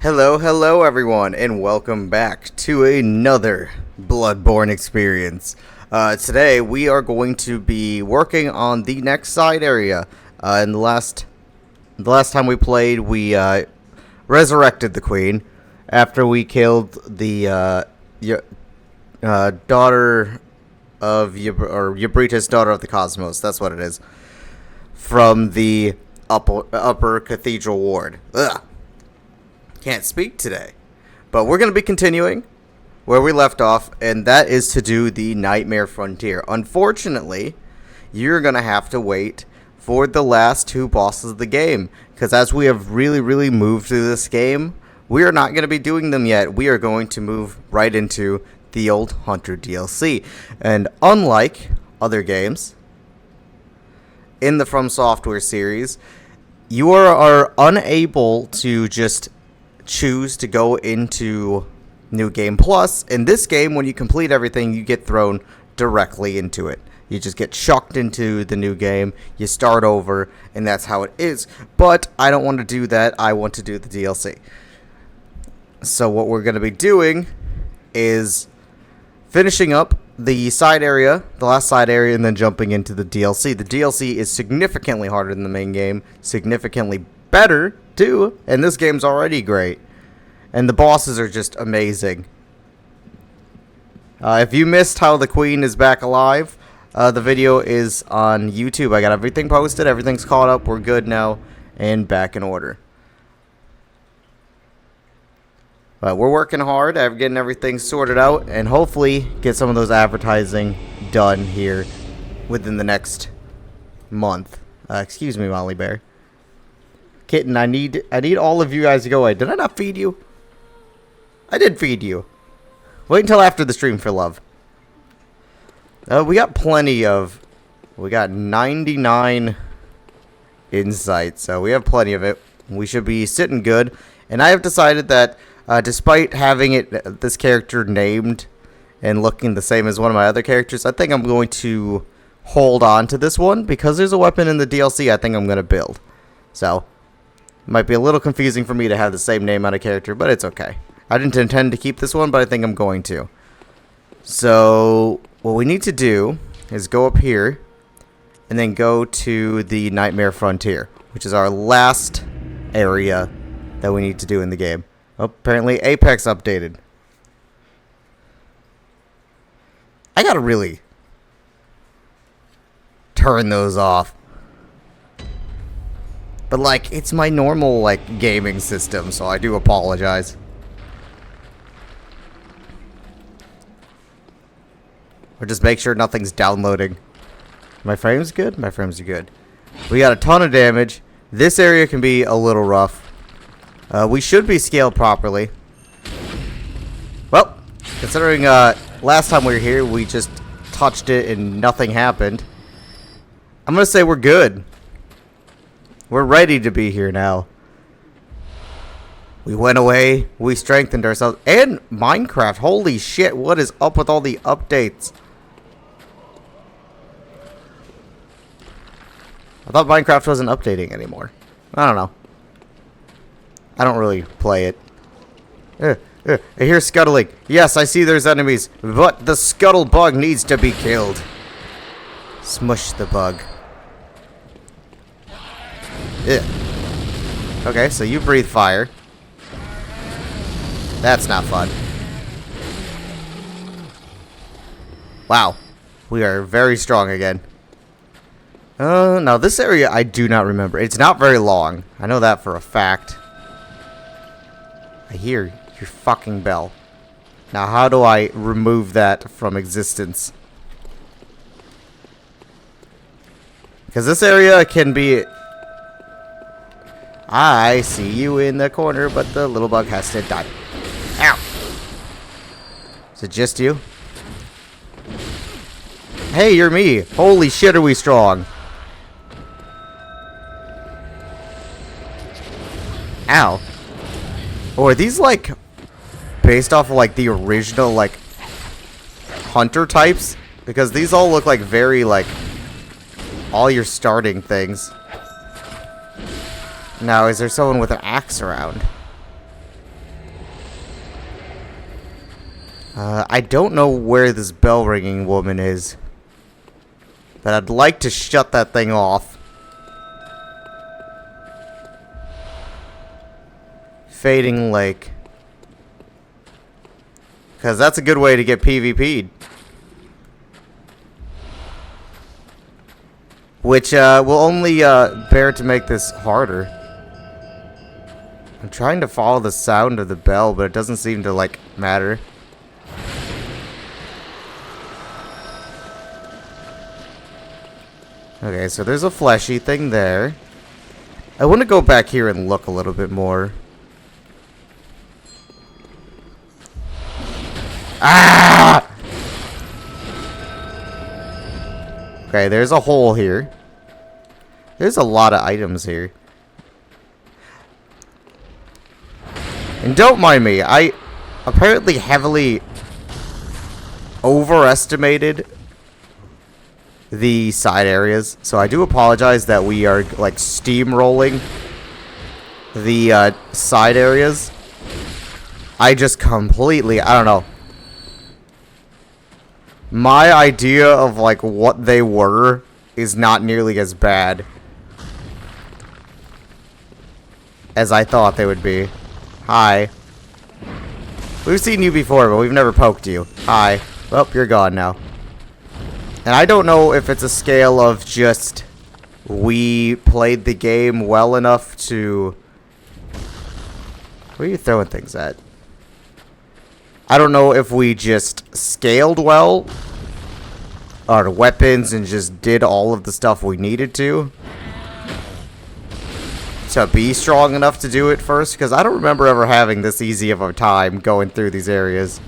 Hello everyone, and welcome back to another Bloodborne experience. Today we are going to be working on the next side area. In the last time we played, we resurrected the queen after we killed the daughter of Yabrita's daughter of the Cosmos. That's what it is, from the upper cathedral ward. Ugh. Can't speak today. But we're going to be continuing where we left off, and that is to do the Nightmare Frontier. Unfortunately, you're going to have to wait for the last two bosses of the game, because as we have really moved through this game, we are not going to be doing them yet. We are going to move right into the old Hunter DLC. And unlike other games in the From Software series, you are unable to just choose to go into New Game Plus. In this game, when you complete everything, you get thrown directly into it. You just get chucked into the new game, you start over, and that's how it is. But I don't want to do that. I want to do the DLC. So what we're going to be doing is finishing up the side area, the last side area, and then jumping into the DLC. The DLC is significantly harder than the main game, significantly better too, and this game's already great, and the bosses are just amazing. If you missed how the queen is back alive, the video is on YouTube. I got everything posted, everything's caught up, we're good now, and back in order. But we're working hard at getting everything sorted out, and hopefully get some of those advertising done here within the next month. Excuse me, Molly Bear. Kitten, I need all of you guys to go away. Did I not feed you? I did feed you. Wait until after the stream for love. We got plenty of... We got 99 insight, so we have plenty of it. We should be sitting good. And I have decided that despite having this character named and looking the same as one of my other characters, I think I'm going to hold on to this one because there's a weapon in the DLC I think I'm going to build. So... might be a little confusing for me to have the same name on a character, but it's okay. I didn't intend to keep this one, but I think I'm going to. So, what we need to do is go up here, and then go to the Nightmare Frontier, which is our last area that we need to do in the game. Oh, apparently Apex updated. I gotta really turn those off. But, like, it's my normal, like, gaming system, so I do apologize. Or just make sure nothing's downloading. My frame's good? My frames are good. We got a ton of damage. This area can be a little rough. We should be scaled properly. Well, considering last time we were here, we just touched it and nothing happened. I'm going to say we're good. We're ready to be here now. We went away. We strengthened ourselves. And Minecraft. Holy shit. What is up with all the updates? I thought Minecraft wasn't updating anymore. I don't know. I don't really play it. I hear scuttling. Yes, I see there's enemies. But the scuttle bug needs to be killed. Smush the bug. Ugh. Okay, so you breathe fire. That's not fun. Wow. We are very strong again. Now this area I do not remember. It's not very long. I know that for a fact. I hear your fucking bell. Now how do I remove that from existence? Because this area can be... I see you in the corner, but the little bug has to die. Ow! Is it just you? Hey, you're me. Holy shit, are we strong. Ow. Oh, are these, like, based off of, like, the original, like, hunter types? Because these all look like very, like, all your starting things. Now, is there someone with an axe around? I don't know where this bell ringing woman is. But I'd like to shut that thing off. Fading Lake. Because that's a good way to get PvP'd. Which will only bear to make this harder. I'm trying to follow the sound of the bell, but it doesn't seem to, like, matter. Okay, so there's a fleshy thing there. I want to go back here and look a little bit more. Ah! Okay, there's a hole here. There's a lot of items here. And don't mind me, I apparently heavily overestimated the side areas. So I do apologize that we are, like, steamrolling the side areas. I just completely, I don't know. My idea of, like, what they were is not nearly as bad as I thought they would be. Hi. We've seen you before, but we've never poked you. Hi. Well, you're gone now. And I don't know if it's a scale of just we played the game well enough to... Where are you throwing things at? I don't know if we just scaled well our weapons and just did all of the stuff we needed to be strong enough to do it first, because I don't remember ever having this easy of a time going through these areas.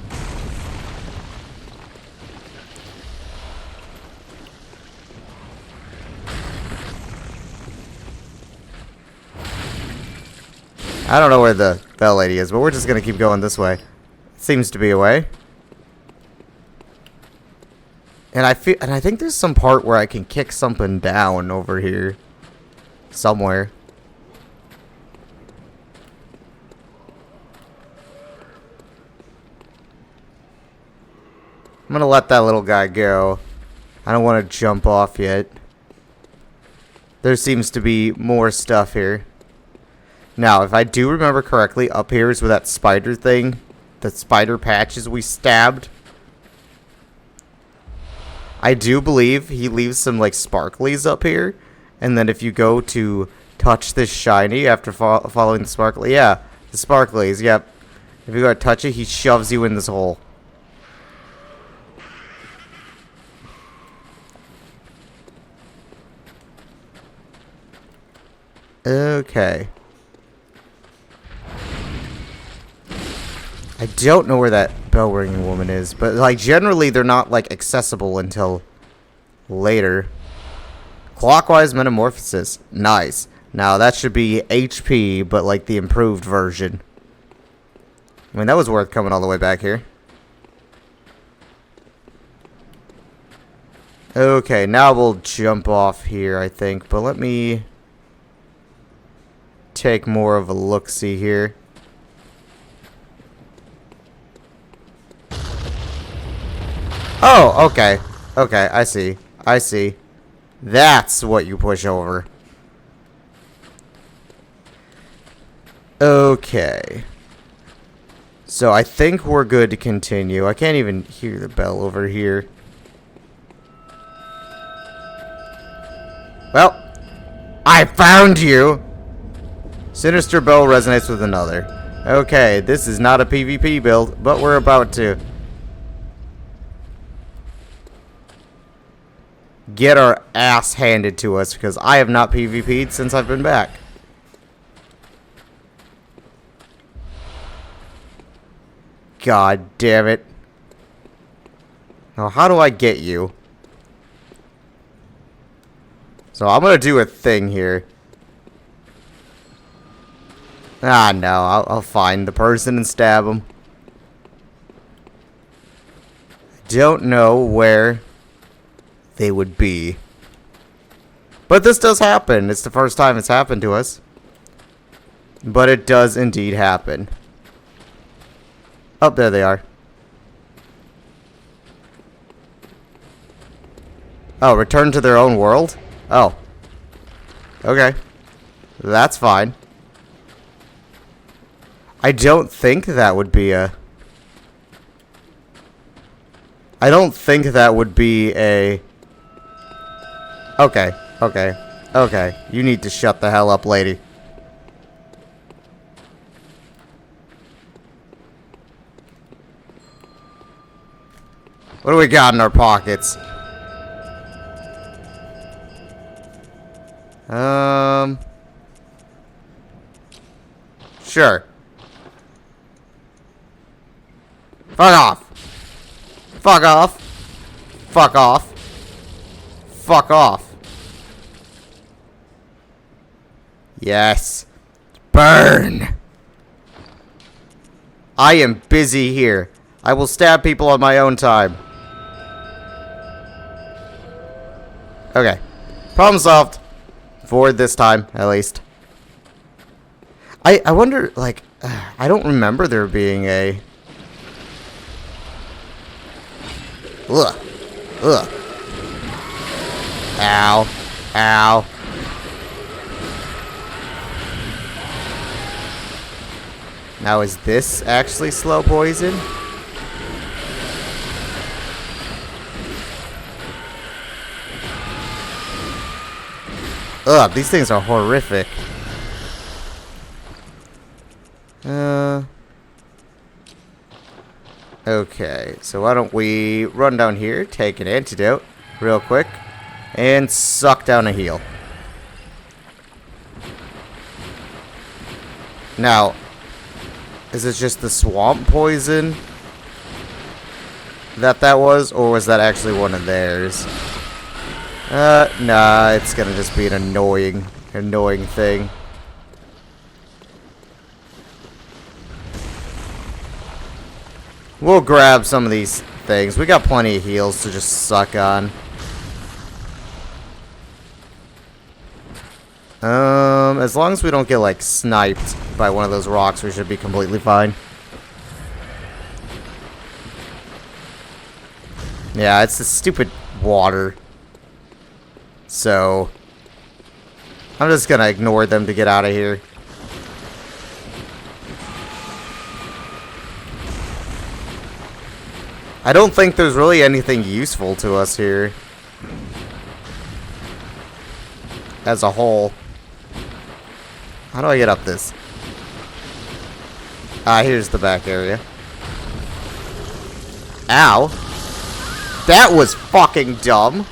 I don't know where the bell lady is, but we're just gonna keep going this way. Seems to be a way. And I think there's some part where I can kick something down over here. Somewhere. I'm gonna let that little guy go. I don't want to jump off yet. There seems to be more stuff here. Now, if I do remember correctly, up here is where that spider thing, the spider patches we stabbed. I do believe he leaves some, like, sparklies up here. And then if you go to touch this shiny after following the sparkly, yeah, the sparklies, yep. If you go to touch it, he shoves you in this hole. Okay. I don't know where that bell ringing woman is, but, like, generally they're not, like, accessible until later. Clockwise metamorphosis. Nice. Now that should be HP, but, like, the improved version. I mean, that was worth coming all the way back here. Okay, now we'll jump off here, I think, but let me take more of a look-see here. Oh, okay. Okay, I see. I see. That's what you push over. Okay. So I think we're good to continue. I can't even hear the bell over here. Well, I found you! Sinister bell resonates with another. Okay, this is not a PvP build, but we're about to get our ass handed to us, because I have not PvP'd since I've been back. God damn it. Now, how do I get you? So, I'm gonna do a thing here. Ah, no. I'll find the person and stab him. Don't know where they would be. But this does happen. It's the first time it's happened to us. But it does indeed happen. Oh, there they are. Oh, return to their own world? Oh. Okay. That's fine. I don't think that would be a... I don't think that would be a... Okay. Okay. Okay. You need to shut the hell up, lady. What do we got in our pockets? Sure. Fuck off. Fuck off. Fuck off. Fuck off. Yes. Burn. I am busy here. I will stab people on my own time. Okay. Problem solved. For this time, at least. I wonder, like, I don't remember there being a... Ugh. Ugh. Ow. Ow. Now, is this actually slow poison? Ugh, these things are horrific. Okay, so why don't we run down here, take an antidote real quick, and suck down a heal. Now, is it just the swamp poison that was, or was that actually one of theirs? Nah, it's gonna just be an annoying thing. We'll grab some of these things. We got plenty of heals to just suck on. As long as we don't get, like, sniped by one of those rocks, we should be completely fine. Yeah, it's the stupid water. So, I'm just gonna ignore them to get out of here. I don't think there's really anything useful to us here. As a whole. How do I get up this? Ah, here's the back area. Ow. That was fucking dumb.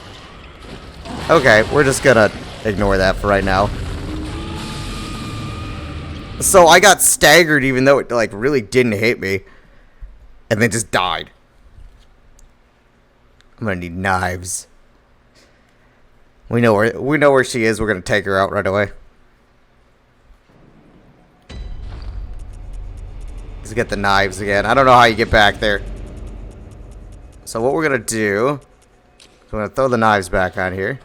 Okay, we're just gonna ignore that for right now. So I got staggered even though it, like, really didn't hit me. And then just died. I'm gonna need knives. We know where she is. We're gonna take her out right away. Let's get the knives again. I don't know how you get back there. So what we're gonna do is we're gonna throw the knives back on here.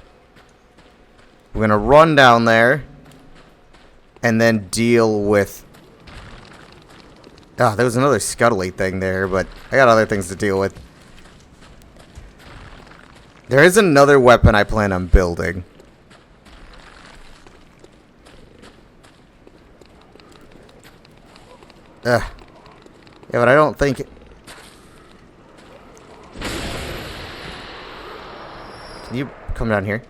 We're gonna run down there and then deal with... Ah, there was another scuttly thing there, but I got other things to deal with. There is another weapon I plan on building. Ugh. Yeah, but I don't think... Can you come down here?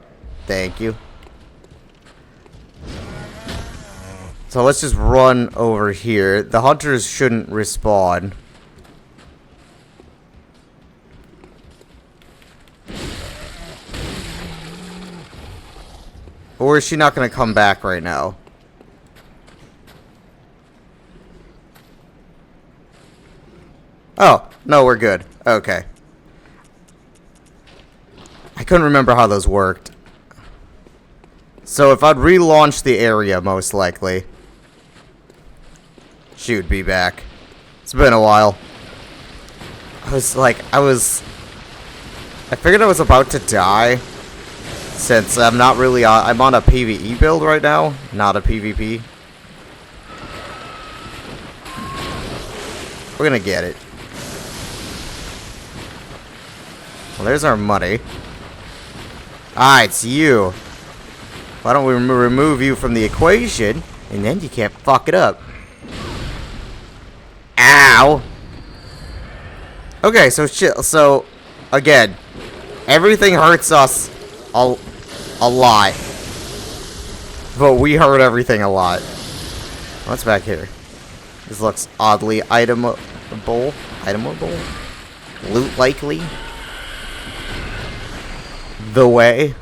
Thank you. So let's just run over here. The hunters shouldn't respawn. Or is she not going to come back right now? Oh, no, we're good. Okay. I couldn't remember how those worked. So if I'd relaunch the area, most likely, she would be back. It's been a while. I figured I was about to die. Since I'm not really on... I'm on a PvE build right now, not a PvP. We're gonna get it. Well, there's our money. Ah, it's you. Why don't we remove you from the equation, and then you can't fuck it up. Ow! Okay, so again, everything hurts us a lot. But we hurt everything a lot. What's back here? This looks oddly itemable. Loot likely. The way.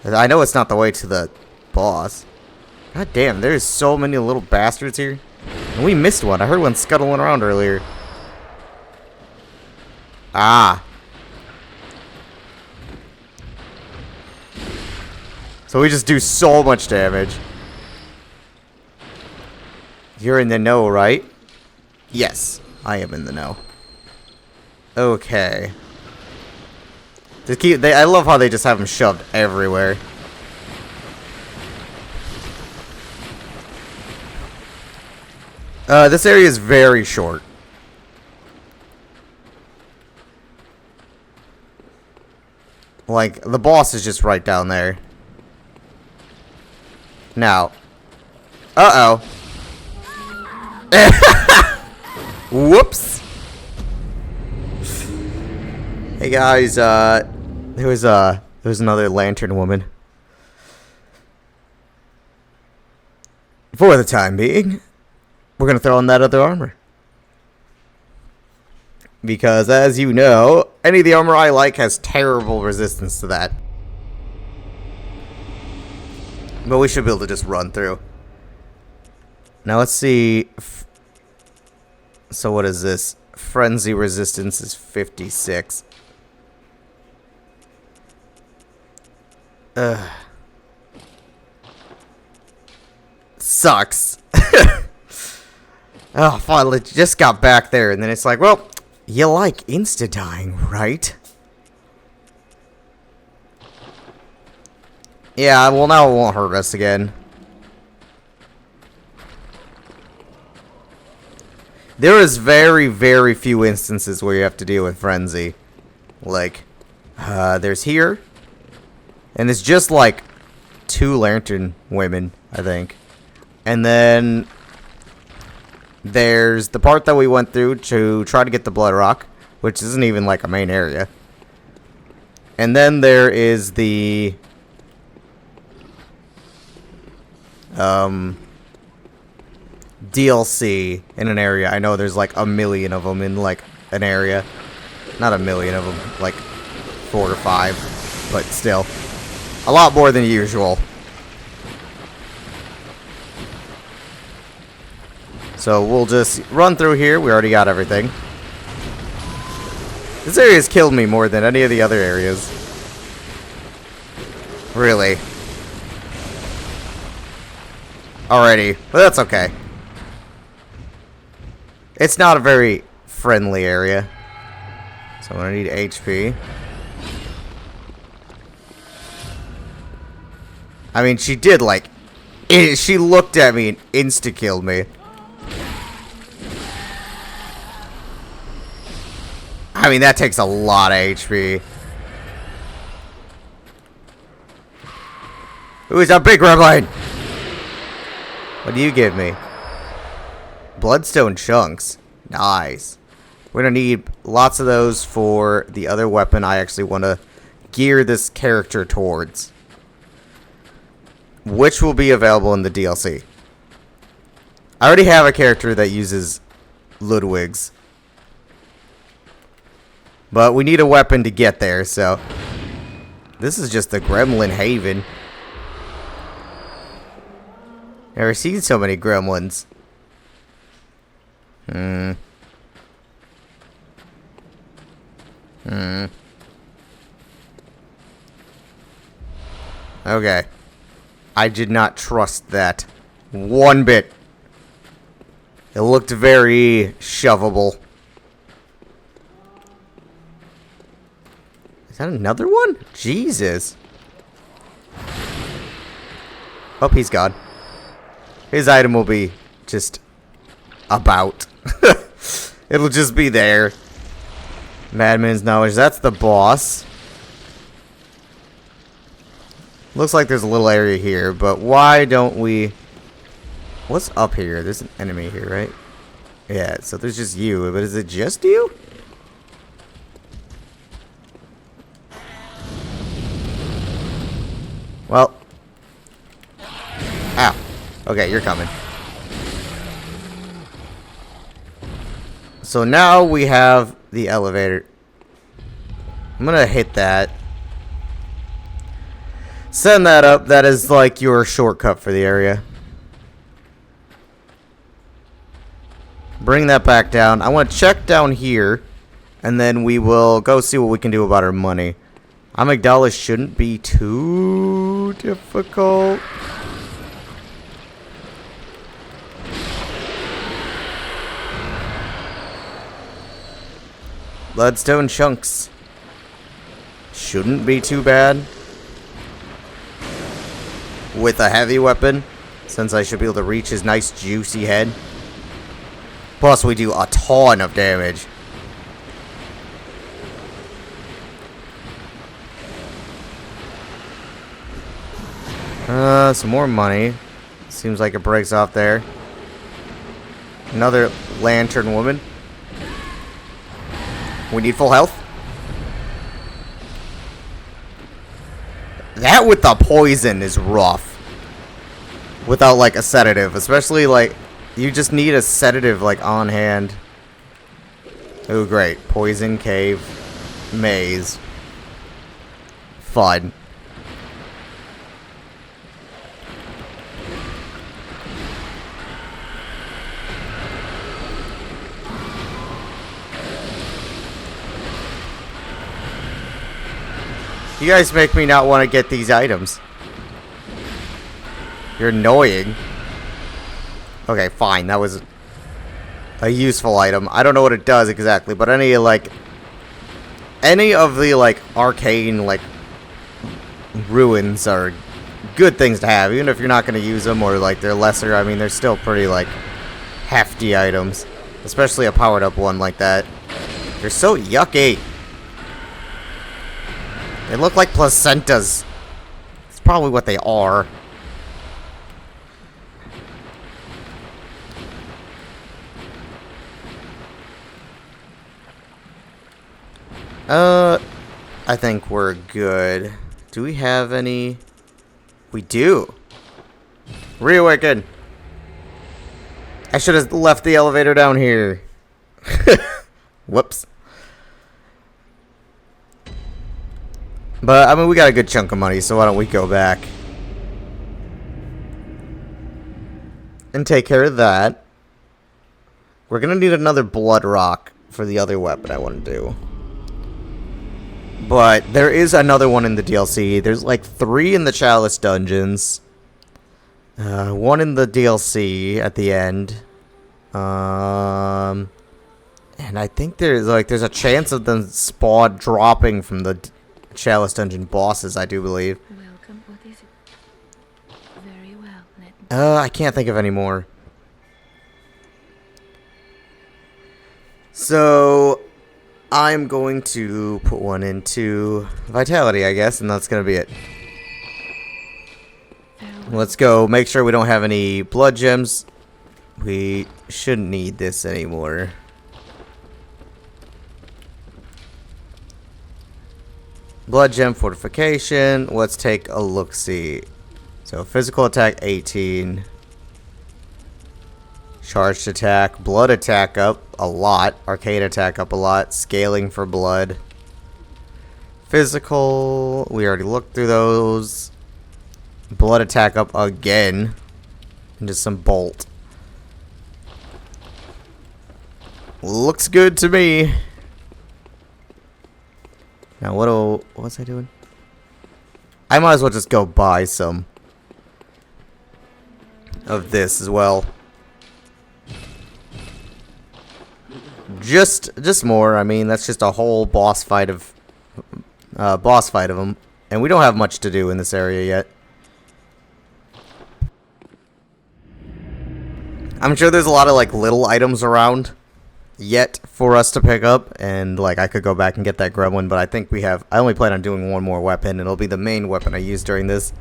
I know it's not the way to the boss. God damn, there's so many little bastards here. And we missed one. I heard one scuttling around earlier. Ah. So we just do so much damage. You're in the know, right? Yes, I am in the know. Okay. I love how they just have them shoved everywhere. This area is very short. Like, the boss is just right down there. Now. Uh-oh. Whoops. Hey guys, there was another lantern woman. For the time being, we're gonna throw on that other armor. Because, as you know, any of the armor I like has terrible resistance to that. But we should be able to just run through. Now let's see. So what is this? Frenzy resistance is 56. Sucks. Oh, finally just got back there, and then it's like, well, you like insta-dying, right? Yeah, well, now it won't hurt us again. There is very, very few instances where you have to deal with Frenzy. Like, there's here. And it's just like 2 lantern women, I think. And then there's the part that we went through to try to get the Blood Rock, which isn't even like a main area. And then there is the DLC in an area. I know there's like a million of them in like an area. Not a million of them, like 4 or 5, but still a lot more than usual. So we'll just run through here. We already got everything. This area has killed me more than any of the other areas. Really. Alrighty, but that's okay. It's not a very friendly area. So I'm gonna need HP. I mean, she did like... she looked at me and insta-killed me. I mean, that takes a lot of HP. Who's a big gremlin? What do you give me? Bloodstone chunks. Nice. We're gonna need lots of those for the other weapon I actually want to gear this character towards, which will be available in the DLC. I already have a character that uses Ludwig's, but we need a weapon to get there, so this is just the Gremlin Haven. Never seen so many gremlins. Okay. I did not trust that one bit. It looked very shovable. Is that another one? Jesus. Oh, he's gone. His item will be just about. It'll just be there. Madman's knowledge. That's the boss. Looks like there's a little area here, but why don't we... What's up here? There's an enemy here, right? Yeah, so there's just you, but is it just you? Well. Ow. Okay, you're coming. So now we have the elevator. I'm gonna hit that. Send that up. That is like your shortcut for the area. Bring that back down. I want to check down here, and then we will go see what we can do about our money. Amygdala shouldn't be too difficult. Bloodstone chunks shouldn't be too bad. With a heavy weapon, since I should be able to reach his nice juicy head. Plus we do a ton of damage. Some more money. Seems like it breaks off there. Another lantern woman. We need full health. That with the poison is rough. Without like a sedative, especially like you just need a sedative like on hand. Oh great. Poison cave maze. Fun. You guys make me not want to get these items. You're annoying. Okay, fine. That was a useful item. I don't know what it does exactly, but any of the like arcane like ruins are good things to have, even if you're not going to use them or like they're lesser. I mean, they're still pretty like hefty items, especially a powered up one like that. They're so yucky. They look like placentas. It's probably what they are. I think we're good. Do we have any? We do. Reawaken. I should have left the elevator down here. Whoops. But, I mean, we got a good chunk of money, so why don't we go back and take care of that. We're going to need another blood rock for the other weapon I want to do. But there is another one in the DLC. There's like 3 in the Chalice dungeons. 1 in the DLC at the end. And I think there's a chance of them spawn dropping from the Chalice dungeon bosses, I do believe. Welcome. What is it? Very well. I can't think of any more. So I'm going to put one into Vitality, I guess, and that's going to be it. Let's go make sure we don't have any blood gems. We shouldn't need this anymore. Blood gem fortification. Let's take a look-see. So physical attack 18. Charged attack. Blood attack up a lot. Arcane attack up a lot. Scaling for blood. Physical. We already looked through those. Blood attack up again. And just some bolt. Looks good to me. Now what was I doing? I might as well just go buy some of this as well. Just more. I mean, that's just a whole boss fight of them, and we don't have much to do in this area yet. I'm sure there's a lot of like little items around yet for us to pick up, and like I could go back and get that gremlin, but I think I only plan on doing one more weapon, and it'll be the main weapon I use during this.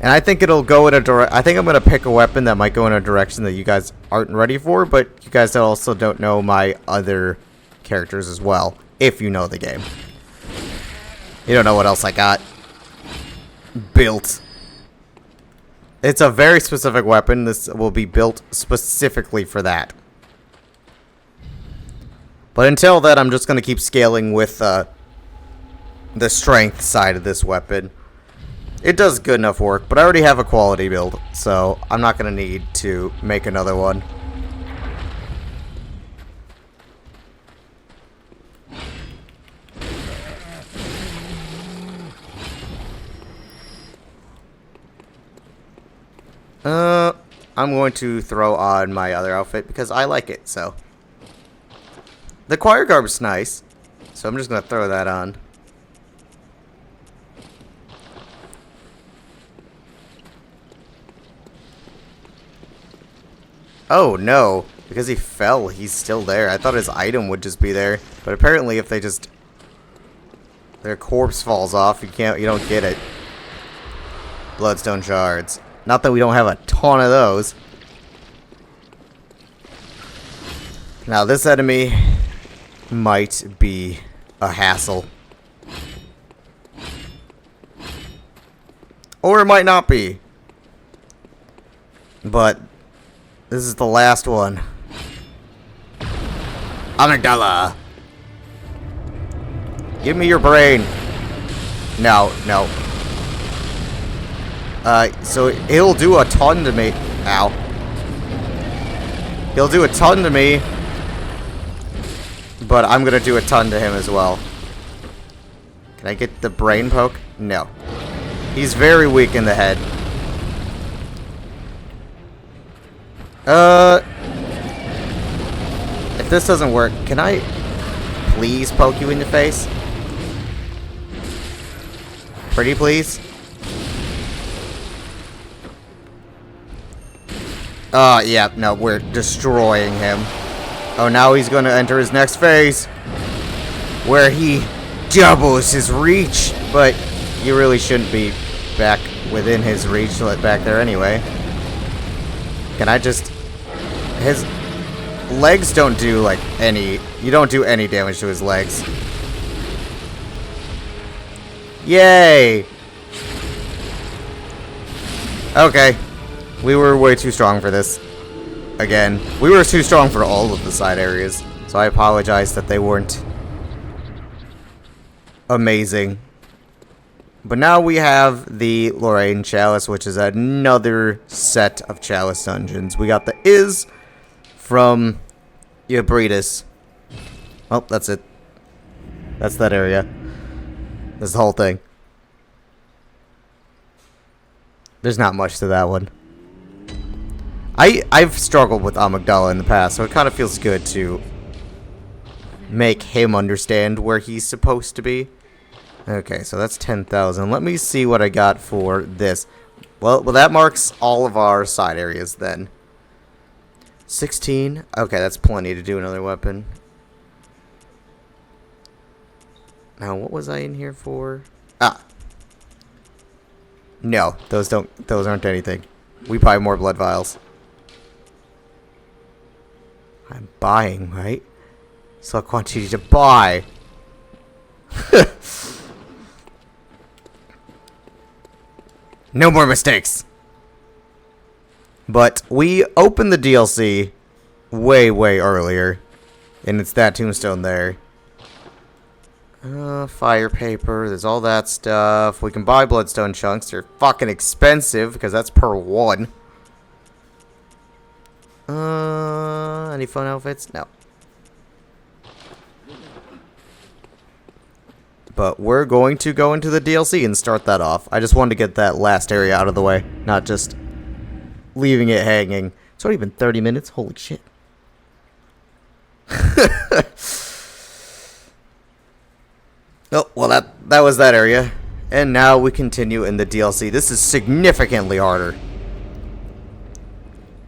And I think it'll go in I think I'm going to pick a weapon that might go in a direction that you guys aren't ready for, but you guys also don't know my other characters as well, if you know the game. You don't know what else I got built. It's a very specific weapon. This will be built specifically for that. But until then, I'm just going to keep scaling with the strength side of this weapon. It does good enough work, but I already have a quality build, so I'm not going to need to make another one. I'm going to throw on my other outfit because I like it, so. The choir garb's nice, so I'm just going to throw that on. Oh no, because he fell, he's still there. I thought his item would just be there, but apparently if they just... their corpse falls off, you don't get it. Bloodstone shards. Not that we don't have a ton of those. Now this enemy might be a hassle. Or it might not be. But this is the last one. Amygdala. Give me your brain. No, no. So he'll do a ton to me. Ow. He'll do a ton to me. But I'm gonna do a ton to him as well. Can I get the brain poke? No. He's very weak in the head. If this doesn't work, can I please poke you in the face? Pretty please? Yeah, no, we're destroying him. Oh, now he's gonna enter his next phase, where he doubles his reach, but you really shouldn't be back within his reach back there anyway. Can I just... his legs don't do, like, any... you don't do any damage to his legs. Yay! Okay. We were way too strong for this. Again. We were too strong for all of the side areas. So I apologize that they weren't amazing. But now we have the Lorraine Chalice, which is another set of Chalice dungeons. We got the Is from Eobritus. Oh, that's it. That's that area. That's the whole thing. There's not much to that one. I've struggled with Amygdala in the past, so it kind of feels good to make him understand where he's supposed to be. Okay, so that's 10,000. Let me see what I got for this. Well, that marks all of our side areas then. 16. Okay, that's plenty to do another weapon. Now, what was I in here for? Ah. No, those aren't anything. We buy more blood vials. I'm buying, right? Select quantity to buy. No more mistakes. But we opened the DLC way, way earlier. And it's that tombstone there. Fire paper. There's all that stuff. We can buy bloodstone chunks. They're fucking expensive because that's per one. Any fun outfits? No. But we're going to go into the DLC and start that off. I just wanted to get that last area out of the way, not just leaving it hanging. It's already been 30 minutes. Holy shit. Oh, well, that was that area. And now we continue in the DLC. This is significantly harder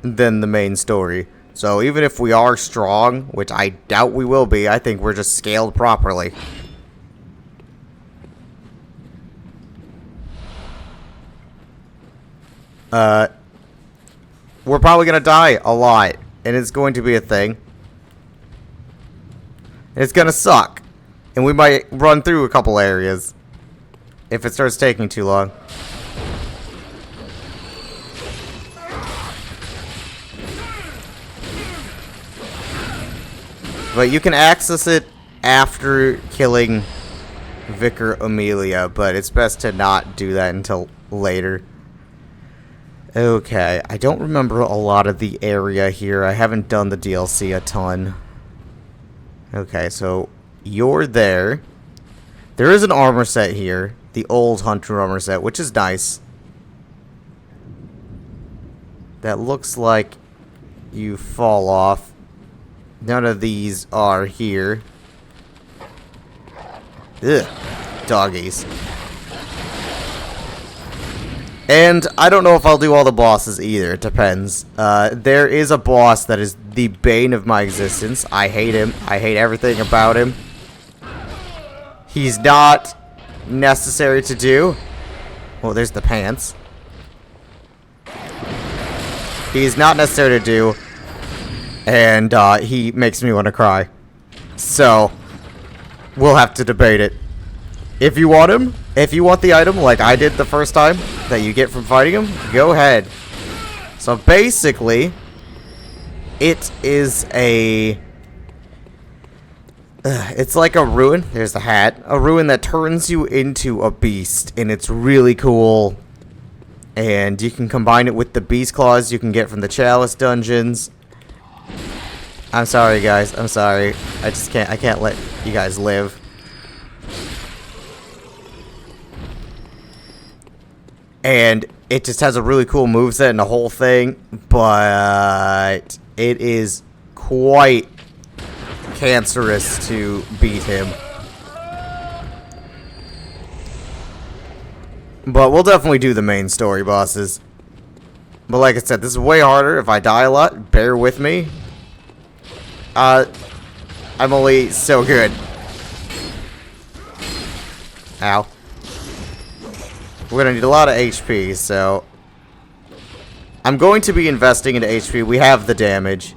than the main story. So even if we are strong, which I doubt we will be, I think we're just scaled properly. We're probably gonna die a lot, and it's going to be a thing. It's gonna suck, and we might run through a couple areas if it starts taking too long. But you can access it after killing Vicar Amelia, but it's best to not do that until later. Okay, I don't remember a lot of the area here. I haven't done the DLC a ton. Okay, so you're there. There is an armor set here. The old Hunter armor set, which is nice. That looks like you fall off. None of these are here. Ugh, doggies. And I don't know if I'll do all the bosses either. It depends. There is a boss that is the bane of my existence. I hate him. I hate everything about him. He's not necessary to do. Well, there's the pants. He's not necessary to do. And he makes me want to cry. So, we'll have to debate it. If you want him, if you want the item like I did the first time that you get from fighting him, go ahead. So basically, it is a... it's like a ruin. There's the hat. A ruin that turns you into a beast. And it's really cool. And you can combine it with the beast claws you can get from the Chalice dungeons. I'm sorry, guys. I'm sorry. I can't let you guys live. And it just has a really cool moveset and the whole thing, but it is quite cancerous to beat him. But we'll definitely do the main story bosses. But like I said, this is way harder. If I die a lot, bear with me. I'm only so good. Ow. We're going to need a lot of HP, so... I'm going to be investing into HP. We have the damage.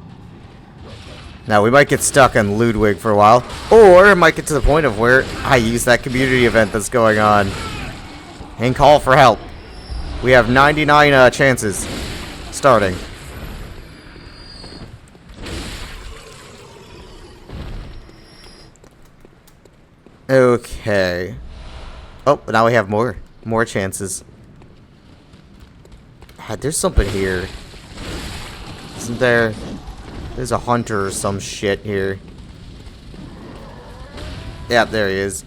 Now, we might get stuck on Ludwig for a while. Or it might get to the point of where I use that community event that's going on. And call for help. We have 99 chances. Starting. Okay. Oh, now we have more chances. There's something here. Isn't there? There's a hunter or some shit here. Yeah, there he is.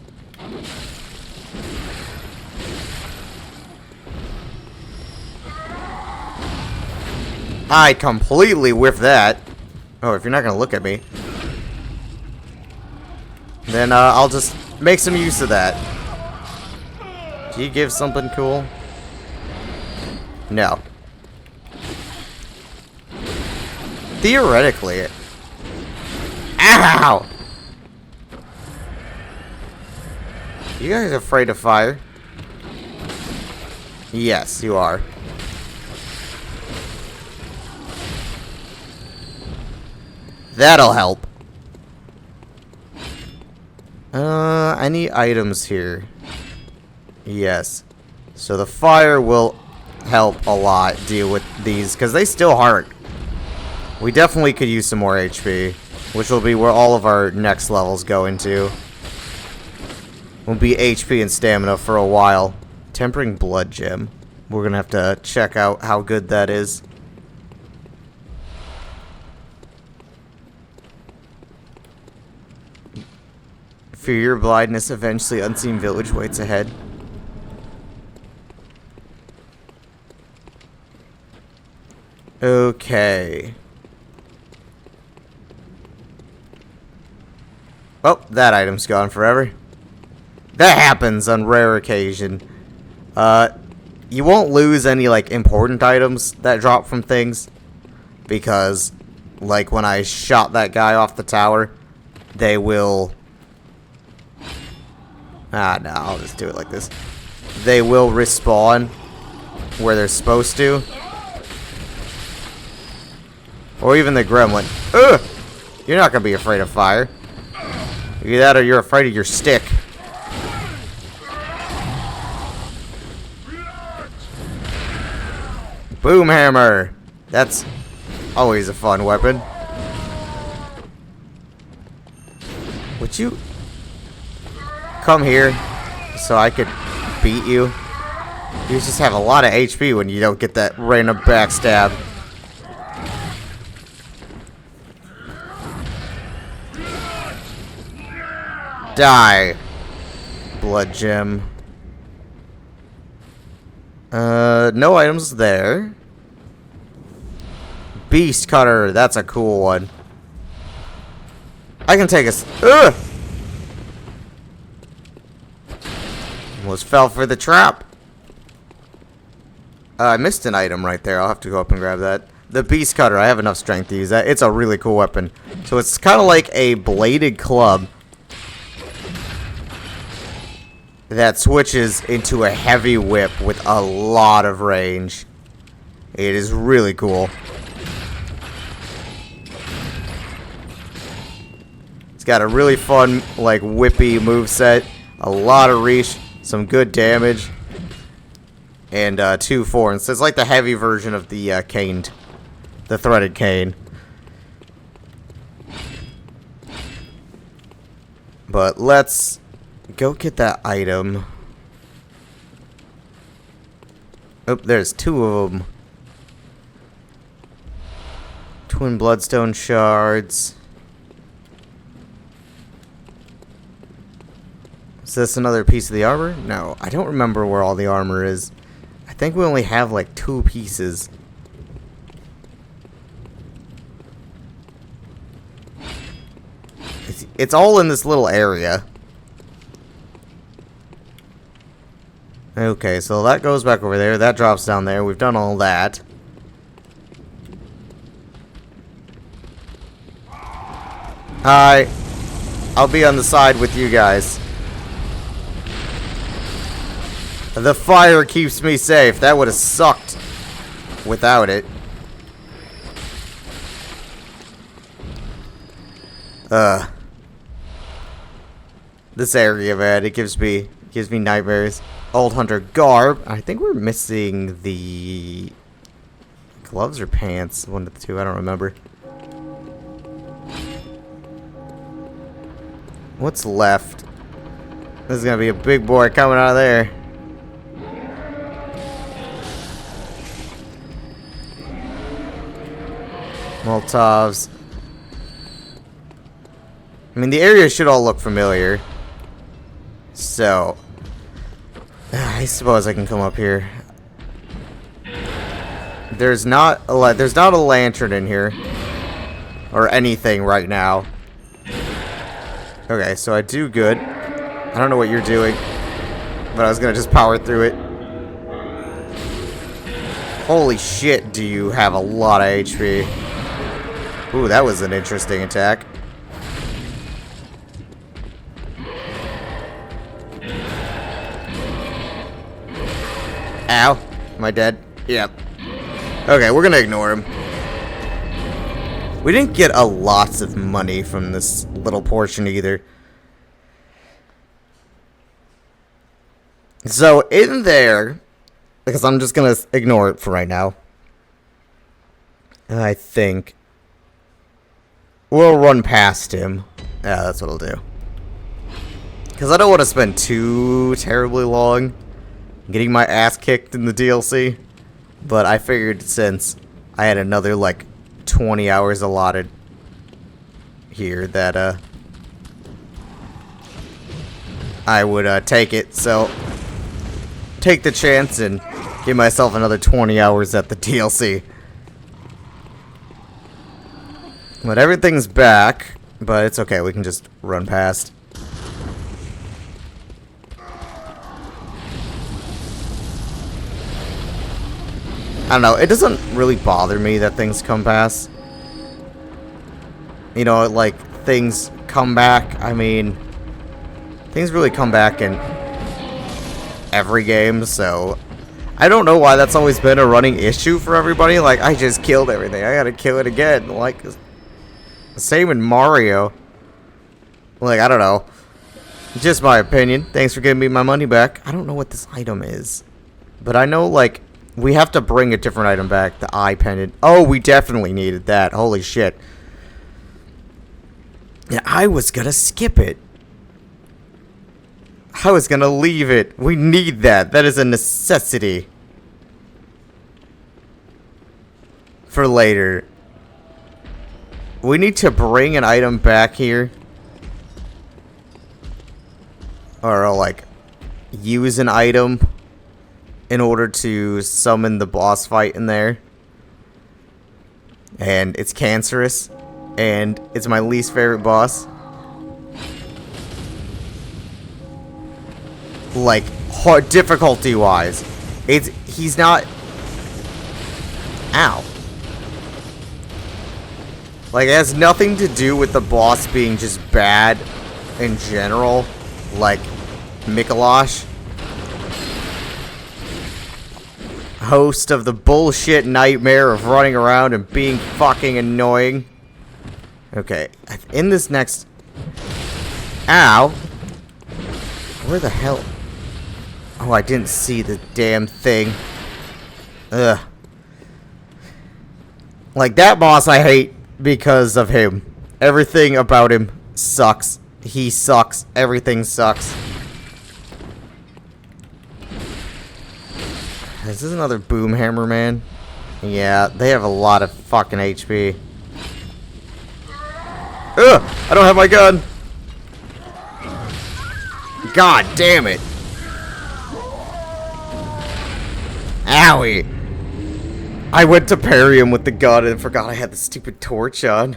I completely whiffed that. Oh, if you're not gonna look at me, then I'll just make some use of that. Do you give something cool? No. Theoretically. Ow! You guys afraid of fire? Yes, you are. That'll help. Any items here? Yes. So the fire will help a lot deal with these, because they still hurt. We definitely could use some more HP, which will be where all of our next levels go into. Will be HP and stamina for a while. Tempering Blood Gem. We're gonna have to check out how good that is. Fear your blindness, eventually unseen village waits ahead. Okay. Oh, that item's gone forever. That happens on rare occasion. You won't lose any, like, important items that drop from things, because Like when I shot that guy off the tower, they will... Ah, no, I'll just do it like this. They will respawn where they're supposed to. Or even the gremlin. Ugh! You're not gonna be afraid of fire. Either that or you're afraid of your stick. Boom hammer! That's always a fun weapon. Would you come here so I could beat you? You just have a lot of HP when you don't get that random backstab. Die, blood gem. No items there. Beast cutter, that's a cool one. I can take us. Ugh! Almost fell for the trap. I missed an item right there. I'll have to go up and grab that. The beast cutter, I have enough strength to use that. It's a really cool weapon. So it's kind of like a bladed club that switches into a heavy whip with a lot of range. It is really cool. It's got a really fun, like, whippy moveset, a lot of reach, some good damage, and 2 forms. So it's like the heavy version of the caned, the threaded cane. But let's go get that item. Oh, there's 2 of them. Twin bloodstone shards. Is this another piece of the armor? No, I don't remember where all the armor is. I think we only have like 2 pieces. It's all in this little area. Okay, so that goes back over there. That drops down there. We've done all that. Hi. I'll be on the side with you guys. The fire keeps me safe. That would have sucked without it. This area, man, it gives me nightmares. Old hunter garb. I think we're missing the gloves or pants. One of the two. I don't remember. What's left? This is gonna be a big boy coming out of there. Molotovs. I mean, the area should all look familiar. So, I suppose I can come up here. There's not a lantern in here or anything right now. Okay, so I do good. I don't know what you're doing, but I was gonna just power through it. Holy shit, do you have a lot of HP. Ooh, that was an interesting attack. Ow. Am I dead? Yep. Okay, we're gonna ignore him. We didn't get a lot of money from this little portion either. So, in there, because I'm just gonna ignore it for right now, I think we'll run past him. Yeah, that's what I'll do. Because I don't want to spend too terribly long getting my ass kicked in the DLC. But I figured since I had another, like, 20 hours allotted here that, I would, take it. So, take the chance and give myself another 20 hours at the DLC. But everything's back. But it's okay, we can just run past. I don't know, it doesn't really bother me that things come past. You know, like, things come back. I mean, things really come back in every game, so I don't know why that's always been a running issue for everybody. Like, I just killed everything. I gotta kill it again. Like, same in Mario. Like, I don't know. Just my opinion. Thanks for giving me my money back. I don't know what this item is. But I know, like, we have to bring a different item back. The eye pendant. Oh, we definitely needed that. Holy shit. Yeah, I was gonna skip it. I was gonna leave it. We need that. That is a necessity. For later. We need to bring an item back here. Or, like, use an item in order to summon the boss fight in there. And it's cancerous. And it's my least favorite boss. Like, hard difficulty-wise. He's not... Ow. Like, it has nothing to do with the boss being just bad in general. Like, Mikolash. Host of the bullshit nightmare of running around and being fucking annoying. Okay, in this next... Ow. Where the hell... Oh, I didn't see the damn thing. Ugh. Like, that boss I hate because of him. Everything about him sucks. He sucks. Everything sucks. Is this another boom hammer, man? Yeah, they have a lot of fucking HP. Ugh! I don't have my gun! God damn it! Owie! I went to parry him with the gun and forgot I had the stupid torch on.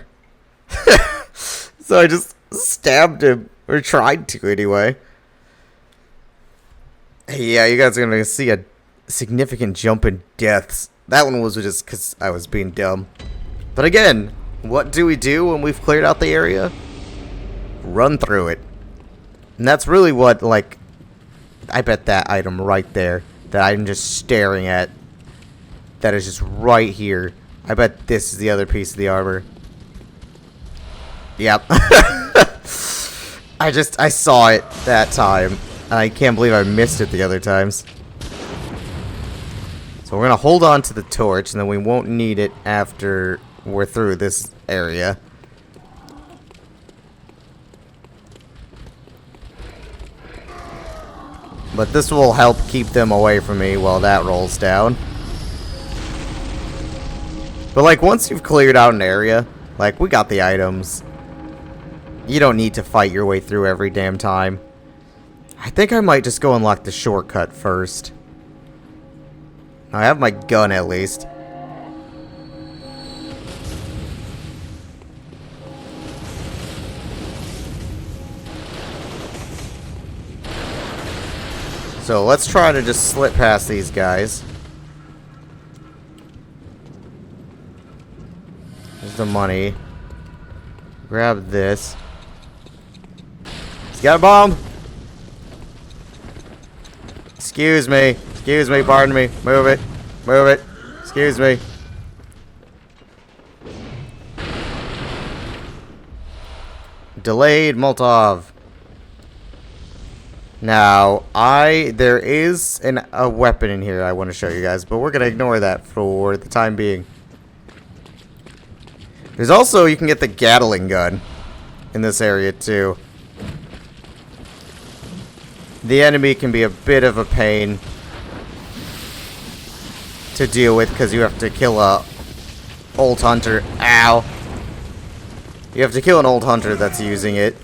So I just stabbed him. Or tried to, anyway. Yeah, you guys are gonna see a significant jump in deaths. That one was just because I was being dumb. But again, what do we do when we've cleared out the area? Run through it. And that's really what, like, I bet that item right there that I'm just staring at, that is just right here. I bet this is the other piece of the armor. Yep. I saw it that time, and I can't believe I missed it the other times. So we're gonna hold on to the torch, and then we won't need it after we're through this area. But this will help keep them away from me while that rolls down. But like, once you've cleared out an area, like, we got the items. You don't need to fight your way through every damn time. I think I might just go unlock the shortcut first. I have my gun at least. So let's try to just slip past these guys. There's the money. Grab this. He's got a bomb! Excuse me. Excuse me, pardon me. Move it. Move it. Excuse me. Delayed Molotov. Now, there is a weapon in here I want to show you guys, but we're going to ignore that for the time being. There's also, you can get the Gatling gun in this area too. The enemy can be a bit of a pain to deal with because you have to kill a old hunter. Ow! You have to kill an old hunter that's using it.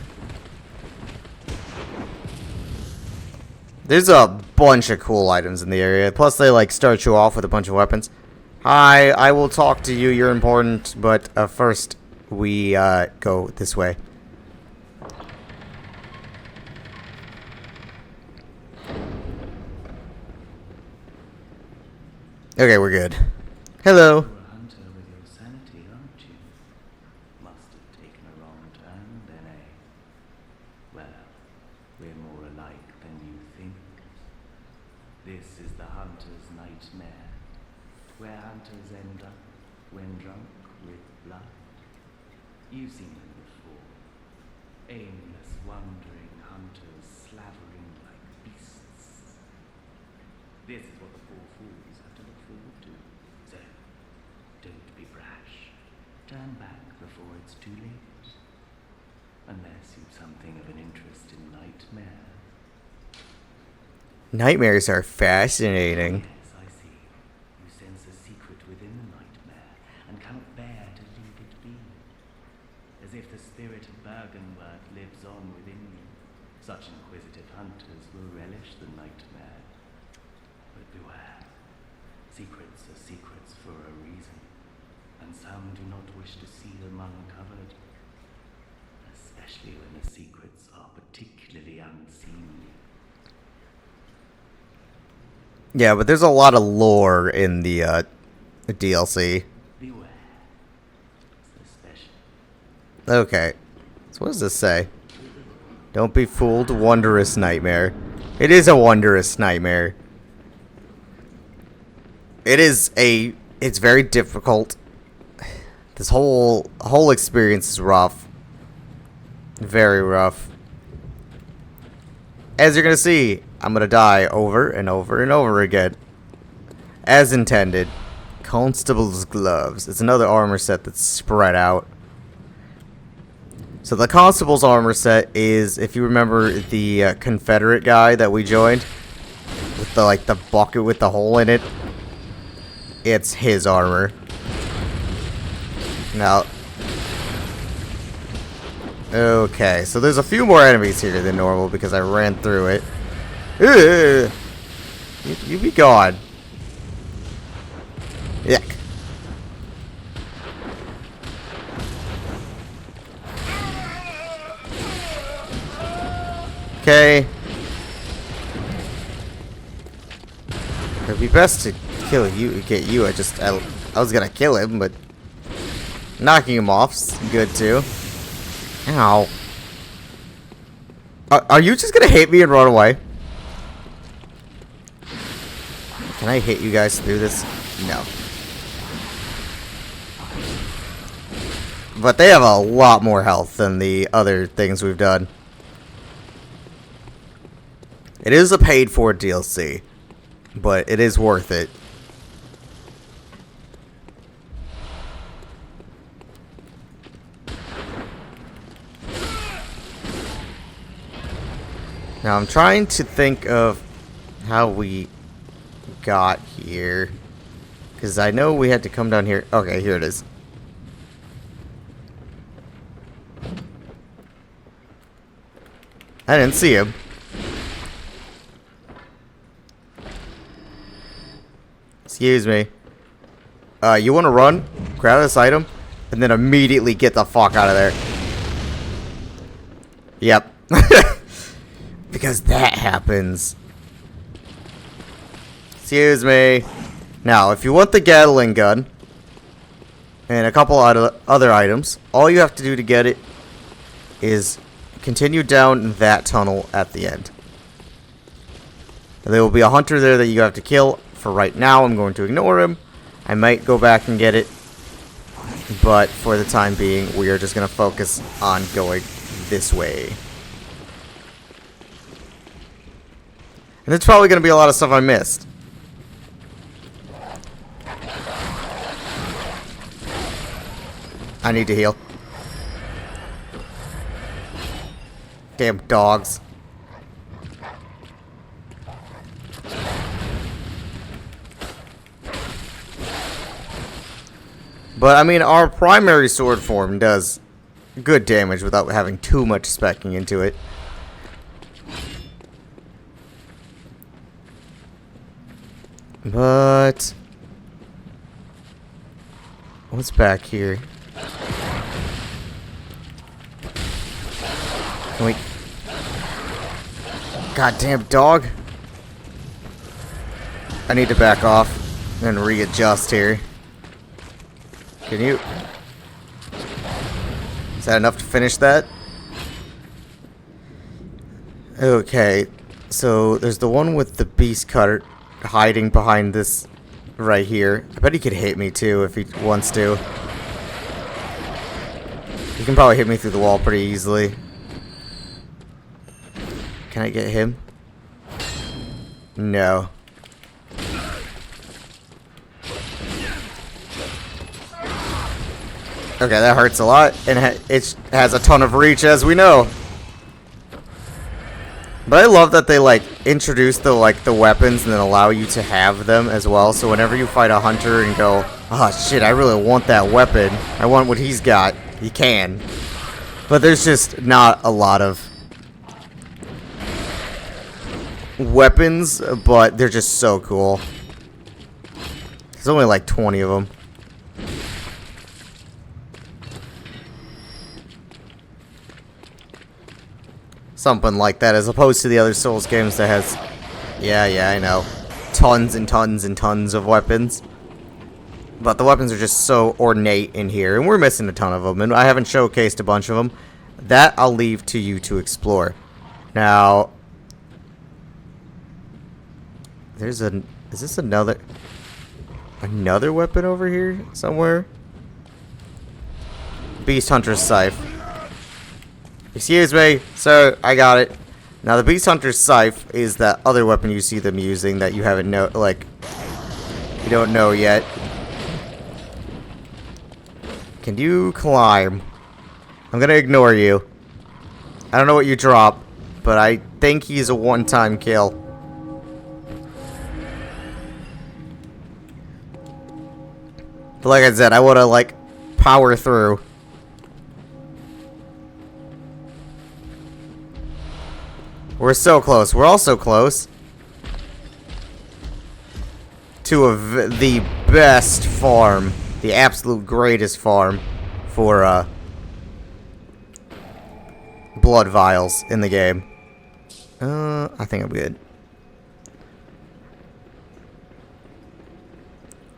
There's a bunch of cool items in the area. Plus, they like start you off with a bunch of weapons. Hi, I will talk to you. You're important, but first we go this way. Okay, we're good. Hello. You're a hunter with your sanity, aren't you? Must have taken a We're more alike than you think. This is the hunter's nightmare, where hunters end up when drunk with blood. You've seen them before. Aimless, wandering hunters slavering like beasts. This is what the four fools have to look forward to. So, don't be brash. Turn back before it's too late. Unless you've something of an interest in nightmare. Nightmares are fascinating. Yes, I see. You sense a secret within the nightmare and cannot bear to leave it be. As if the spirit of Bergenworth lives on within you. Such inquisitive hunters will relish the nightmare. But beware. Secrets are secrets for a reason, and some do not wish to see them uncovered. Especially when the secrets are particularly unseemly. Yeah, but there's a lot of lore in the DLC. Beware. Suspicion. Okay. So what does this say? Don't be fooled, wondrous nightmare. It is a wondrous nightmare. It's very difficult. This whole experience is rough. Very rough. As you're gonna see, I'm gonna die over and over and over again. As intended. Constable's gloves. It's another armor set that's spread out. So the Constable's armor set is, if you remember the Confederate guy that we joined, with the bucket with the hole in it, it's his armor. Now, okay, so there's a few more enemies here than normal because I ran through it. Ugh. You be gone. Yuck. Okay. It'd be best to kill you, get you. I was gonna kill him, but knocking him off's good too. Ow. Are you just gonna hit me and run away? Can I hit you guys through this? No. But they have a lot more health than the other things we've done. It is a paid-for DLC, but it is worth it. Now I'm trying to think of how we got here, because I know we had to come down here. Okay, here it is. I didn't see him. Excuse me. You want to run, grab this item, and then immediately get the fuck out of there. Yep. Because that happens. Excuse me. Now, if you want the Gatling gun and a couple other items, all you have to do to get it is continue down that tunnel at the end. There will be a hunter there that you have to kill. For right now, I'm going to ignore him. I might go back and get it, but for the time being, we are just going to focus on going this way. And there's probably going to be a lot of stuff I missed. I need to heal. Damn dogs. But, I mean, our primary sword form does good damage without having too much speccing into it. But what's back here? Can we... Goddamn dog. I need to back off and readjust here. Can you... Is that enough to finish that? Okay, so there's the one with the beast cutter hiding behind this right here. I bet he could hit me too if he wants to. He can probably hit me through the wall pretty easily. Can I get him? No. Okay, that hurts a lot, and it has a ton of reach, as we know. But I love that they like introduce the weapons and then allow you to have them as well. So whenever you fight a hunter and go, oh shit, I really want that weapon. I want what he's got. You can. But there's just not a lot of weapons, but they're just so cool. There's only like 20 of them. Something like that, as opposed to the other Souls games that has, yeah, I know, tons and tons and tons of weapons. But the weapons are just so ornate in here, and we're missing a ton of them, and I haven't showcased a bunch of them. That I'll leave to you to explore. Now, is this another weapon over here somewhere? Beast Hunter's Scythe. Excuse me, sir, I got it. Now the Beast Hunter's Scythe is that other weapon you see them using that you haven't you don't know yet. Can you climb? I'm gonna ignore you. I don't know what you drop, but I think he's a one-time kill. But like I said, I wanna power through. We're so close. We're also close to the best farm, the absolute greatest farm for blood vials in the game. I think I'm good.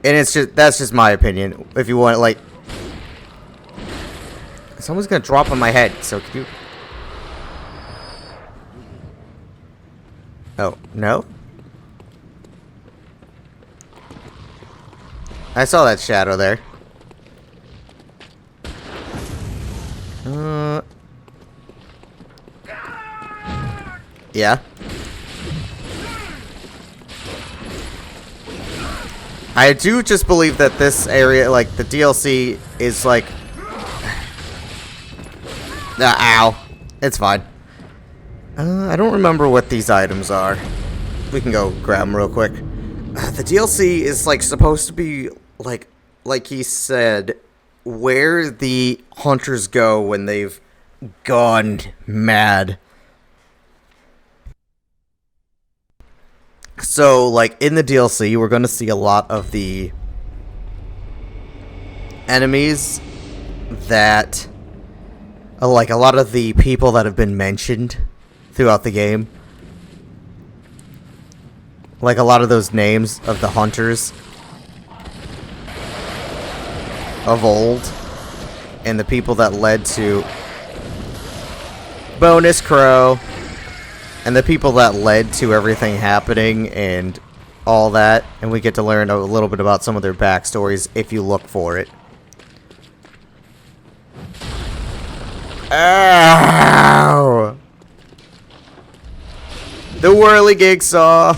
And that's just my opinion. If you want, someone's gonna drop on my head. So could you? Oh, no? I saw that shadow there. Yeah. I do just believe that this area, the DLC is ow. It's fine. I don't remember what these items are. We can go grab them real quick. The DLC is supposed to be like he said, where the hunters go when they've gone mad. So in the DLC, we're going to see a lot of the enemies that a lot of the people that have been mentioned throughout the game. A lot of those names of the hunters of old and the people that led to Bonus Crow and the people that led to everything happening and all that, and we get to learn a little bit about some of their backstories if you look for it. Ow! The whirligig saw.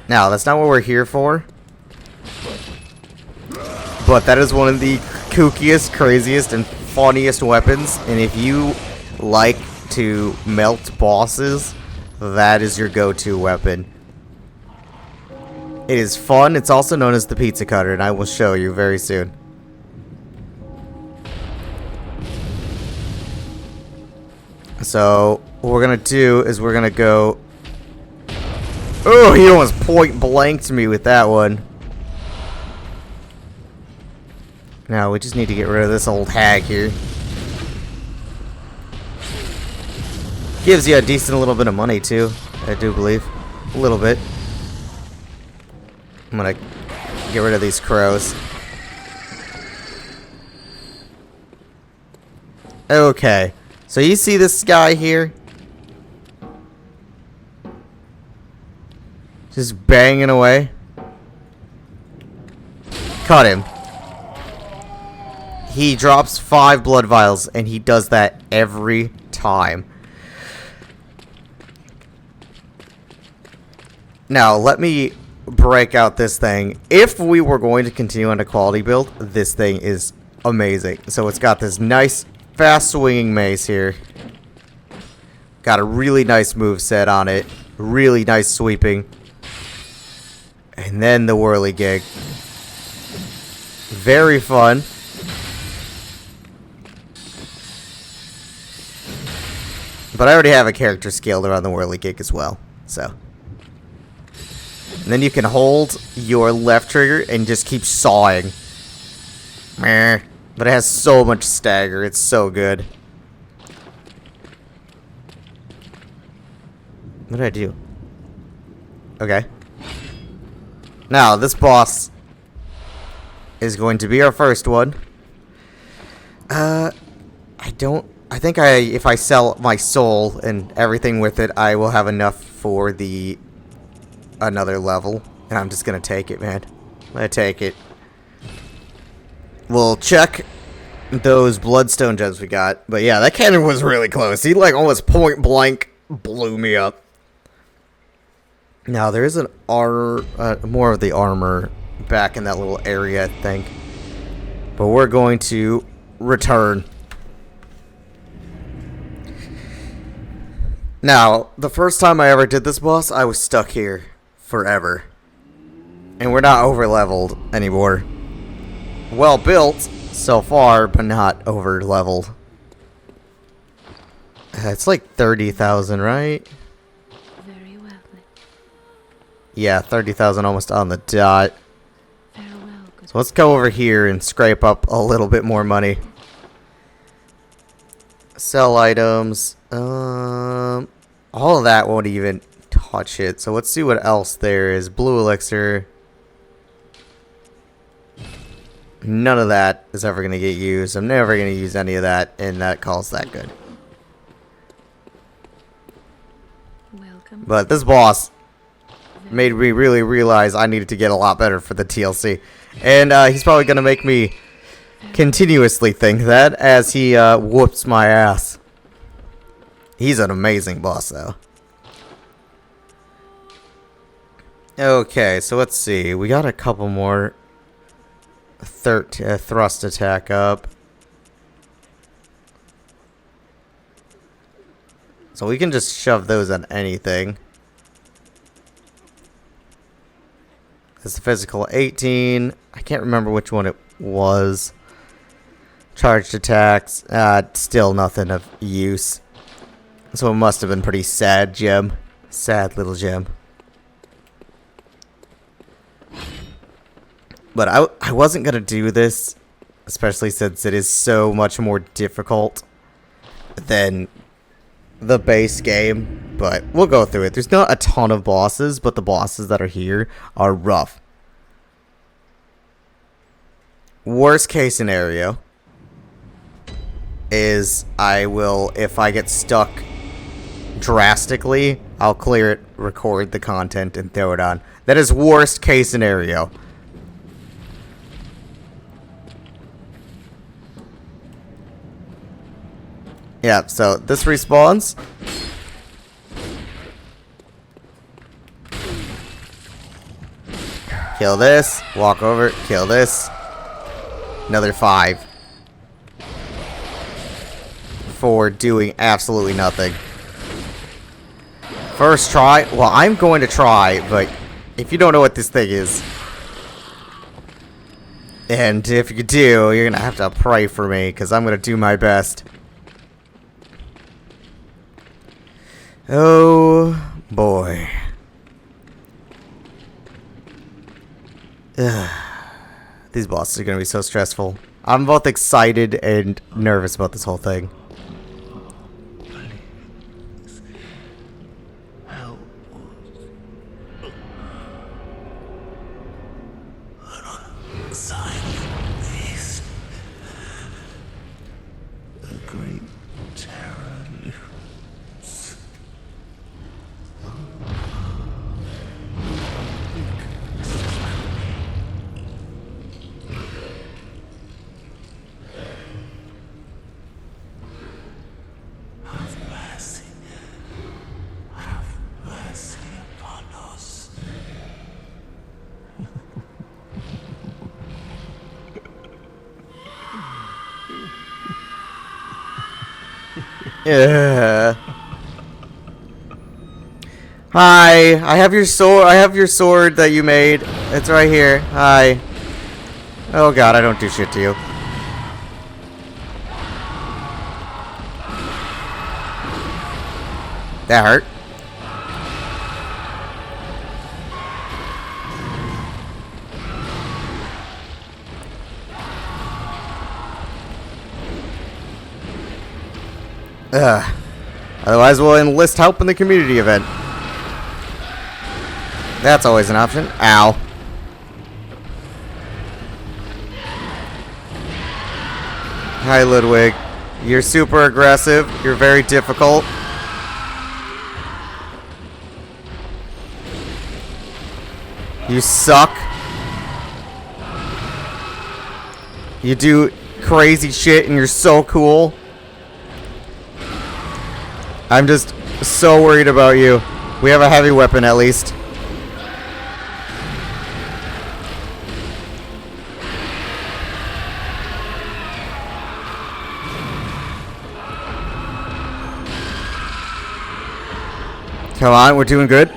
Now, that's not what we're here for. But that is one of the kookiest, craziest, and funniest weapons. And if you like to melt bosses, that is your go-to weapon. It is fun. It's also known as the pizza cutter, and I will show you very soon. So, what we're going to do is we're going to go... Oh, he almost point blanked me with that one. Now, we just need to get rid of this old hag here. Gives you a decent little bit of money, too. I do believe. A little bit. I'm gonna get rid of these crows. Okay. So you see this guy here? Just banging away. Cut him. He drops 5 blood vials, and he does that every time. Now, let me break out this thing. If we were going to continue on a quality build, this thing is amazing. So it's got this nice, fast swinging mace here. Got a really nice move set on it. Really nice sweeping. And then the whirligig. Very fun. But I already have a character scaled around the whirligig as well. So. And then you can hold your left trigger and just keep sawing. Meh. But it has so much stagger. It's so good. What did I do? Okay. Now, this boss is going to be our first one. I think if I sell my soul and everything with it, I will have enough for the another level. And I'm just gonna take it, man. I'm gonna take it. We'll check those bloodstone gems we got. But yeah, that cannon was really close. He like almost point blank blew me up. Now there is an more of the armor back in that little area, I think. But we're going to return. Now, the first time I ever did this boss, I was stuck here forever. And we're not over leveled anymore. Well built so far, but not over leveled. It's like 30,000, right? Very well then. Yeah, 30,000 almost on the dot. Farewell, good. So let's go over here and scrape up a little bit more money. Sell items. All of that won't even touch it. So let's see what else there is. Blue elixir. None of that is ever going to get used. I'm never going to use any of that, and that calls that good. Welcome. But this boss made me really realize I needed to get a lot better for the TLC. And he's probably going to make me continuously think that as he whoops my ass. He's an amazing boss, though. Okay, so let's see. We got a couple more thrust attack up. So we can just shove those at anything. It's the physical 18. I can't remember which one it was. Charged attacks. Still nothing of use. So it must have been pretty sad gem. Sad little gem. But I wasn't going to do this, especially since it is so much more difficult than the base game. But we'll go through it. There's not a ton of bosses, but the bosses that are here are rough. Worst case scenario is if I get stuck drastically, I'll clear it, record the content, and throw it on. That is worst case scenario. Yeah, so this respawns. Kill this, walk over, kill this. Another 5. For doing absolutely nothing. First try. Well, I'm going to try, but if you don't know what this thing is, and if you do, you're going to have to pray for me, because I'm going to do my best. Oh, boy. These bosses are going to be so stressful. I'm both excited and nervous about this whole thing. Yeah. Hi, I have your sword. I have your sword that you made. It's right here. Hi. Oh god, I don't do shit to you. That hurt. Ugh. Otherwise, we'll enlist help in the community event. That's always an option. Ow. Hi, Ludwig. You're super aggressive. You're very difficult. You suck. You do crazy shit and you're so cool. I'm just so worried about you. We have a heavy weapon at least. Come on, we're doing good.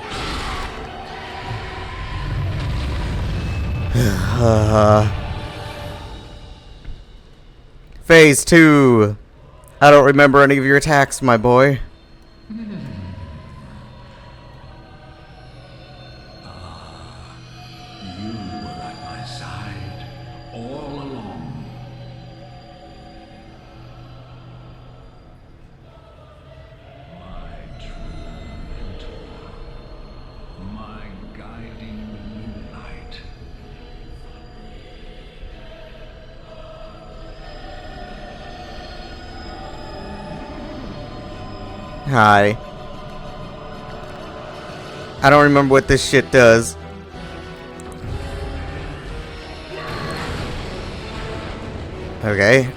Phase 2. I don't remember any of your attacks, my boy. You were at my side all along. My true mentor, my guiding moonlight. Hi. I don't remember what this shit does. Okay.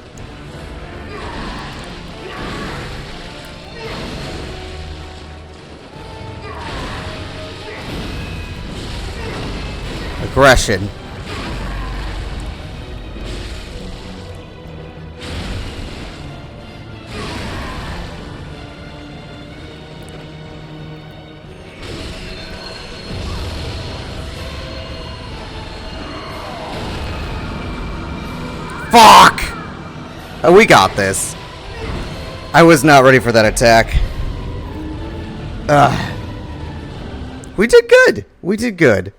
Aggression. Fuck! We got this. I was not ready for that attack. We did good. We did good.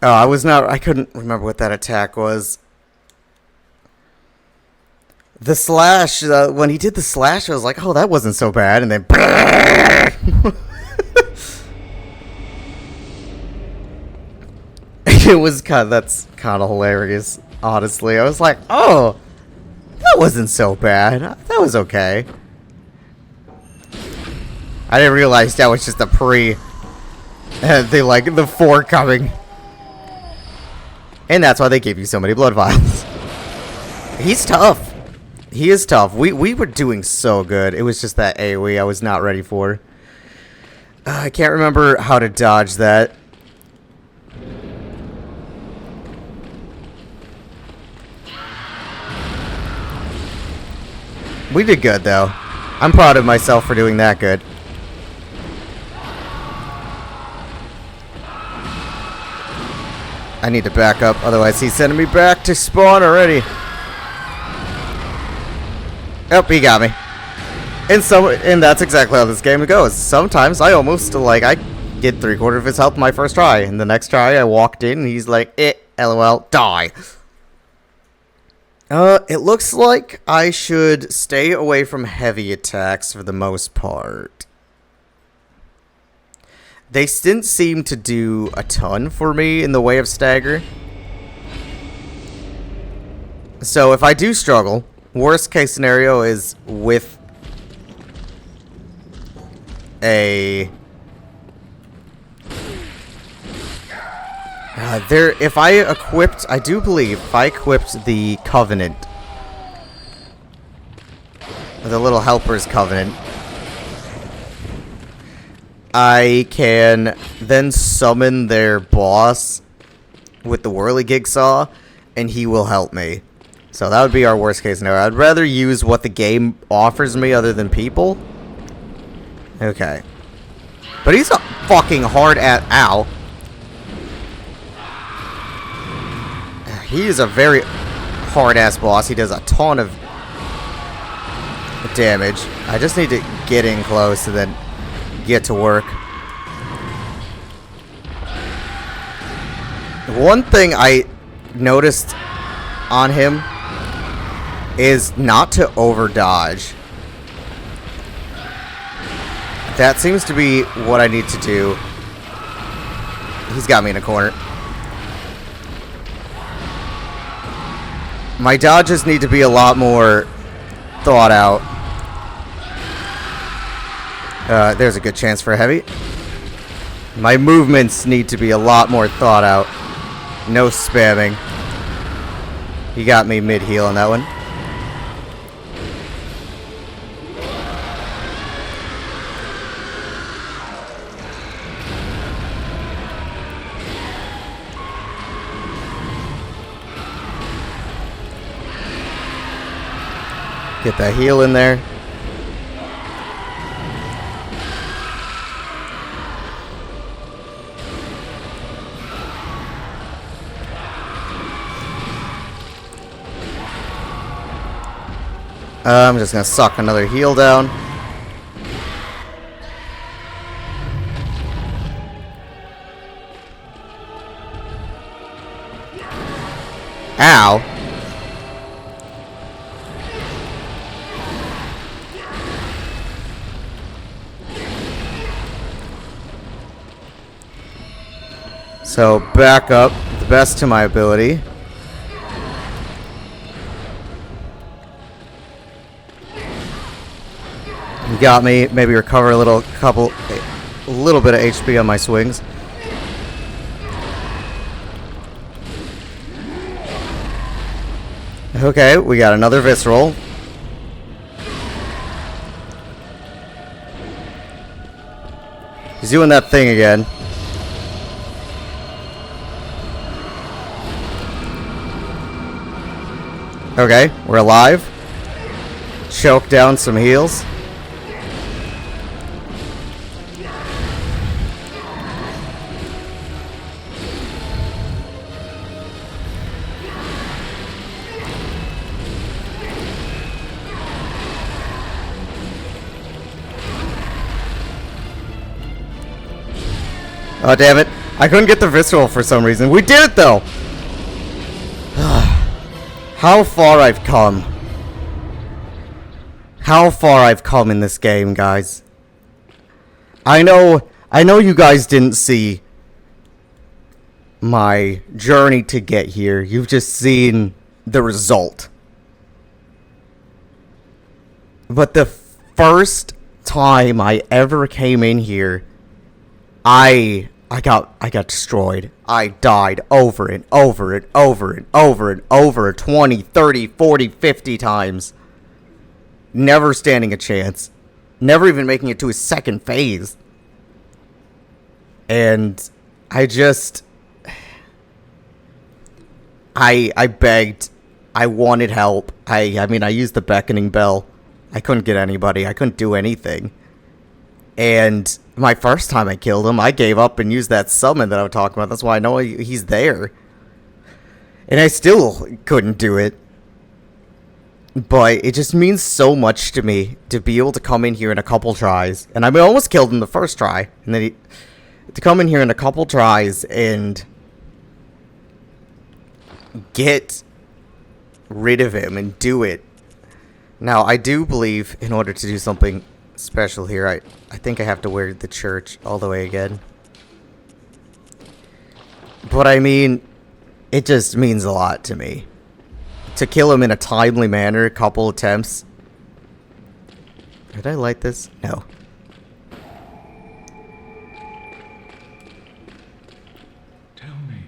Oh, I couldn't remember what that attack was. The slash, when he did the slash, I was like, oh, that wasn't so bad. And then... that's kind of hilarious, honestly. I was like, oh, that wasn't so bad. That was okay. I didn't realize that was just a pre. They like the 4 coming. And that's why they gave you so many blood vials. He's tough. He is tough. We were doing so good. It was just that AoE I was not ready for. I can't remember how to dodge that. We did good, though. I'm proud of myself for doing that good. I need to back up, otherwise he's sending me back to spawn already. Oh, he got me. And that's exactly how this game goes. Sometimes I almost, I get 3/4 of his health my first try, and the next try I walked in, and he's like, LOL, die. It looks like I should stay away from heavy attacks for the most part. They didn't seem to do a ton for me in the way of stagger. So if I do struggle, worst case scenario is with a... if I equipped, I do believe, if I equipped the Covenant, the little Helper's Covenant, I can then summon their boss with the Whirligig Saw, and he will help me. So that would be our worst case scenario. I'd rather use what the game offers me other than people. Okay. But he's a fucking hard at ow. He is a very hard ass boss. He does a ton of damage. I just need to get in close and then get to work. One thing I noticed on him is not to over dodge. That seems to be what I need to do. He's got me in a corner. My dodges need to be a lot more thought out. There's a good chance for a heavy. My movements need to be a lot more thought out. No spamming. He got me mid-heal on that one. Get that heal in there. I'm just gonna suck another heal down. Ow. So back up the best to my ability. You got me. Maybe recover a little bit of HP on my swings. Okay, we got another visceral. He's doing that thing again. Okay, we're alive. Choke down some heals. Oh, damn it. I couldn't get the visceral for some reason. We did it, though! How far I've come. How far I've come in this game, guys. I know you guys didn't see my journey to get here. You've just seen the result. But the first time I ever came in here, I got destroyed. I died over and over and over and over and over 20, 30, 40, 50 times. Never standing a chance. Never even making it to a second phase. And I begged. I wanted help. I mean, I used the beckoning bell. I couldn't get anybody. I couldn't do anything. And my first time I killed him, I gave up and used that summon that I was talking about. That's why I know he's there. And I still couldn't do it. But it just means so much to me to be able to come in here in a couple tries. And I almost killed him the first try. And then to come in here in a couple tries and get rid of him and do it. Now, I do believe in order to do something special here, I think I have to wear the church all the way again. But I mean, it just means a lot to me. To kill him in a timely manner, a couple attempts. Did I light this? No. Tell me,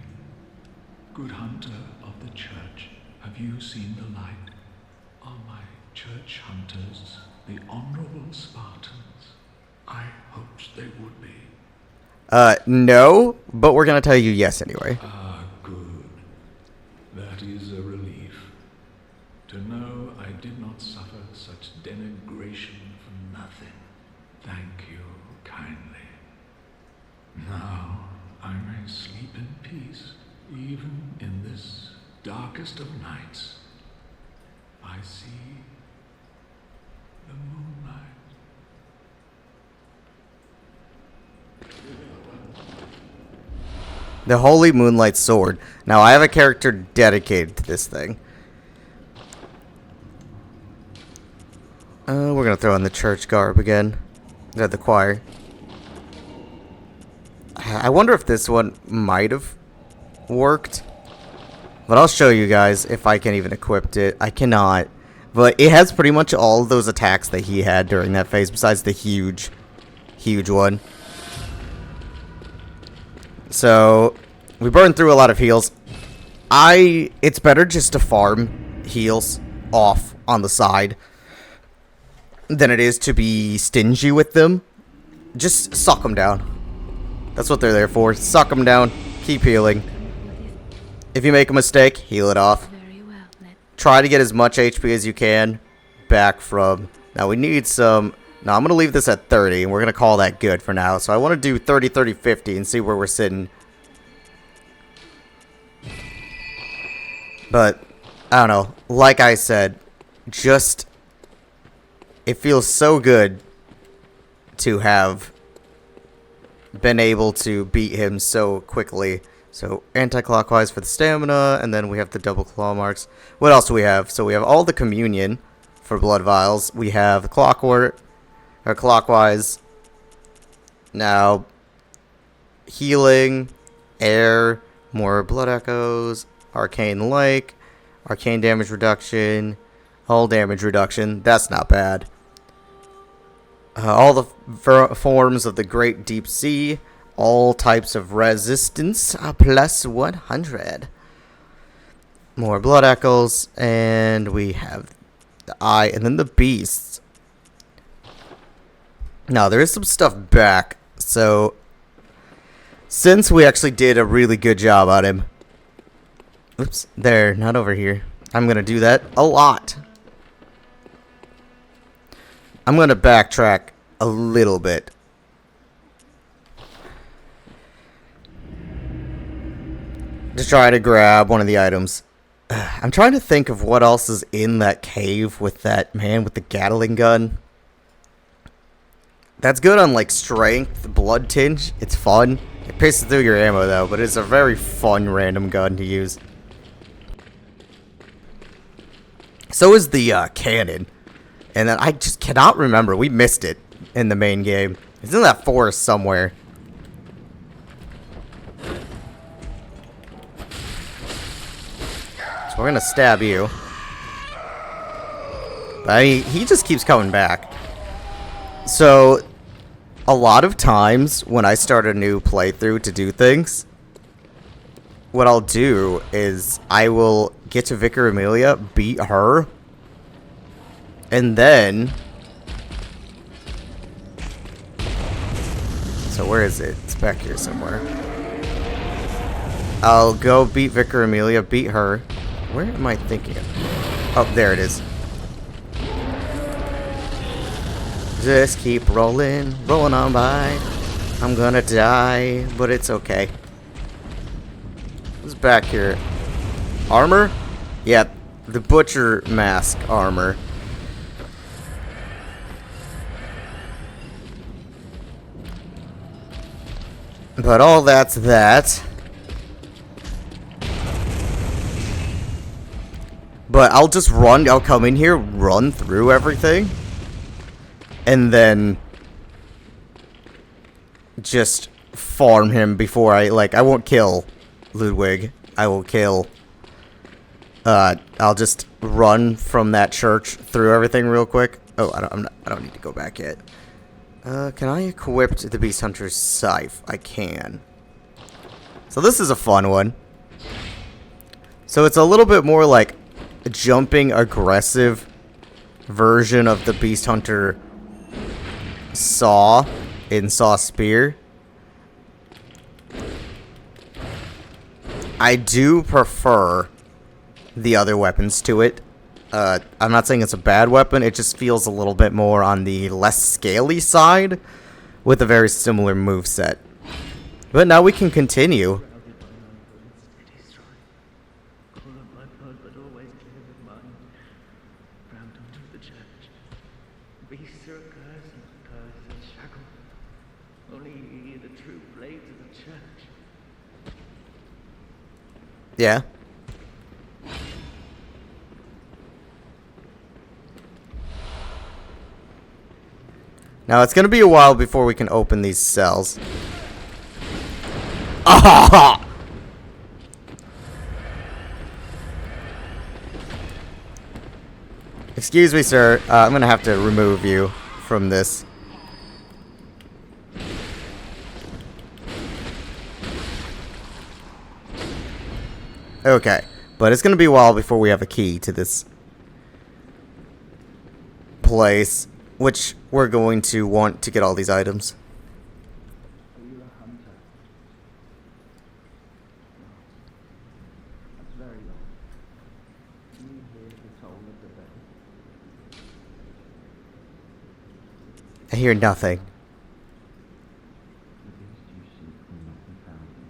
good hunter of the church, have you seen the light? Are my church hunters the honorable Spartans? I hoped they would be. No, but we're gonna tell you yes anyway. Ah, good. That is a relief. such denigration for nothing. Thank you kindly. Now I may sleep in peace, even in this darkest of nights. I see the moonlight. The Holy Moonlight Sword. Now, I have a character dedicated to this thing. We're gonna throw in the church garb again. The choir. I wonder if this one might have worked. But I'll show you guys if I can even equip it. I cannot. But it has pretty much all of those attacks that he had during that phase, besides the huge one. So, we burned through a lot of heals. It's better just to farm heals off on the side than it is to be stingy with them. Just suck them down. That's what they're there for. Suck them down. Keep healing. If you make a mistake, heal it off. Very well. Try to get as much HP as you can back from... Now, we need some... Now, I'm going to leave this at 30, and we're going to call that good for now. So, I want to do 30, 30, 50, and see where we're sitting. But, I don't know. Like I said, just... It feels so good to have been able to beat him so quickly. So, anti-clockwise for the stamina, and then we have the double claw marks. What else do we have? So, we have all the communion for blood vials. We have clockwork, or clockwise. Now, healing, air, more blood echoes, arcane like, arcane damage reduction, hull damage reduction. That's not bad. All the forms of the Great Deep Sea. All types of resistance. Plus 100. More blood echoes. And we have the eye. And then the beasts. Now, there is some stuff back. So, since we actually did a really good job on him. Oops. There. Not over here. I'm going to do that a lot. I'm going to backtrack a little bit. To try to grab one of the items. I'm trying to think of what else is in that cave with that man with the Gatling gun. That's good on like strength, blood tinge. It's fun. It pisses through your ammo though, but it's a very fun random gun to use. So is the cannon. And then I just cannot remember. We missed it in the main game. It's in that forest somewhere. So we're gonna stab you. But he just keeps coming back. So, a lot of times when I start a new playthrough to do things, what I'll do is I will get to Vicar Amelia, beat her, and then... So where is it? It's back here somewhere. I'll go beat Vicar Amelia, beat her. Where am I thinking of? Oh, there it is. Just keep rolling, rolling on by. I'm gonna die, but it's okay. Who's back here? Armor? Yep, the butcher mask armor. But all that's that. But I'll just run, I'll come in here, run through everything. And then just farm him before I won't kill Ludwig. I will kill. I'll just run from that church through everything real quick. Oh, I don't need to go back yet. Can I equip the Beast Hunter's scythe? I can. So this is a fun one. So it's a little bit more like a jumping aggressive version of the Beast Hunter saw in Saw Spear. I do prefer the other weapons to it. I'm not saying it's a bad weapon, it just feels a little bit more on the less scaly side with a very similar moveset. But now we can continue. Steady stride. Full of my blood, but always clear of mine. Bound unto the church. Beasts are a curse, and a curse is a shackle. Only ye, the true blades of the church. Yeah. Now it's gonna be a while before we can open these cells. Ah! Excuse me, sir. I'm gonna have to remove you from this. Okay, but it's gonna be a while before we have a key to this place, which we're going to want to get all these items. Are you a hunter? No. That's very low. Can you hear the tone of the bell? I hear nothing. The beast you seek will not be found here.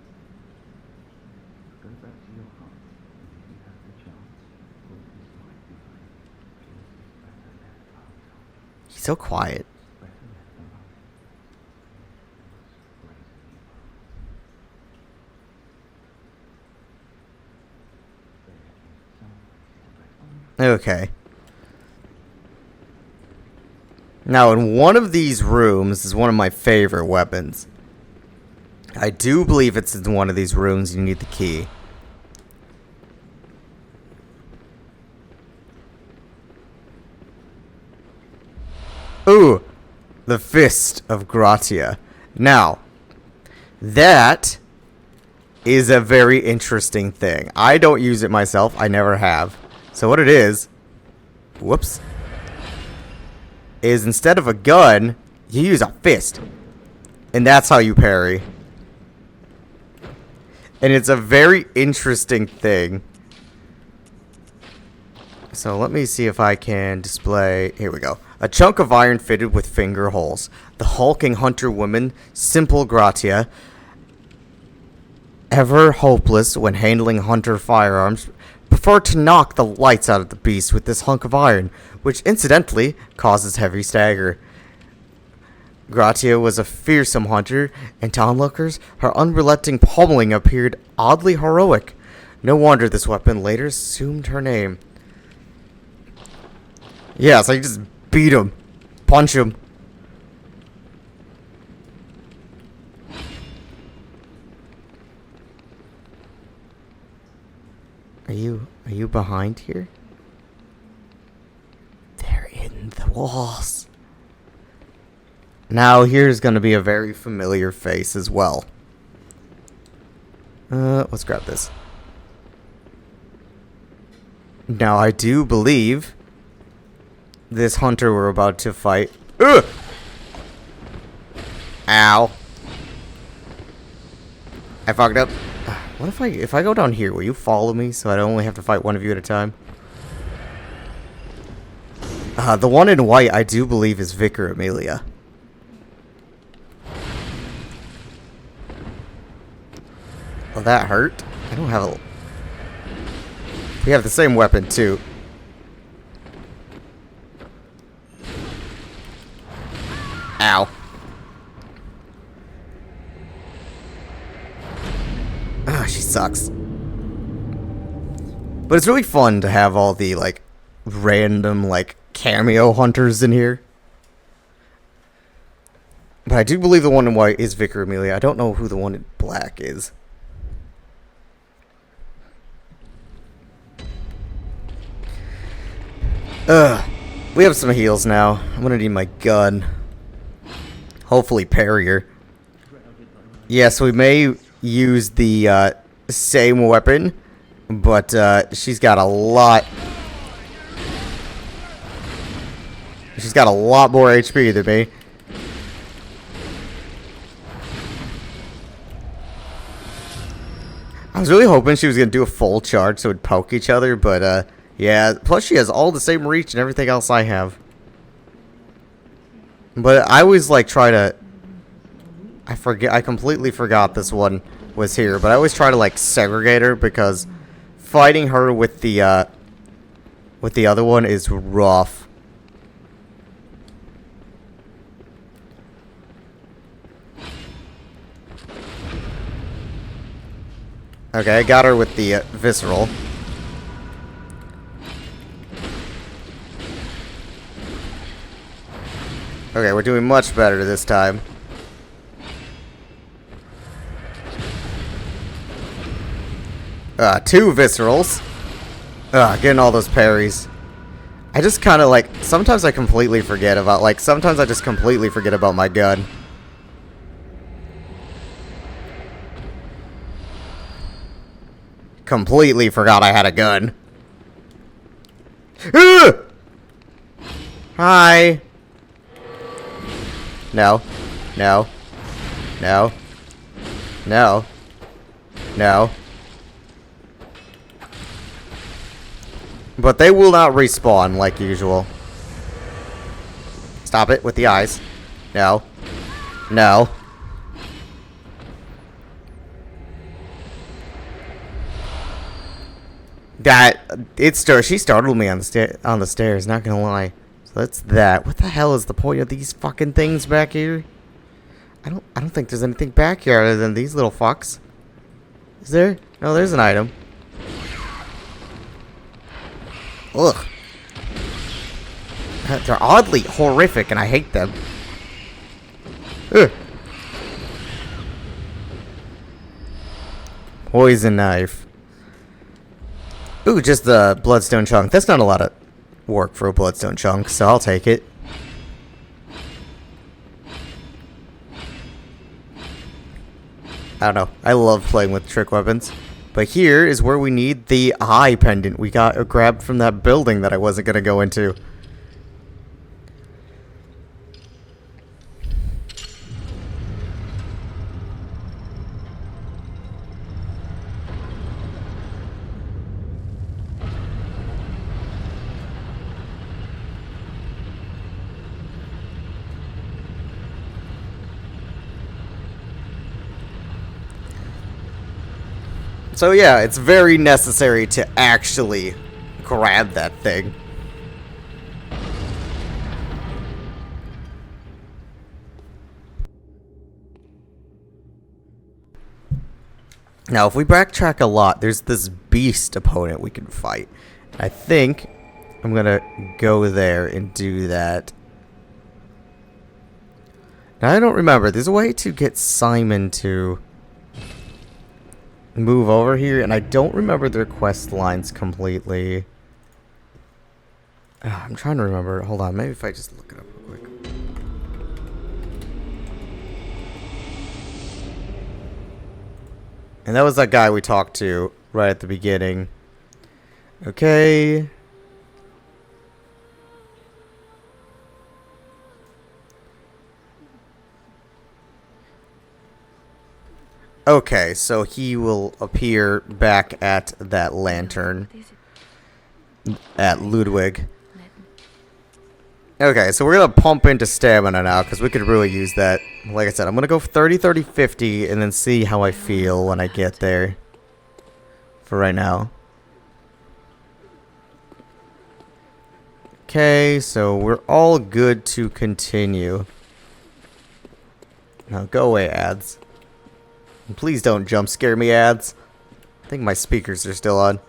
Go back to your hut, and if you have the chance, put this light behind. Peace is better left untold. He's so quiet. Better left alone. Great evil. There is some place to rest. Okay. Now, in one of these rooms is one of my favorite weapons. I do believe it's in one of these rooms you need the key. Ooh, the Fist of Gratia. Now, that is a very interesting thing. I don't use it myself. I never have. So what it is, whoops, is instead of a gun, you use a fist. And that's how you parry. And it's a very interesting thing. So let me see if I can display. Here we go. A chunk of iron fitted with finger holes. The hulking hunter woman, Simple Gratia, ever hopeless when handling hunter firearms, preferred to knock the lights out of the beast with this hunk of iron, which incidentally causes heavy stagger. Gratia was a fearsome hunter, and to onlookers, her unrelenting pummeling appeared oddly heroic. No wonder this weapon later assumed her name. Yeah, so you just beat him. Punch him. Are you behind here? They're in the walls. Now here's gonna be a very familiar face as well. Let's grab this. Now I do believe this hunter we're about to fight. Ugh! Ow. I fucked up. What if I go down here, will you follow me so I only have to fight one of you at a time? The one in white I do believe is Vicar Amelia. Well, that hurt. I don't have a... We have the same weapon too. Ow. She sucks. But it's really fun to have all the, like, random, like, cameo hunters in here. But I do believe the one in white is Vicar Amelia. I don't know who the one in black is. We have some heals now. I'm gonna need my gun. Hopefully parrier. Yes, we may use the same weapon, but she's got a lot. She's got a lot more HP than me. I was really hoping she was gonna do a full charge so we'd poke each other, but Yeah, plus she has all the same reach and everything else I have. But I always like try to... I completely forgot this one was here, but I always try to like segregate her because fighting her with the other one is rough. Okay, I got her with the visceral. Okay, we're doing much better this time. Two viscerals. Getting all those parries. I just kind of like, sometimes I completely forget about, like, sometimes I just completely forget about my gun. Completely forgot I had a gun. Hi. No. No. No. No. No. But they will not respawn like usual. Stop it with the eyes. No. No. She startled me on the stairs, not gonna lie. So that's that. What the hell is the point of these fucking things back here? I don't think there's anything back here other than these little fucks. Is there? No, there's an item. Ugh. They're oddly horrific and I hate them. Ugh. Poison knife. Ooh, just the bloodstone chunk. That's not a lot of work for a bloodstone chunk, so I'll take it. I don't know. I love playing with trick weapons. But here is where we need the eye pendant we got grabbed from that building that I wasn't going to go into. So yeah, it's very necessary to actually grab that thing. Now, if we backtrack a lot, there's this beast opponent we can fight. I think I'm gonna go there and do that. Now, I don't remember. There's a way to get Simon to move over here, and I don't remember their quest lines completely. I'm trying to remember. Hold on, maybe if I just look it up real quick. And that was that guy we talked to right at the beginning. Okay. Okay, so he will appear back at that lantern at Ludwig. Okay, so we're going to pump into stamina now because we could really use that. Like I said, I'm going to go 30, 30, 50 and then see how I feel when I get there for right now. Okay, so we're all good to continue. Now go away, ads. And please don't jump scare me, ads. I think my speakers are still on.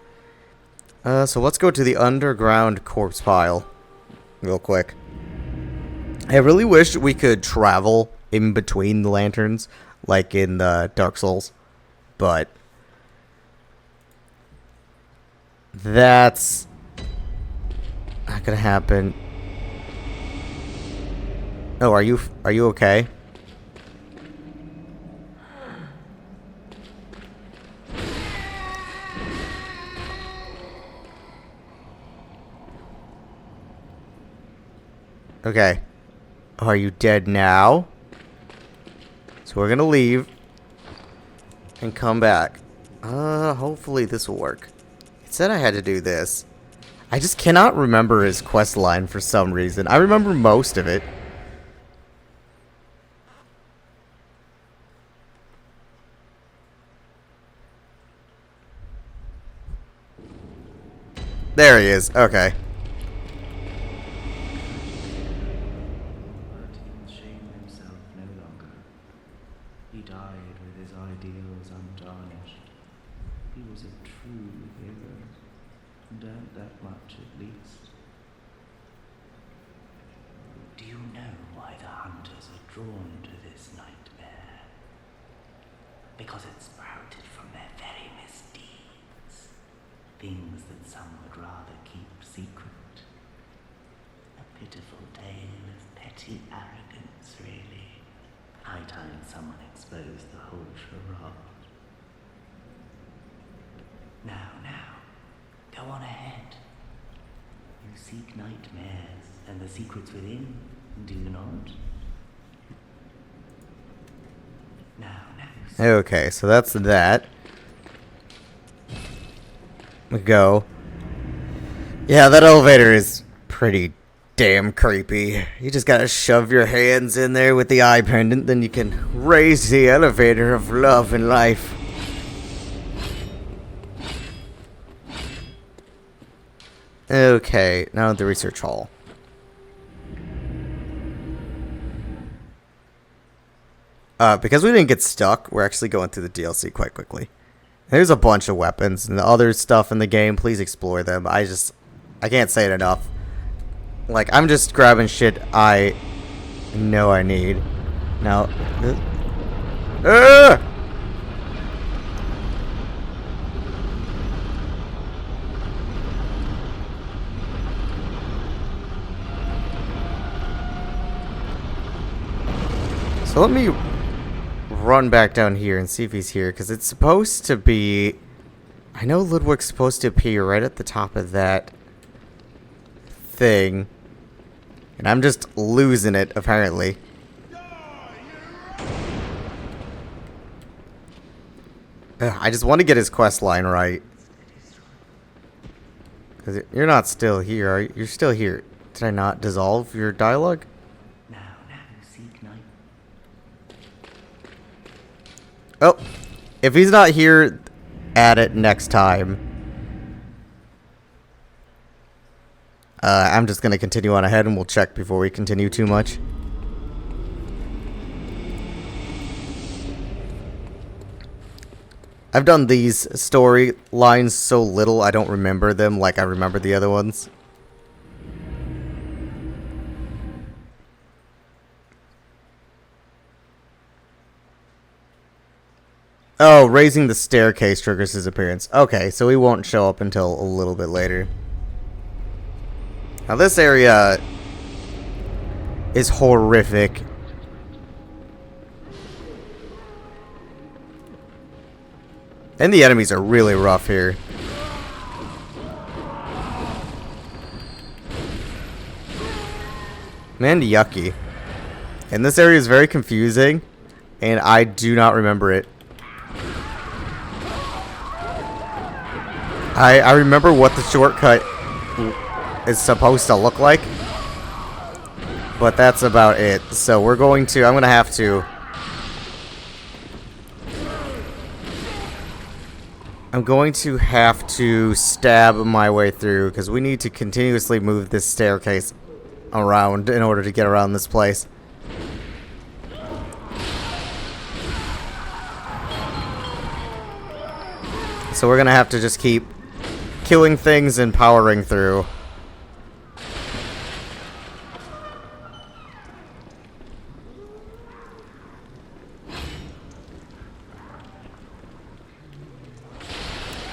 So let's go to the underground corpse pile real quick. I really wish we could travel in between the lanterns like in Dark Souls, but that's not gonna happen. Oh, are you okay? Okay. Are you dead now? So we're gonna leave and come back. Hopefully this will work. It said I had to do this. I just cannot remember his quest line for some reason. I remember most of it. There he is. Okay. But he will shame himself no longer. He died with his ideals untarnished. He was a true hero, and earned that much at least. Do you know why the hunters are drawn to this nightmare? Because it sprouted from their very misdeeds. Things that some would rather keep secret. A pitiful tale of petty arrogance, really. High time someone exposed the whole charade. Now, go on ahead. You seek nightmares and the secrets within, do you not? Now. Okay, so that's that. We go. Yeah, that elevator is pretty damn creepy. You just gotta shove your hands in there with the eye pendant, then you can raise the elevator of love and life. Okay, now the research hall. Because we didn't get stuck, we're actually going through the DLC quite quickly. There's a bunch of weapons and other stuff in the game. Please explore them. I can't say it enough. Like, I'm just grabbing shit I know I need. Now, so let me run back down here and see if he's here, because it's supposed to be... I know Ludwig's supposed to appear right at the top of that thing, and I'm just losing it, apparently. I just want to get his quest line right. Because you're not still here, are you? You're still here. Did I not dissolve your dialogue? Now, seek night. Oh, if he's not here, add it next time. I'm just going to continue on ahead and we'll check before we continue too much. I've done these storylines so little I don't remember them like I remember the other ones. Oh, raising the staircase triggers his appearance. Okay, so he won't show up until a little bit later. Now this area is horrific. And the enemies are really rough here. Man, yucky. And this area is very confusing, and I do not remember it. I remember what the shortcut is supposed to look like, but that's about it. So I'm gonna have to... I'm going to have to stab my way through, because we need to continuously move this staircase around in order to get around this place. So we're gonna have to just keep killing things and powering through.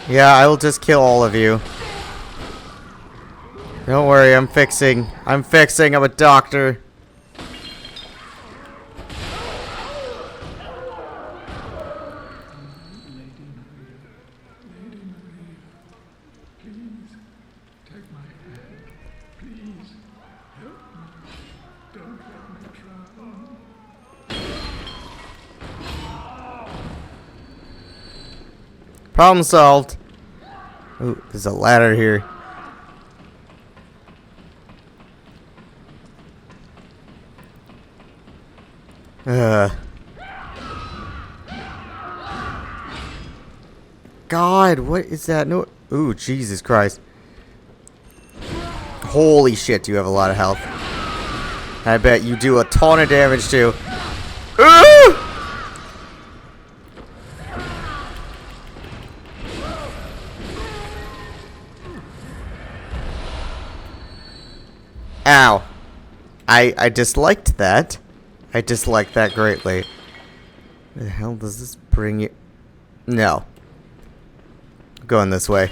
Yeah, I will just kill all of you. Don't worry, I'm fixing. I'm a doctor. Problem solved. Ooh, there's a ladder here. God, what is that? No. Ooh, Jesus Christ. Holy shit, you have a lot of health. I bet you do a ton of damage too. Ooh! Ow. I disliked that. I disliked that greatly. Where the hell does this bring you? No. Going this way.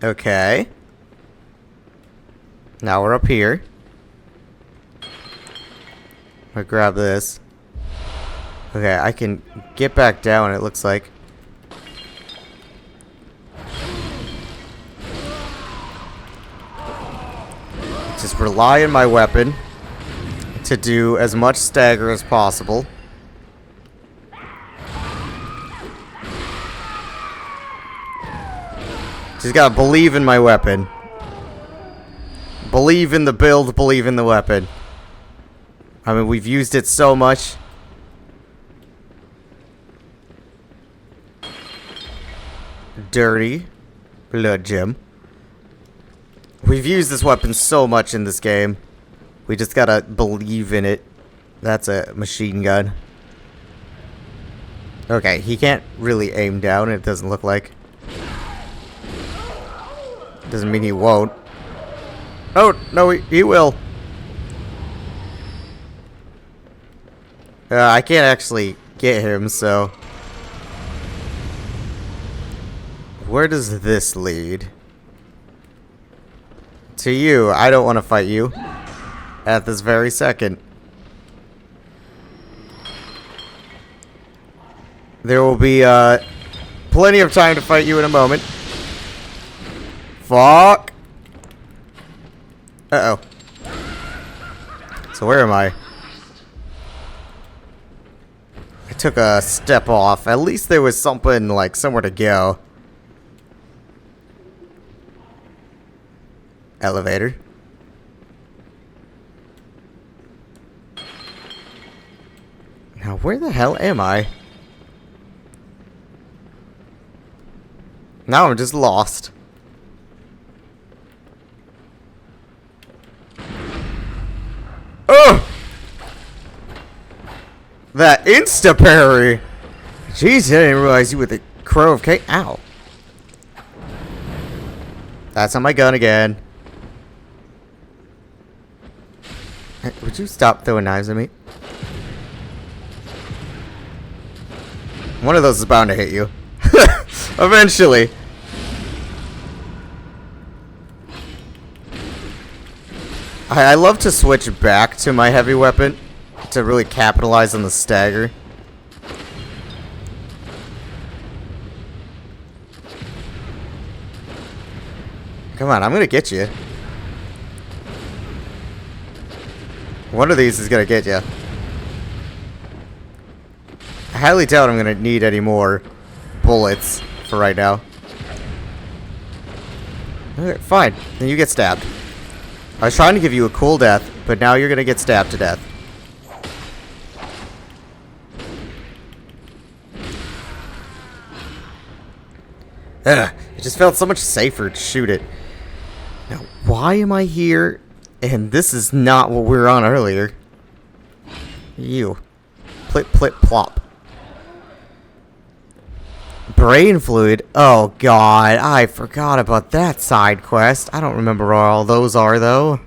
Okay. Now we're up here. I grab this. Okay, I can get back down, it looks like. Just rely on my weapon to do as much stagger as possible. Just gotta believe in my weapon. Believe in the build, believe in the weapon. I mean, we've used it so much. Dirty blood gem. We've used this weapon so much in this game. We just gotta believe in it. That's a machine gun. Okay, he can't really aim down, it doesn't look like. Doesn't mean he won't. Oh, no, he will. I can't actually get him, so... Where does this lead? To you. I don't want to fight you. At this very second. There will be, plenty of time to fight you in a moment. Fuck! Uh-oh. So where am I? I took a step off. At least there was something, like, somewhere to go. Elevator. Now, where the hell am I? Now I'm just lost. Oh! That insta parry! Jeez, I didn't realize you were the crow of K. Ow. That's on my gun again. Hey, would you stop throwing knives at me? One of those is bound to hit you. Eventually. I love to switch back to my heavy weapon to really capitalize on the stagger. Come on, I'm gonna get you. One of these is gonna get you. I highly doubt I'm gonna need any more bullets for right now. Okay, fine. Then you get stabbed. I was trying to give you a cool death, but now you're gonna get stabbed to death. Ugh, it just felt so much safer to shoot it. Now, why am I here? And this is not what we were on earlier. You. Plip, plip, plop. Brain fluid? Oh god, I forgot about that side quest. I don't remember where all those are, though.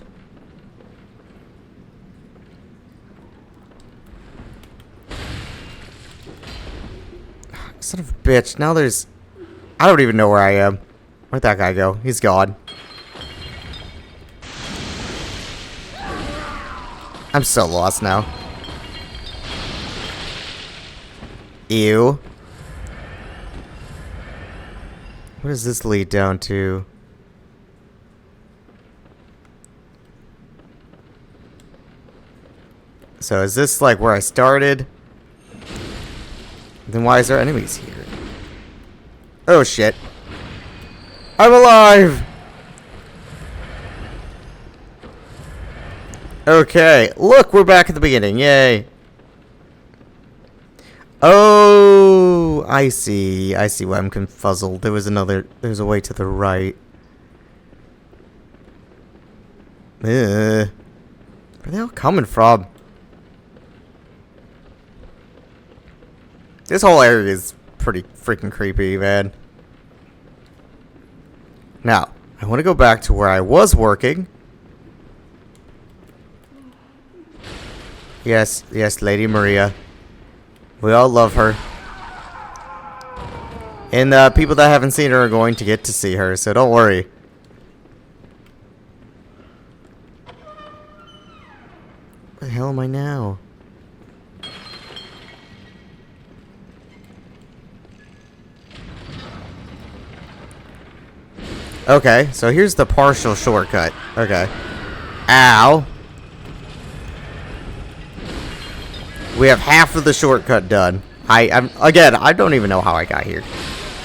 Son of a bitch, now there's... I don't even know where I am. Where'd that guy go? He's gone. I'm so lost now. Ew. What does this lead down to? So is this like where I started? Then why is there enemies here? Oh shit. I'm alive! Okay, look, we're back at the beginning. Yay. Oh, I see. I see why I'm confuzzled. There's a way to the right. Where are they all coming from? This whole area is pretty freaking creepy, man. Now, I want to go back to where I was working. Yes, yes, Lady Maria. We all love her. And people that haven't seen her are going to get to see her, so don't worry. Where the hell am I now? Okay, so here's the partial shortcut. Okay. Ow. We have half of the shortcut done. Again, I don't even know how I got here.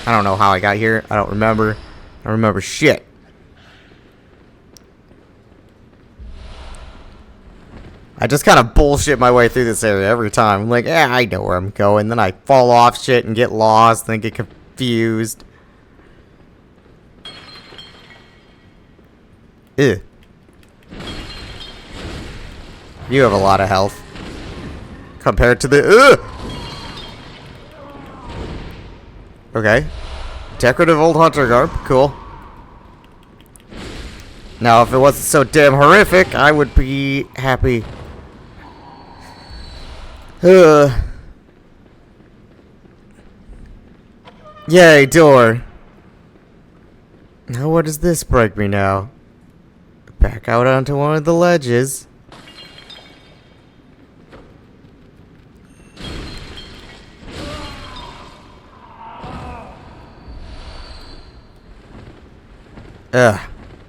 I don't know how I got here. I don't remember. I don't remember shit. I just kind of bullshit my way through this area every time. I'm like, yeah, I know where I'm going. Then I fall off shit and get lost and then get confused. Ew. You have a lot of health. Compared to the... Okay. Decorative old hunter garb. Cool. Now, if it wasn't so damn horrific, I would be happy. Yay, door. Now, what does this break me now? Back out onto one of the ledges. Ugh.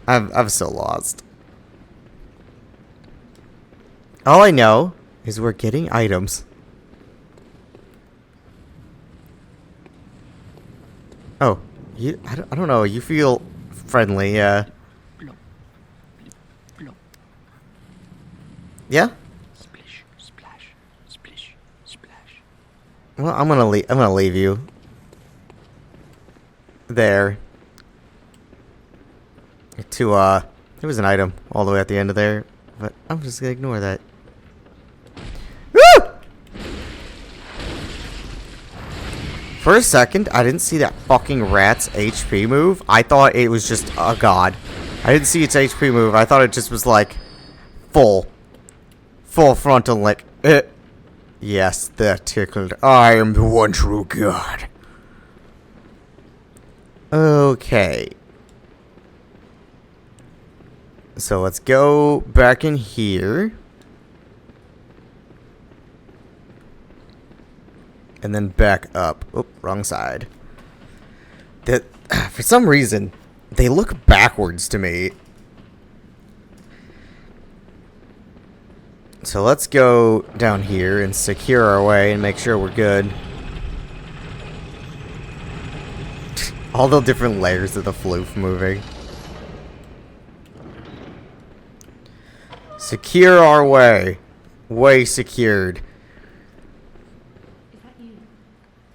I'm so lost. All I know is we're getting items. Oh, I don't know. You feel friendly, yeah. Yeah? Splish, splash, splish, splash. Well, I'm gonna leave you. There. There was an item all the way at the end of there, but I'm just gonna ignore that. Woo! For a second, I didn't see that fucking rat's HP move. I thought it was just a god. I didn't see its HP move. I thought it just was like full frontal, like Yes, that tickled. I am the one true god. Okay. So let's go back in here. And then back up. Oop, wrong side. For some reason, they look backwards to me. So let's go down here and secure our way and make sure we're good. All the different layers of the floof moving. Secure our way. Way secured. Is that you,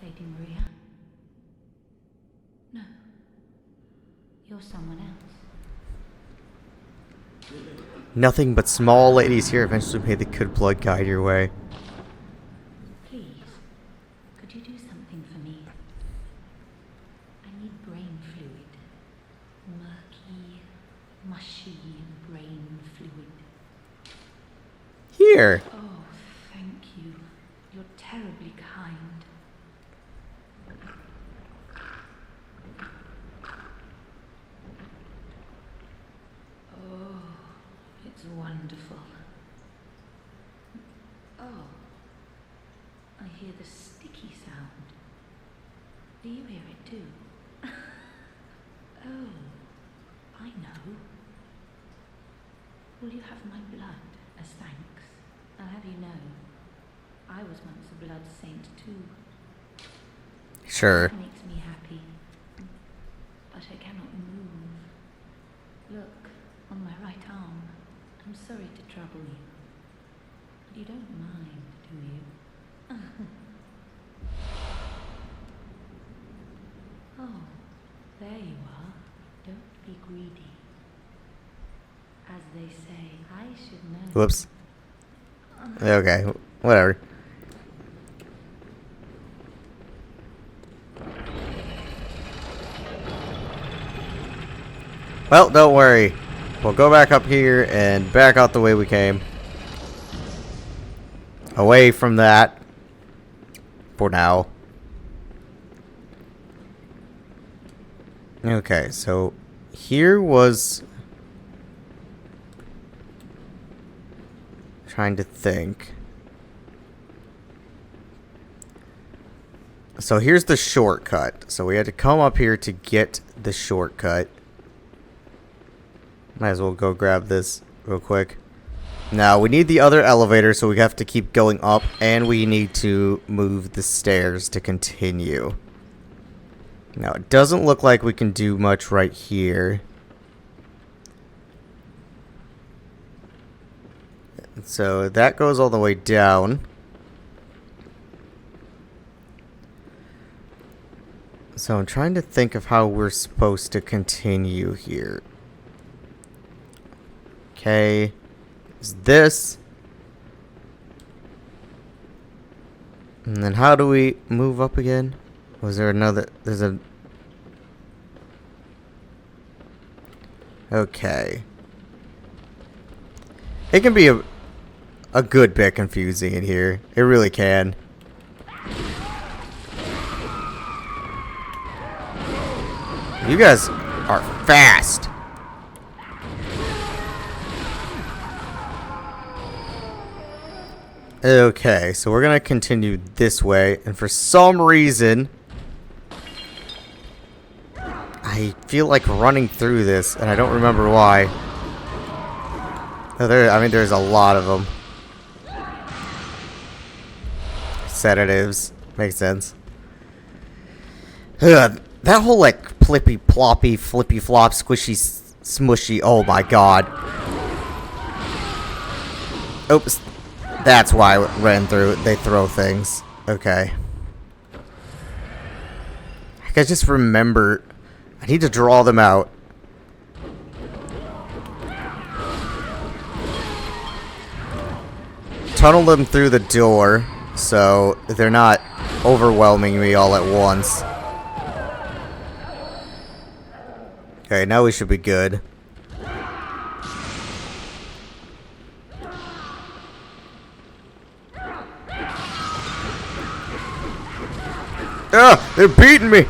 Lady Maria? No. You're someone else. Nothing but small ladies here. Eventually may the good blood guide your way. Please, could you do something for me? I need brain fluid. Murky, mushy brain fluid. Here. Oh, thank you. You're terribly kind. Oh, it's wonderful. Oh, I hear the sticky sound. Do you hear it too? Oh, I know. Will you have my blood as thanks? I'll have you know, I was once a blood saint too. Sure. It makes me happy, but I cannot move. Look, on my right arm, I'm sorry to trouble you. But you don't mind, do you? Oh, there you are. Don't be greedy. As they say, I should know. Whoops. Okay, whatever. Well, don't worry. We'll go back up here and back out the way we came. Away from that. For now. Okay, so here was... Trying to think. So here's the shortcut. So we had to come up here to get the shortcut. Might as well go grab this real quick. Now, we need the other elevator, so we have to keep going up, and we need to move the stairs to continue. Now, it doesn't look like we can do much right here. So that goes all the way down. So I'm trying to think of how we're supposed to continue here. Okay. Is this. And then how do we move up again? Was there another? There's a... Okay. It can be a good bit confusing in here. It really can. You guys are fast. Okay, so we're gonna continue this way, and for some reason I feel like running through this, and I don't remember why. Oh, there's a lot of them. Sedatives. Makes sense. Ugh, that whole, like, plippy ploppy, flippy flop, squishy, smushy. Oh my god. Oops. That's why I ran through. They throw things. Okay. I just remember. I need to draw them out. Tunnel them through the door so they're not overwhelming me all at once. Okay, now we should be good. Ah, they're beating me.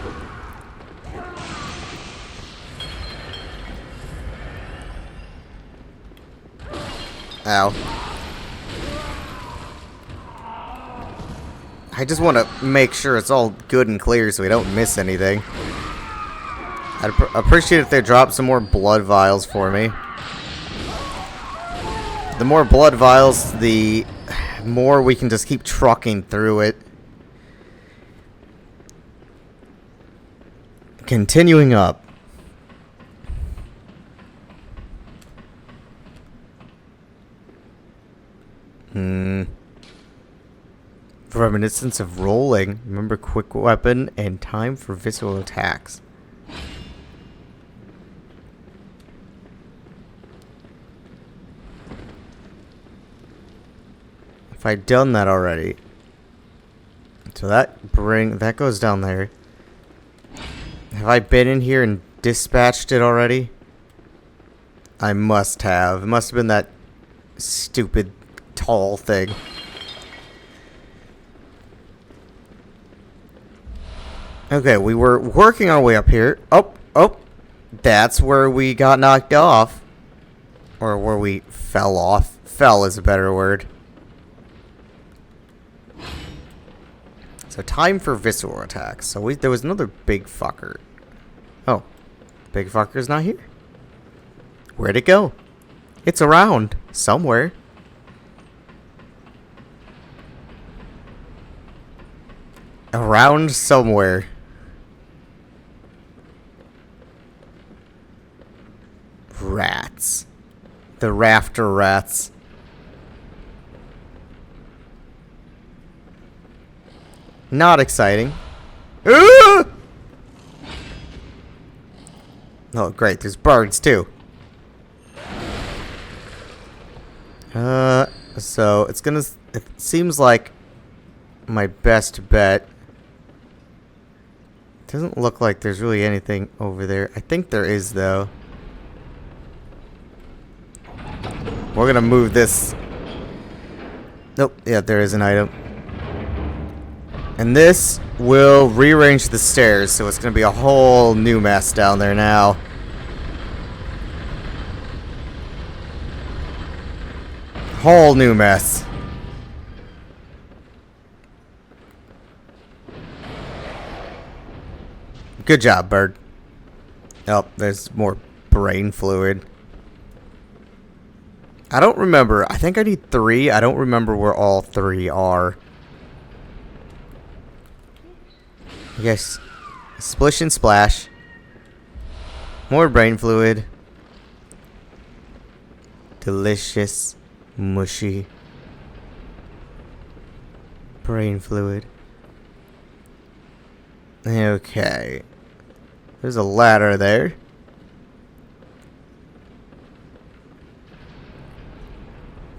Ow. I just want to make sure it's all good and clear so we don't miss anything. I'd appreciate if they dropped some more blood vials for me. The more blood vials, the more we can just keep trucking through it. Continuing up. Reminiscence of rolling. Remember quick weapon and time for visceral attacks. If I'd done that already. So that goes down there. Have I been in here and dispatched it already? I must have. It must have been that stupid tall thing. Okay, we were working our way up here. Oh, that's where we got knocked off. Or where we fell off. Fell is a better word. So time for visceral attacks. So there was another big fucker. Oh, big fucker's not here. Where'd it go? It's around somewhere. Around somewhere. Rats. The rafter rats. Not exciting. Ah! Oh, great. There's birds, too. So it's gonna... It seems like my best bet... Doesn't look like there's really anything over there. I think there is, though. We're gonna move this... Nope. Yeah, there is an item. And this will rearrange the stairs, so it's gonna be a whole new mess down there now. Whole new mess. Good job, bird. Oh, there's more brain fluid. I don't remember. I think I need 3. I don't remember where all 3 are. Yes. Splish and splash. More brain fluid. Delicious. Mushy. Brain fluid. Okay. There's a ladder there.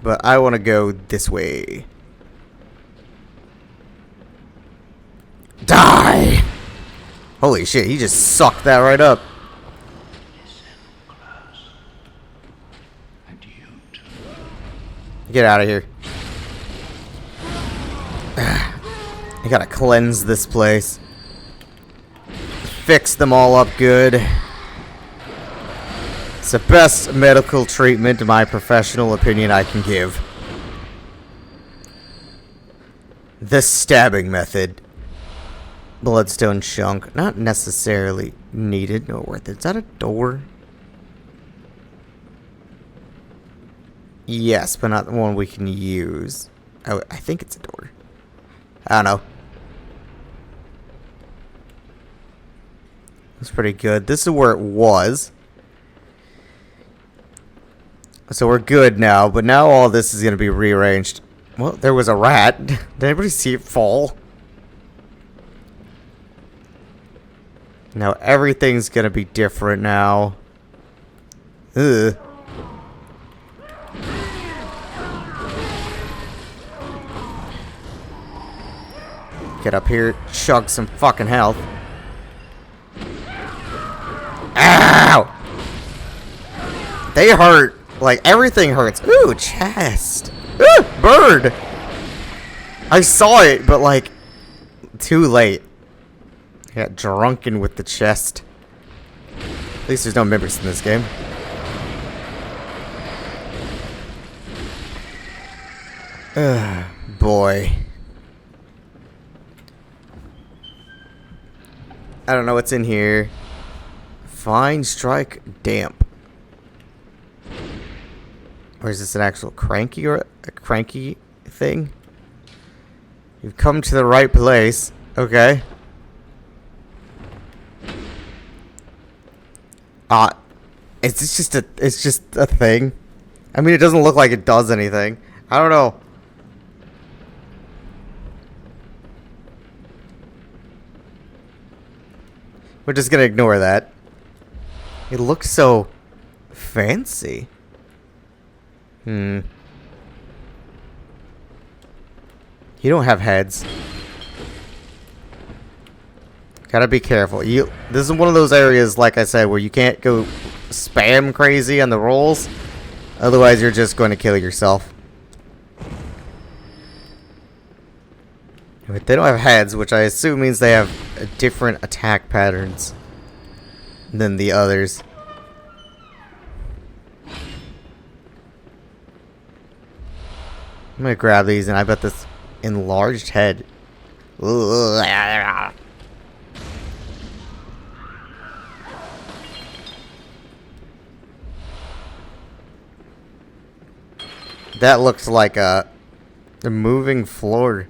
But I want to go this way. Die! Holy shit, he just sucked that right up. Listen close. And you too. Get out of here. I gotta cleanse this place. Fix them all up good. It's the best medical treatment, in my professional opinion, I can give. The stabbing method. Bloodstone chunk. Not necessarily needed nor worth it. Is that a door? Yes, but not the one we can use. Oh, I think it's a door. I don't know. That's pretty good. This is where it was. So we're good now, but now all this is going to be rearranged. Well, there was a rat. Did anybody see it fall? Now everything's going to be different now. Ugh. Get up here, chug some fucking health. Ow! They hurt. Like, everything hurts. Ooh, chest. Ooh, bird! I saw it, but, like, too late. I got drunken with the chest. At least there's no mimics in this game. Ugh, boy. I don't know what's in here. Fine strike damp. Or is this an actual cranky or a cranky thing? You've come to the right place. Okay. It's just a thing. I mean, it doesn't look like it does anything. I don't know. We're just gonna ignore that. It looks so fancy. You don't have heads. Gotta be careful. This is one of those areas, like I said, where you can't go spam crazy on the rolls. Otherwise, you're just going to kill yourself. But they don't have heads, which I assume means they have different attack patterns than the others. I'm gonna grab these, and I bet this enlarged head. That looks like a moving floor.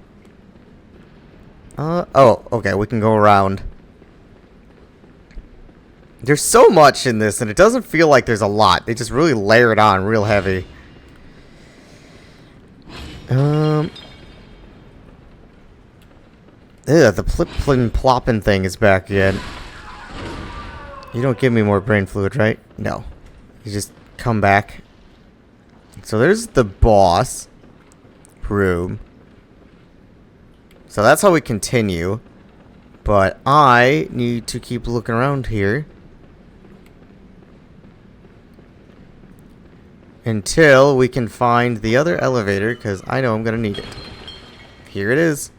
Oh, okay, we can go around. There's so much in this, and it doesn't feel like there's a lot. They just really layer it on real heavy. Yeah, the plippin' ploppin' thing is back again. You don't give me more brain fluid, right? No. You just come back. So there's the boss room. So that's how we continue. But I need to keep looking around here until we can find the other elevator, because I know I'm going to need it. Here it is.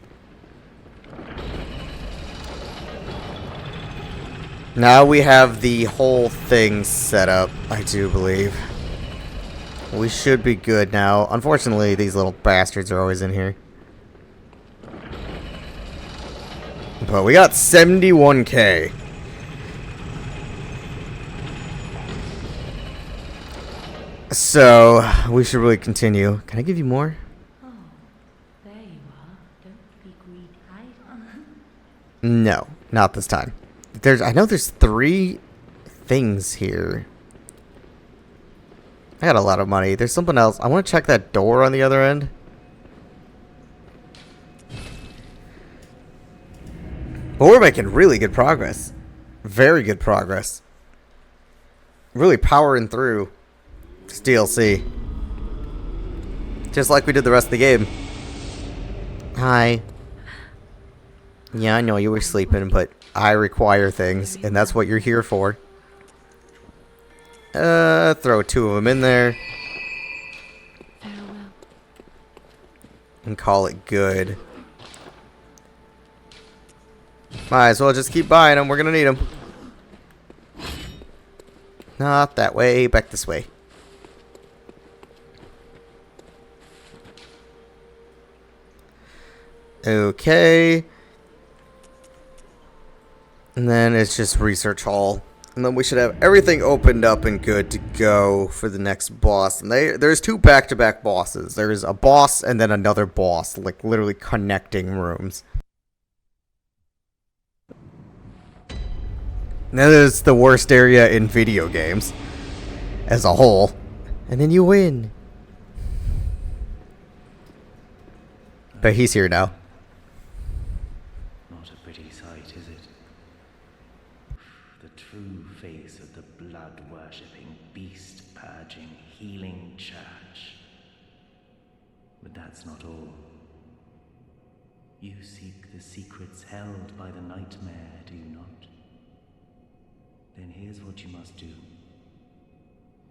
Now we have the whole thing set up, I do believe. We should be good now. Unfortunately, these little bastards are always in here. But we got 71K. So, we should really continue. Can I give you more? Oh, there you are. Don't be greedy. No, not this time. I know there's 3 things here. I got a lot of money. There's something else. I want to check that door on the other end. But we're making really good progress. Very good progress. Really powering through this DLC. Just like we did the rest of the game. Hi. Yeah, I know you were sleeping, but I require things, and that's what you're here for. Throw 2 of them in there. Farewell. And call it good. Might as well just keep buying them. We're gonna need them. Not that way. Back this way. Okay. And then it's just research hall. And then we should have everything opened up and good to go for the next boss. And there's 2 back-to-back bosses. There's a boss and then another boss. Like, literally connecting rooms. That is the worst area in video games. As a whole. And then you win. But he's here now. Not a pretty sight, is it? The true face of the blood-worshipping, beast-purging, healing church. But that's not all. You seek the secrets held by the nightmare, do you not? Then here's what you must do.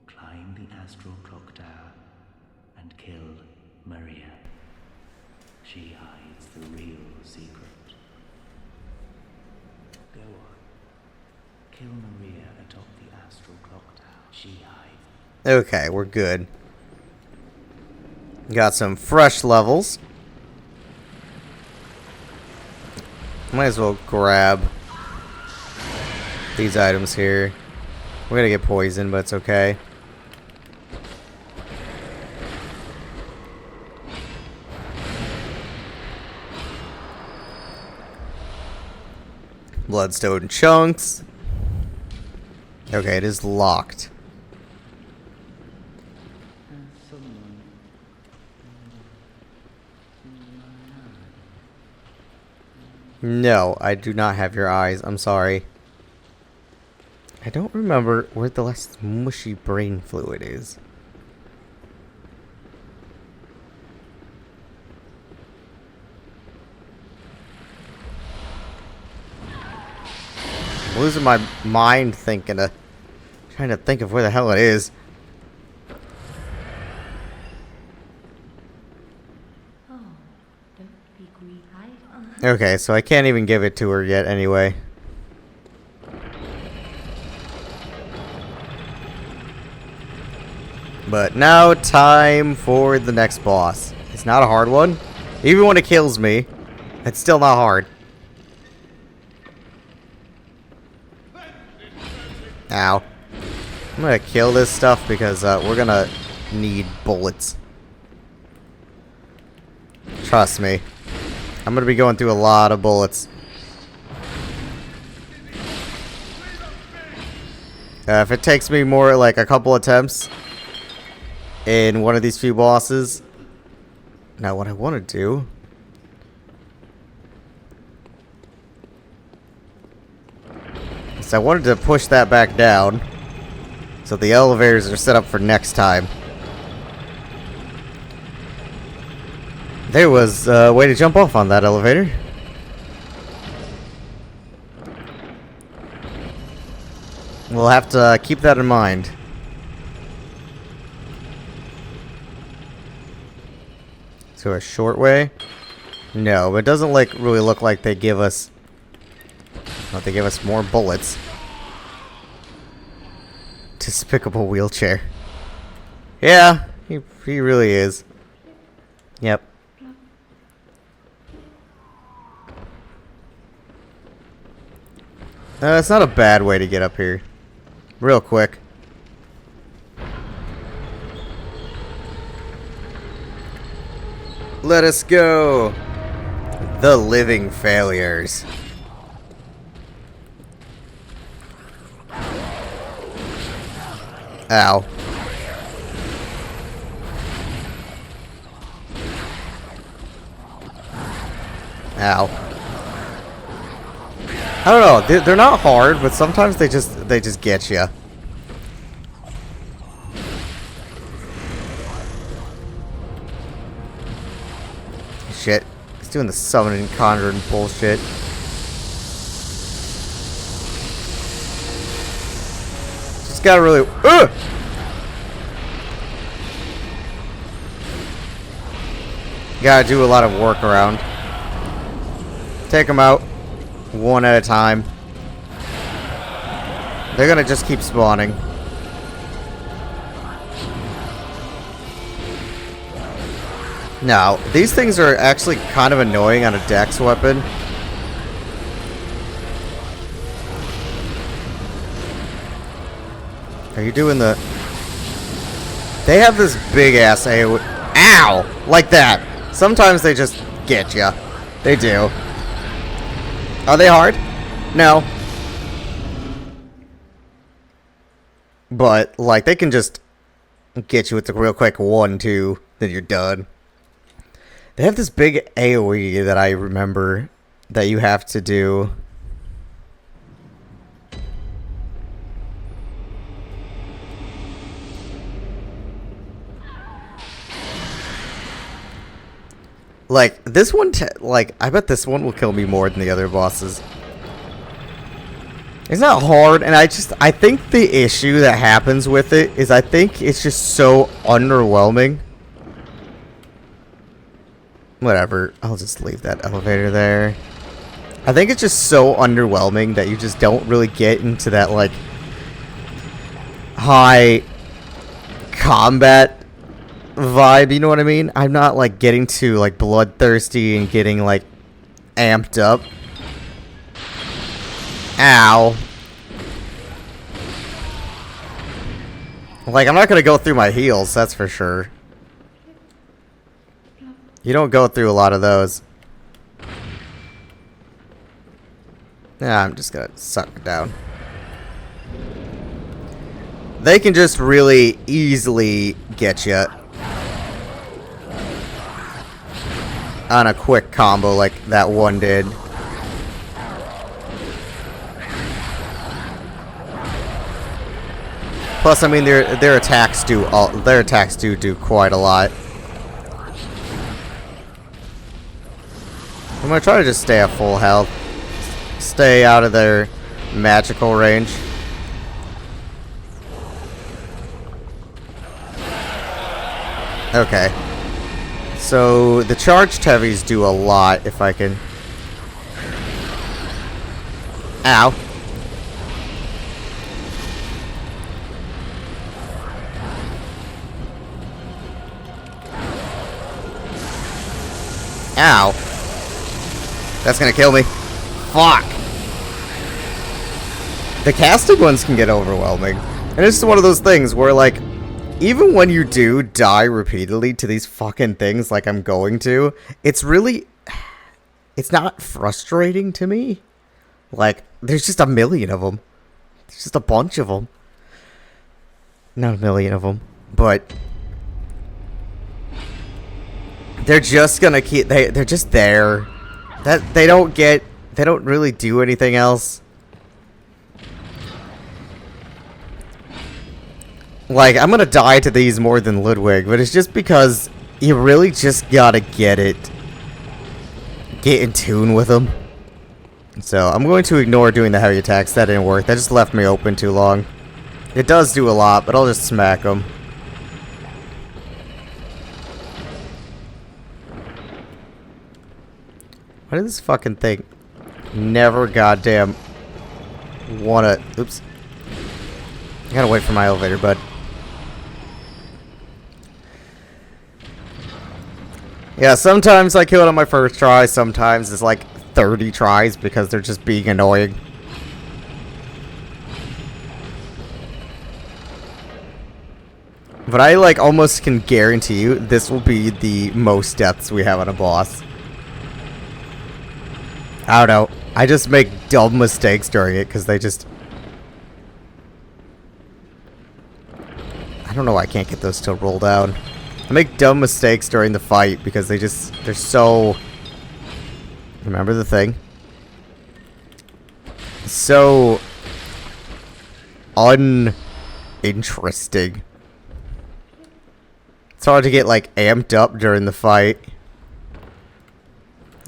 Climb the astral clock tower and kill Maria. She hides the real secret. Go on. Kill Maria atop the astral clock tower. She hides. Okay, we're good. Got some fresh levels. Might as well grab these items here. We're gonna get poisoned, but it's okay. Bloodstone chunks. Okay, it is locked. No, I do not have your eyes. I'm sorry. I don't remember where the last mushy brain fluid is. I'm losing my mind trying to think of where the hell it is. Oh, don't be greedy. Okay, so I can't even give it to her yet anyway. But now time for the next boss. It's not a hard one. Even when it kills me, it's still not hard. Ow. I'm gonna kill this stuff because we're gonna need bullets. Trust me. I'm gonna be going through a lot of bullets. If it takes me more like a couple attempts in one of these few bosses. Now what I want to do is I wanted to push that back down so the elevators are set up for next time. There was a way to jump off on that elevator. We'll have to keep that in mind. So a short way? No, but it doesn't like really look like they give us. Well, they give us more bullets. Despicable wheelchair. Yeah, he really is. Yep. It's not a bad way to get up here. Real quick. Let us go. The living failures. Ow. Ow. I don't know. They're not hard, but sometimes they just get you. Shit. He's doing the summoning conjuring bullshit. Just gotta really. Gotta do a lot of work around. Take them out. One at a time. They're gonna just keep spawning. Now, these things are actually kind of annoying on a dex weapon. Are you doing the... They have this big ass AoE. Ow! Like that. Sometimes they just get ya. They do. Are they hard? No. But, like, they can just get you with the real quick 1-2, then you're done. They have this big AoE that I remember that you have to do. Like, this one, like, I bet this one will kill me more than the other bosses. It's not hard, and I think the issue that happens with it is I think it's just so underwhelming. Whatever, I'll just leave that elevator there. I think it's just so underwhelming that you just don't really get into that, like, high combat vibe, you know what I mean? I'm not, like, getting to, like, bloodthirsty and getting, like, amped up. Ow. Like, I'm not gonna go through my heals, that's for sure. You don't go through a lot of those. Yeah, I'm just gonna suck it down. They can just really easily get you on a quick combo like that one did. Plus, I mean, their attacks do quite a lot. I'm gonna try to just stay at full health. Stay out of their magical range. Okay. So, the charged heavies do a lot if I can... Ow. Ow. That's gonna kill me. Fuck. The casting ones can get overwhelming. And it's just one of those things where, like, even when you do die repeatedly to these fucking things like I'm going to, it's really... It's not frustrating to me. Like, there's just a million of them. There's just a bunch of them. Not a million of them, but they're just gonna keep. They're just there. They don't really do anything else. Like, I'm gonna die to these more than Ludwig, but it's just because you really just gotta get in tune with them. So, I'm going to ignore doing the heavy attacks. That didn't work. That just left me open too long. It does do a lot, but I'll just smack them. Why did this fucking thing never goddamn wanna... Oops. I gotta wait for my elevator, bud. Yeah, sometimes I kill it on my first try, sometimes it's like 30 tries because they're just being annoying. But I like almost can guarantee you this will be the most deaths we have on a boss. I don't know. I just make dumb mistakes during it because they just... I don't know why I can't get those to roll down. I make dumb mistakes during the fight because they're so... Remember the thing? So... uninteresting. It's hard to get, like, amped up during the fight.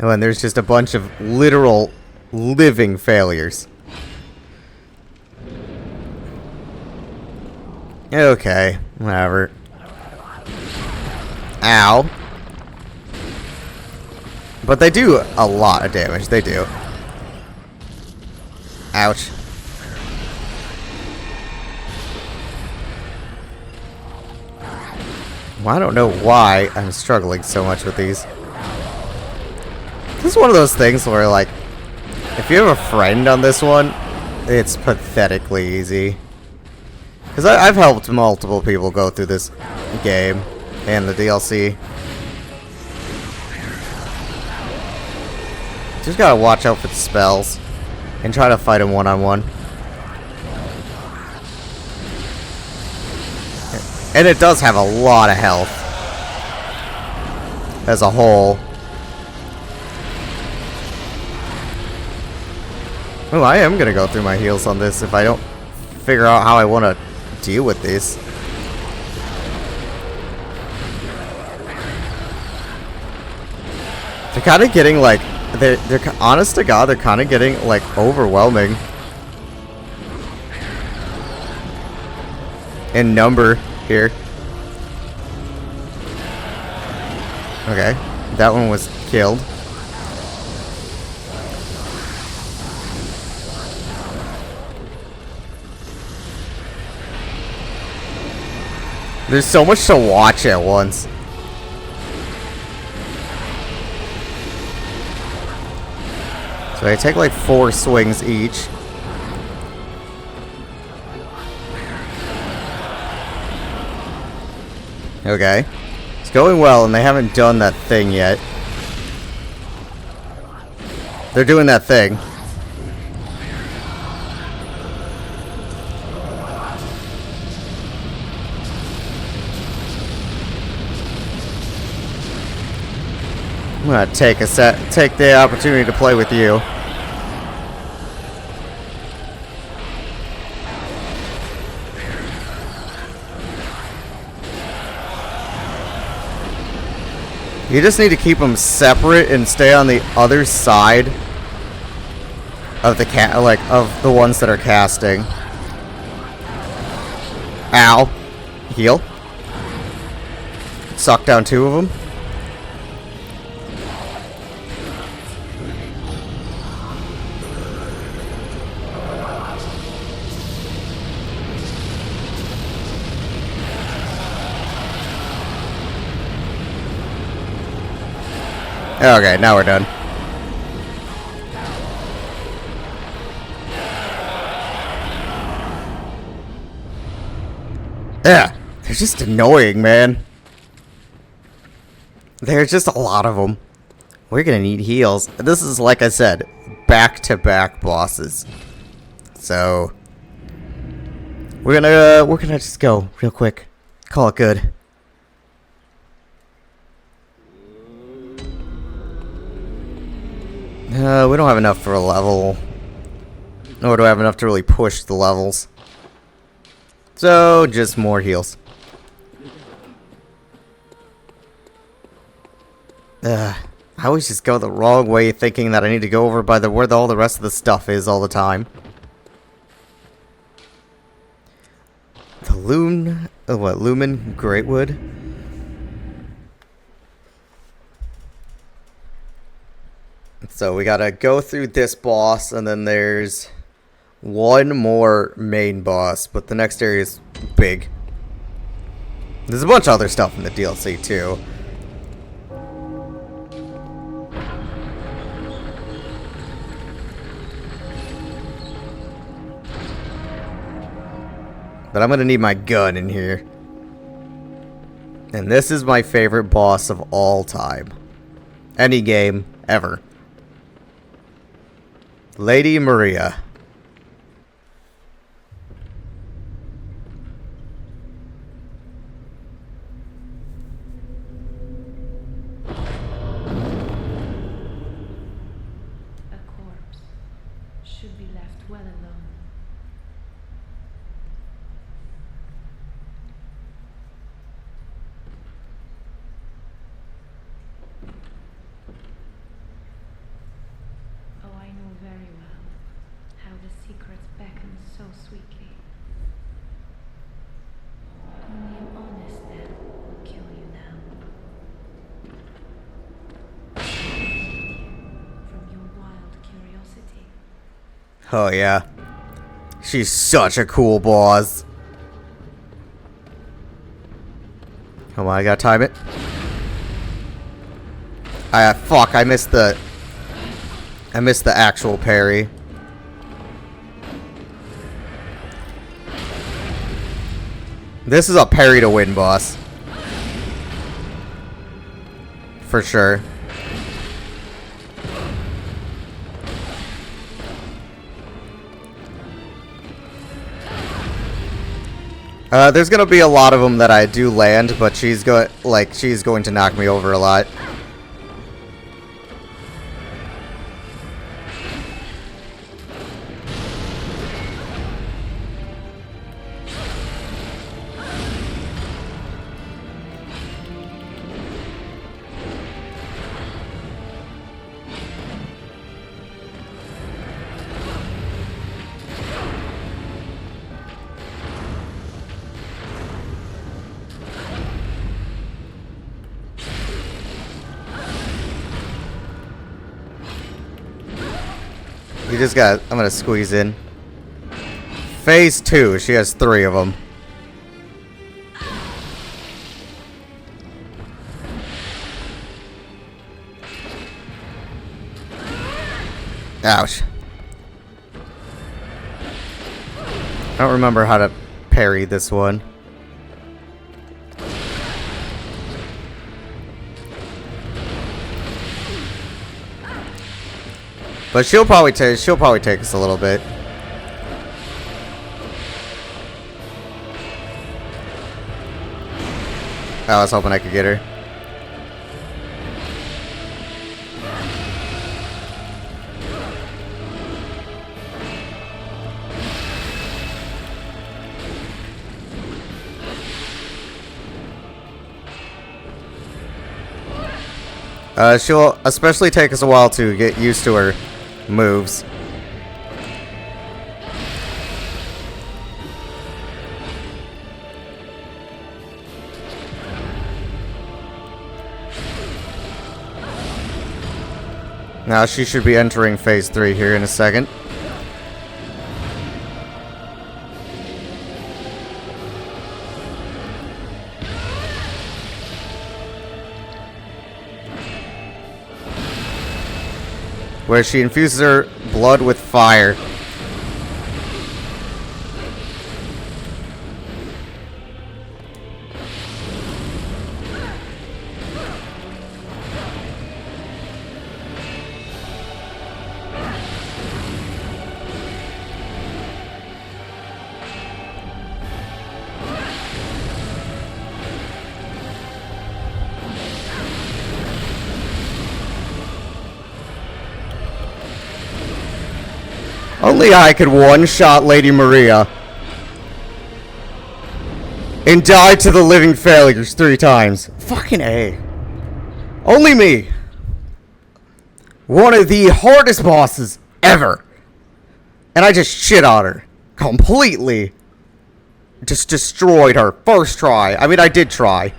Oh, and there's just a bunch of literal living failures. Okay, whatever. Ow. But they do a lot of damage, they do. Ouch. Well, I don't know why I'm struggling so much with these. This is one of those things where, like, if you have a friend on this one, it's pathetically easy. Because I've helped multiple people go through this game and the DLC. Just gotta watch out for the spells and try to fight them one-on-one. And it does have a lot of health as a whole. Oh, I am gonna go through my heals on this if I don't figure out how I want to deal with these. They're kind of getting like they're honest to God, they're kind of getting like overwhelming in number here. Okay, that one was killed. There's so much to watch at once. So they take like 4 swings each. Okay. It's going well, and they haven't done that thing yet. They're doing that thing. I'm gonna take the opportunity to play with you. You just need to keep them separate and stay on the other side of the of the ones that are casting. Ow. Heal. Suck down 2 of them. Okay, now we're done. Yeah, they're just annoying, man. There's just a lot of them. We're gonna need heals. This is, like I said, back-to-back bosses. So, We're gonna just go real quick. Call it good. We don't have enough for a level. Nor do I have enough to really push the levels. So, just more heals. I always just go the wrong way thinking that I need to go over by where all the rest of the stuff is all the time. The Lumen Greatwood? So we gotta go through this boss, and then there's one more main boss, but the next area is big. There's a bunch of other stuff in the DLC too. But I'm gonna need my gun in here. And this is my favorite boss of all time. Any game, ever. Lady Maria. A corpse should be left well alone. Oh, I know very well how the secrets beckon so sweetly. Only an honest death will kill you now. From your wild curiosity. Oh yeah. She's such a cool boss. Come on, I gotta time it. Fuck, I missed the actual parry. This is a parry to win boss. For sure. There's gonna be a lot of them that I do land, but she's going to knock me over a lot. You just got. I'm gonna squeeze in. Phase 2. She has 3 of them. Ouch. I don't remember how to parry this one. But she'll probably take us a little bit. I was hoping I could get her. She'll especially take us a while to get used to her moves. Now she should be entering phase 3 here in a second. Where she infuses her blood with fire. Only I could one-shot Lady Maria and die to the living failures 3 times. Fucking A. Only me. One of the hardest bosses ever. And I just shit on her. Completely. Just destroyed her. First try. I mean, I did try.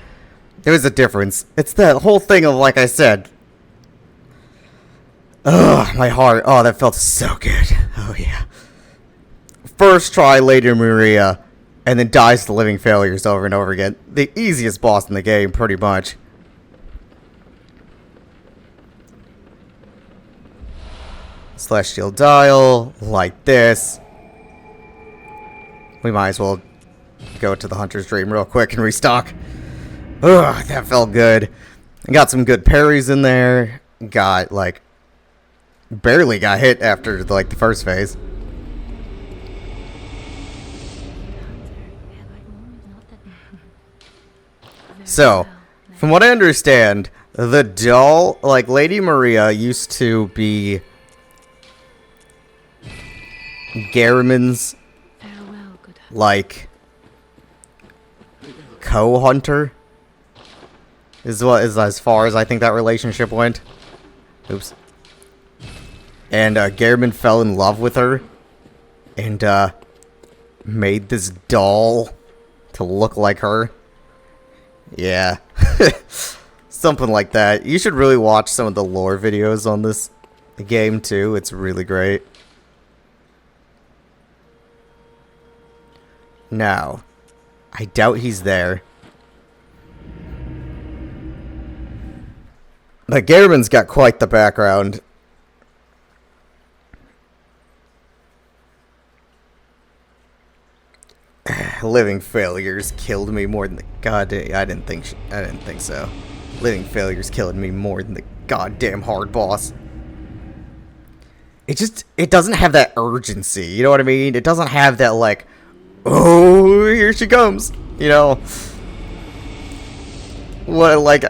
There was a difference. It's that whole thing of, like I said. Ugh, my heart. Oh, that felt so good. Oh, yeah. First try, Lady Maria. And then dies to living failures over and over again. The easiest boss in the game, pretty much. Celestial Dial, like this. We might as well go to the Hunter's Dream real quick and restock. Ugh, that felt good. Got some good parries in there. Got, like, barely got hit after, like, the first phase. So, from what I understand, the doll, like, Lady Maria used to be Garamond's, like, co-hunter. Is what is as far as I think that relationship went. Oops. And Garamond fell in love with her and made this doll to look like her. Yeah. Something like that. You should really watch some of the lore videos on this game too. It's really great. Now, I doubt he's there. But Garamond's got quite the background. Living failures killed me more than the goddamn. I didn't think so. Living failures killed me more than the goddamn hard boss. It doesn't have that urgency. You know what I mean? It doesn't have that, like, oh, here she comes. You know, what, like,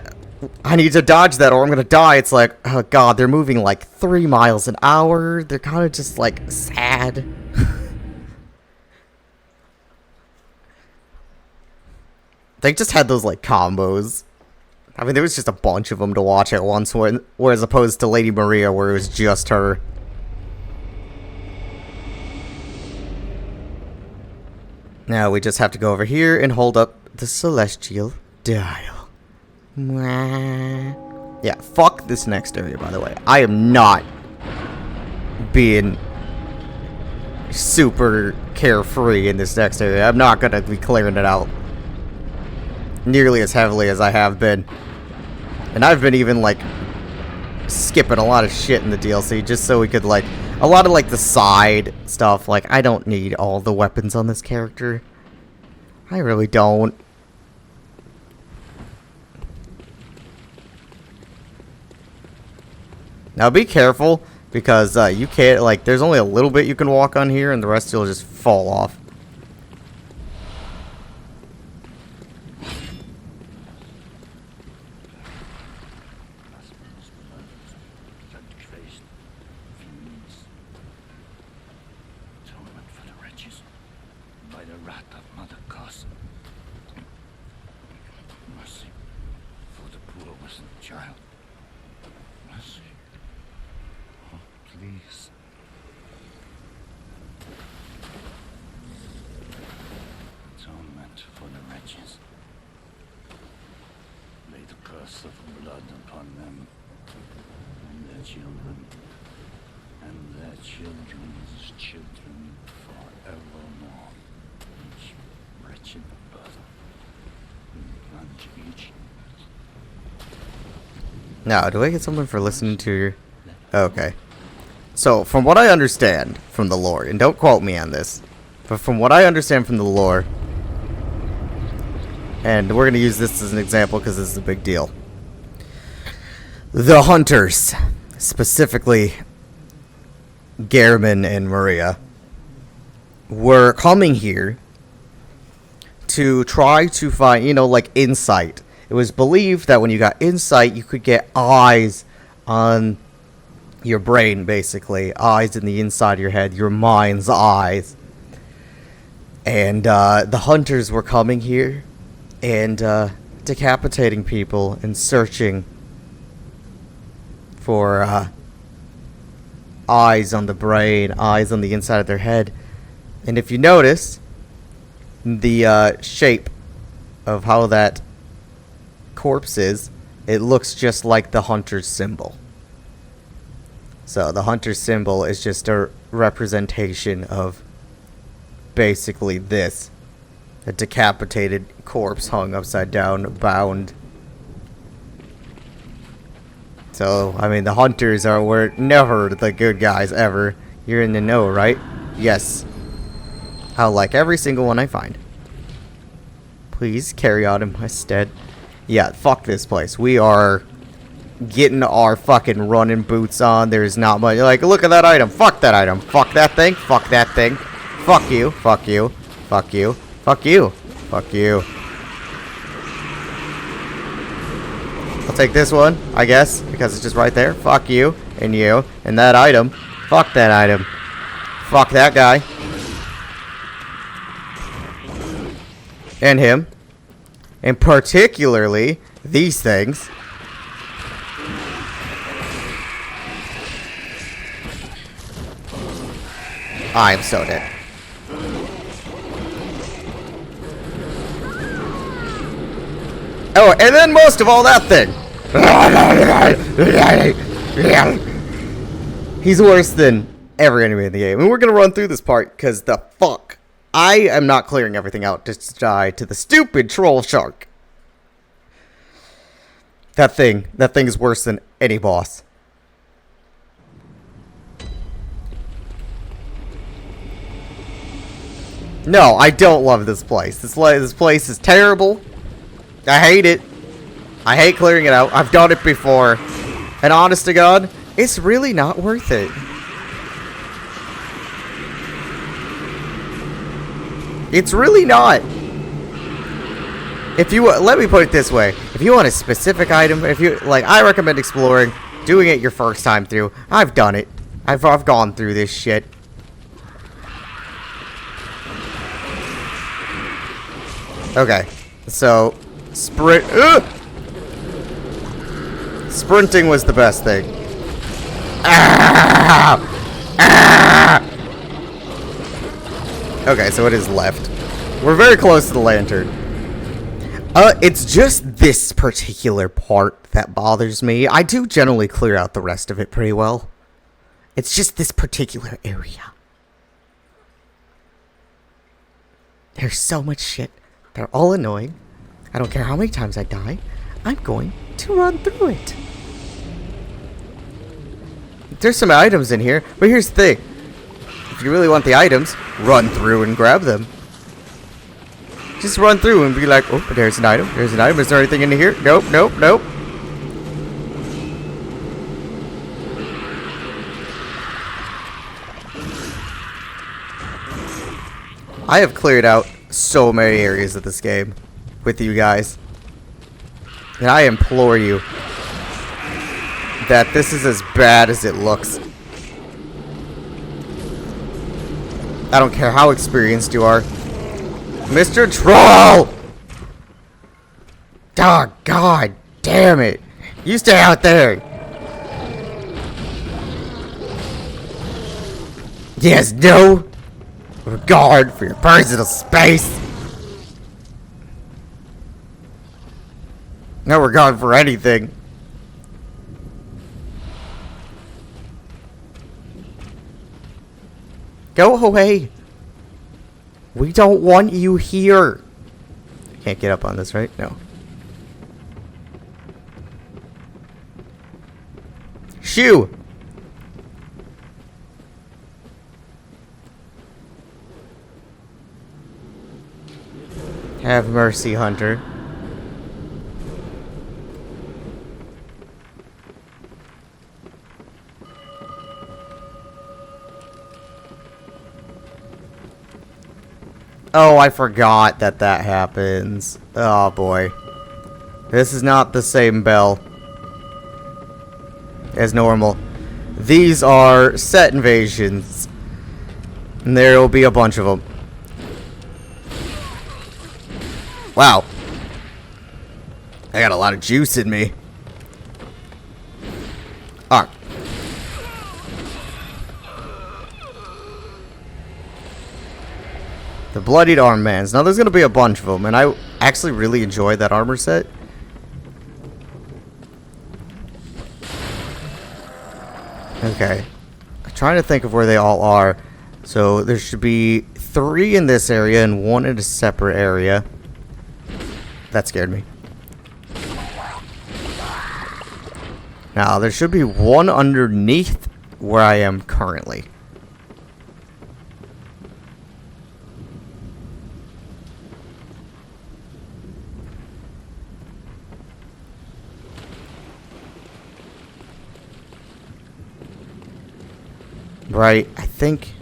I need to dodge that or I'm gonna die. It's like, oh god, they're moving like 3 miles an hour. They're kind of just like sad. They just had those like combos. I mean, there was just a bunch of them to watch at once, whereas opposed to Lady Maria, where it was just her. Now we just have to go over here and hold up the Celestial Dial. Yeah, fuck this next area, by the way. I am not being super carefree in this next area. I'm not gonna be clearing it out nearly as heavily as I have been. And I've been even, like, skipping a lot of shit in the DLC just so we could, like, a lot of, like, the side stuff. Like, I don't need all the weapons on this character. I really don't. Now be careful, because you can't, like, there's only a little bit you can walk on here, and the rest will just fall off. Of blood upon them and their children and their children's children forevermore. Each wretched brother will plunge each. Now, do I get something for listening to your... Okay. So, from what I understand from the lore, and don't quote me on this, but from what I understand from the lore, and we're going to use this as an example because this is a big deal. The hunters, specifically Garamond and Maria, were coming here to try to find, you know, like, insight. It was believed that when you got insight, you could get eyes on, your brain, basically. Eyes in the inside of your head. Your mind's eyes. And the hunters were coming here and decapitating people and searching for eyes on the brain, eyes on the inside of their head. And if you notice, the shape of how that corpse is, it looks just like the hunter's symbol. So the hunter's symbol is just a representation of basically this. A decapitated corpse hung upside down, bound. So, I mean, the hunters were never the good guys ever. You're in the know, right? Yes. I'll like every single one I find. Please carry on in my stead. Yeah, fuck this place. We are getting our fucking running boots on. There's not much. Like, look at that item. Fuck that item. Fuck that thing. Fuck that thing. Fuck you. Fuck you. Fuck you. Fuck you. Fuck you. I'll take this one, I guess, because it's just right there. Fuck you. And you. And that item. Fuck that item. Fuck that guy. And him. And particularly these things. I am so dead. Oh, and then most of all, that thing. He's worse than every enemy in the game. And we're going to run through this part because the fuck. I am not clearing everything out just to die to the stupid troll shark. That thing is worse than any boss. No, I don't love this place. This place is terrible. I hate it. I hate clearing it out. I've done it before. And honest to God, it's really not worth it. It's really not. If you let me put it this way, if you want a specific item, if you like, I recommend exploring, doing it your first time through. I've done it. I've gone through this shit. Okay, so sprinting was the best thing. Okay, so it is left. We're very close to the lantern. It's just this particular part that bothers me. I do generally clear out the rest of it pretty well. It's just this particular area. There's so much shit. They're all annoying. I don't care how many times I die. I'm going to run through it. There's some items in here, but here's the thing. If you really want the items, run through and grab them. Just run through and be like, oh, there's an item. There's an item. Is there anything in here? Nope, nope, nope. I have cleared out so many areas of this game with you guys. And I implore you that this is as bad as it looks. I don't care how experienced you are. Mr. Troll! Oh, God damn it. You stay out there. He has no regard for your personal space. No regard for anything. Go away. We don't want you here. Can't get up on this, right? No. Shoo! Have mercy, Hunter. Oh, I forgot that happens. Oh, boy. This is not the same bell as normal. These are set invasions. And there will be a bunch of them. Wow. I got a lot of juice in me. Alright. The Bloodied Armbands. Now, there's going to be a bunch of them, and I actually really enjoyed that armor set. Okay. I'm trying to think of where they all are. So, there should be 3 in this area and 1 in a separate area. That scared me. Now, there should be 1 underneath where I am currently. Right, I think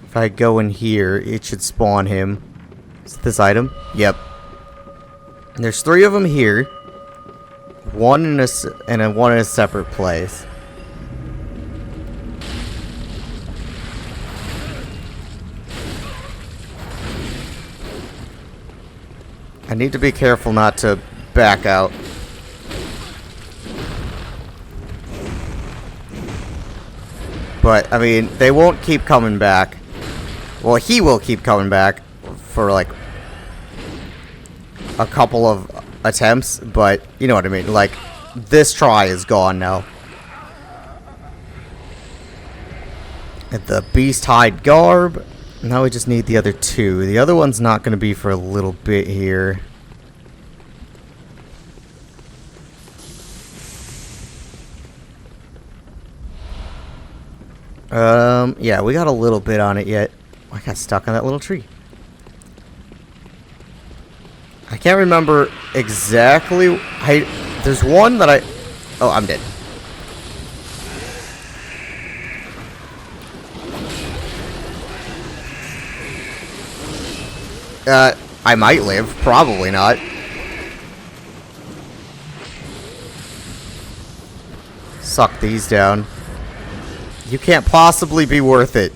if I go in here, it should spawn him. Is it this item? Yep. And there's 3 of them here. 1 in one in a separate place. I need to be careful not to back out. But, I mean, they won't keep coming back. Well, he will keep coming back for, like, a couple of attempts, but you know what I mean. Like, this try is gone now. At the Beast Hide Garb. Now we just need the other 2. The other one's not going to be for a little bit here. Yeah, we got a little bit on it yet. I got stuck on that little tree. I can't remember exactly. There's one that I... Oh, I'm dead. I might live. Probably not. Suck these down. You can't possibly be worth it.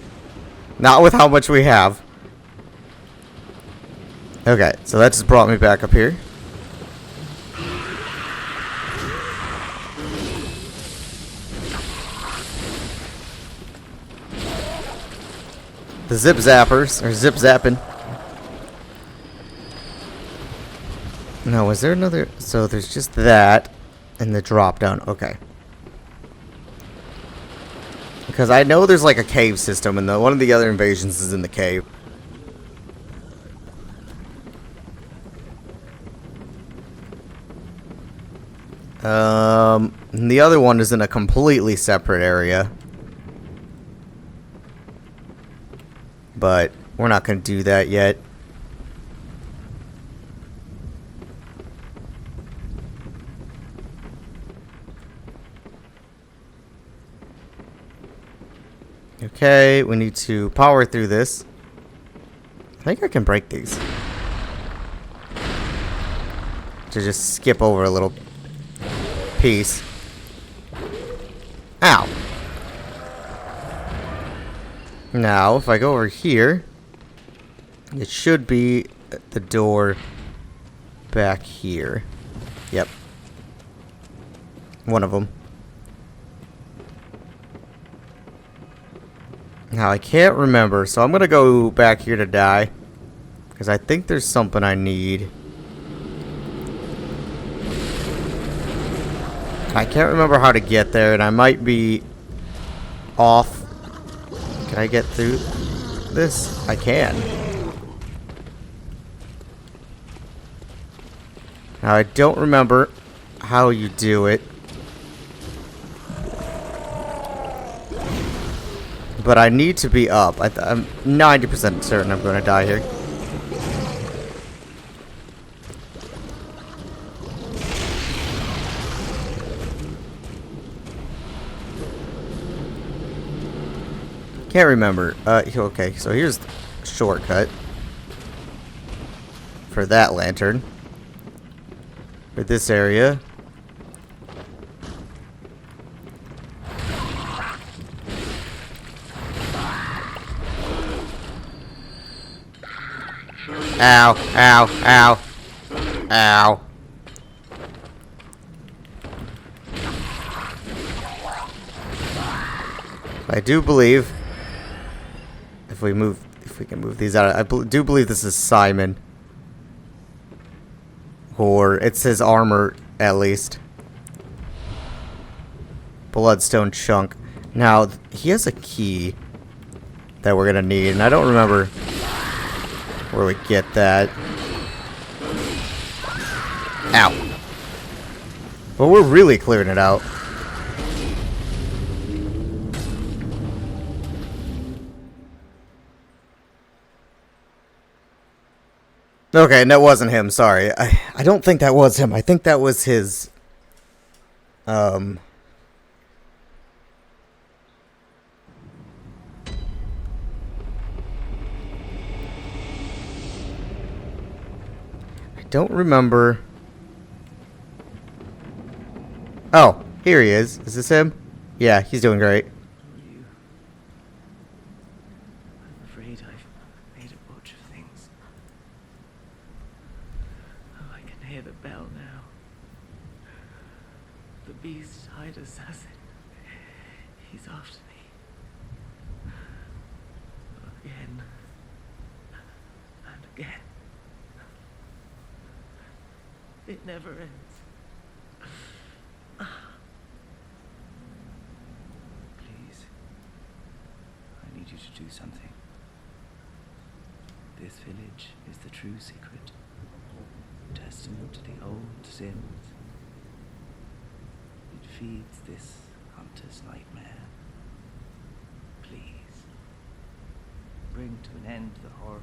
Not with how much we have. Okay, so that just brought me back up here. The zip zappers, or zip zapping. No, is there another? So there's just that, and the drop down. Okay. Because I know there's like a cave system, and one of the other invasions is in the cave. And the other one is in a completely separate area. But we're not going to do that yet. Okay, we need to power through this. I think I can break these. To just skip over a little piece. Ow. Now, if I go over here, it should be the door back here. Yep. One of them. Now, I can't remember, so I'm going to go back here to die. Because I think there's something I need. I can't remember how to get there, and I might be off. Can I get through this? I can. Now, I don't remember how you do it. But I need to be up. I'm 90% certain I'm going to die here. Can't remember. Okay, so here's the shortcut for that lantern. For this area. Ow, ow, ow, ow. I do believe if we can move these out, do believe this is Simon. Or it's his armor, at least. Bloodstone chunk. Now, he has a key that we're gonna need, and I don't remember where we get that. Ow. But we're really clearing it out. Okay, and that wasn't him, sorry. I don't think that was him. I think that was his... I don't remember... Oh, here he is. Is this him? Yeah, he's doing great. You. I'm afraid I've made a bunch of things. Oh, I can hear the bell now. The beast-eyed assassin. He's after me. Again. And again. It never ends. Please. I need you to do something. This village is the true secret. Testament to the old sins. It feeds this hunter's nightmare. Please. Bring to an end the horror.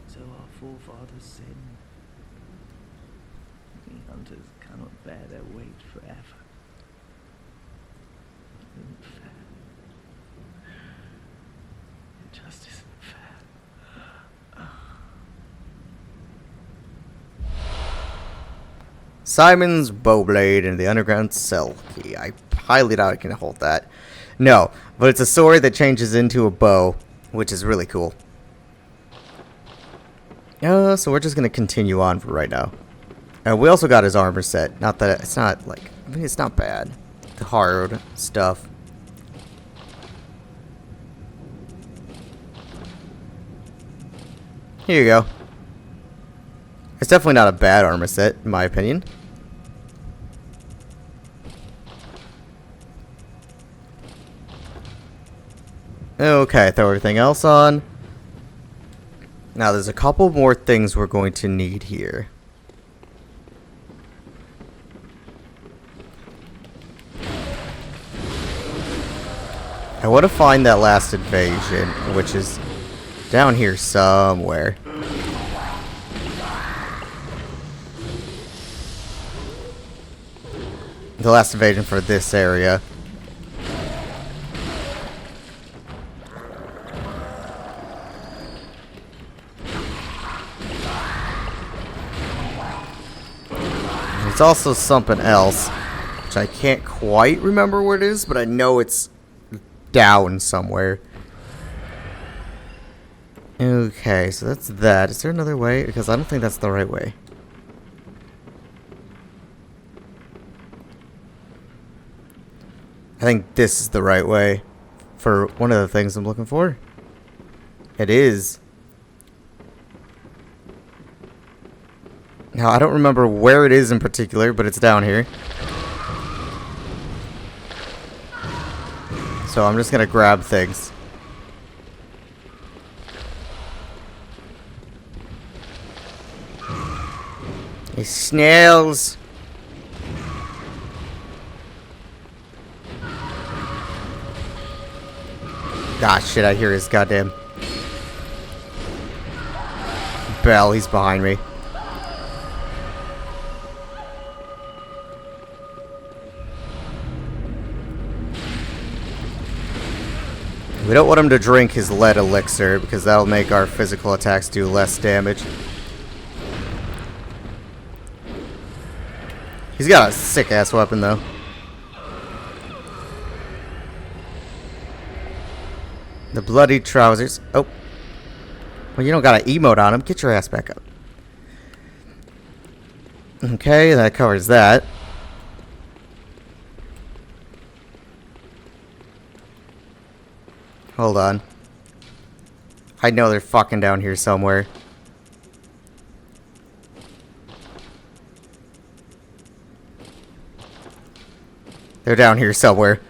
So our forefathers sinned. We hunters cannot bear their weight forever. It isn't fair. It just isn't fair. Simon's bowblade and the underground cell key. I highly doubt I can hold that. No, but it's a sword that changes into a bow, which is really cool. So we're just gonna continue on for right now. We also got his armor set. Not that it's not like, I mean, it's not bad. The hard stuff. Here you go. It's definitely not a bad armor set, in my opinion. Okay, throw everything else on. Now, there's a couple more things we're going to need here. I want to find that last invasion, which is down here somewhere. The last invasion for this area. There's also something else, which I can't quite remember where it is, but I know it's down somewhere. Okay, so that's that. Is there another way? Because I don't think that's the right way. I think this is the right way for one of the things I'm looking for. It is. Now, I don't remember where it is in particular, but it's down here. So I'm just gonna grab things. Hey, snails! Gosh, shit, I hear his goddamn bell. He's behind me. We don't want him to drink his lead elixir because that'll make our physical attacks do less damage. He's got a sick-ass weapon, though. The bloody trousers. Oh. Well, you don't got an emote on him. Get your ass back up. Okay, that covers that. Hold on. I know they're fucking down here somewhere. They're down here somewhere.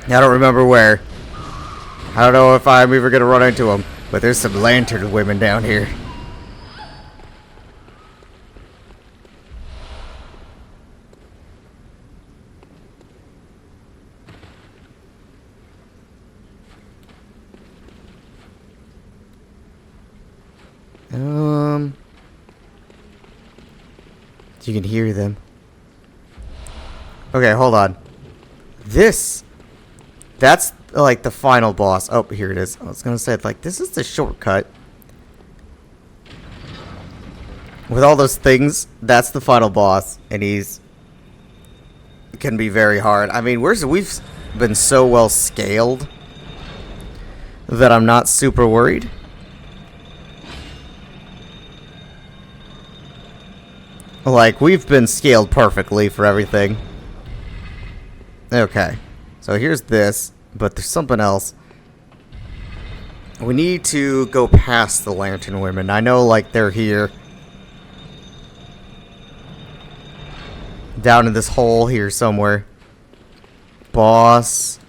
I don't remember where. I don't know if I'm ever gonna run into them, but there's some lantern women down here. You can hear them. Okay, hold on. That's like the final boss. Oh, here it is. I was gonna say, like, this is the shortcut. With all those things, that's the final boss, and can be very hard. I mean, we've been so well scaled that I'm not super worried. Like, we've been scaled perfectly for everything. Okay. So here's this, but there's something else. We need to go past the lantern women. I know, like, they're here. Down in this hole here somewhere. Boss.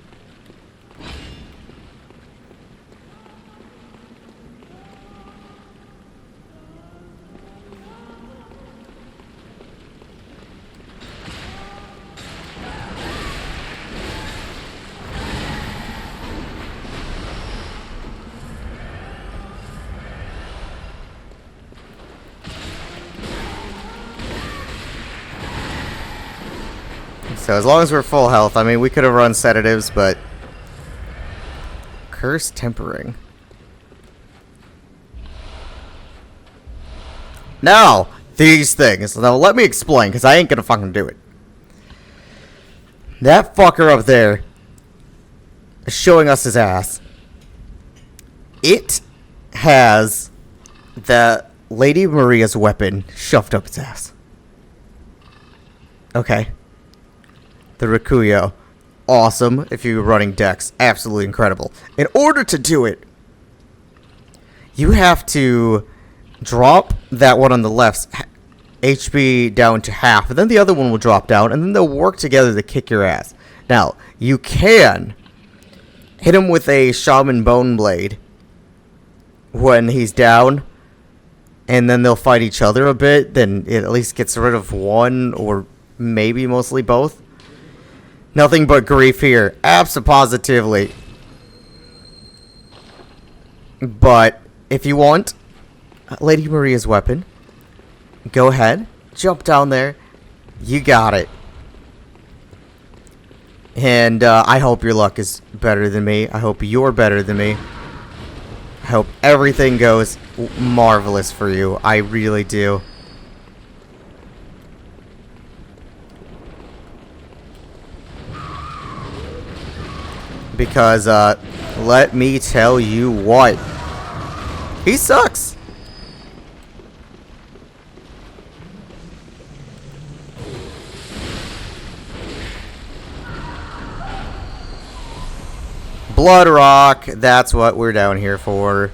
So as long as we're full health, I mean, we could have run sedatives, but... Curse tempering. Now, these things. Now, let me explain, because I ain't gonna fucking do it. That fucker up there is showing us his ass. It has the Lady Maria's weapon shoved up its ass. Okay. The Rikuyo. Awesome if you're running Dex. Absolutely incredible. In order to do it, you have to drop that one on the left's HP down to half, and then the other one will drop down, and then they'll work together to kick your ass. Now, you can hit him with a Shaman Bone Blade when he's down, and then they'll fight each other a bit, then it at least gets rid of one, or maybe mostly both. Nothing but grief here. Abso-positively. But if you want Lady Maria's weapon, go ahead. Jump down there. You got it. And I hope your luck is better than me. I hope you're better than me. I hope everything goes marvelous for you. I really do. Because, let me tell you what. He sucks. Blood Rock, that's what we're down here for.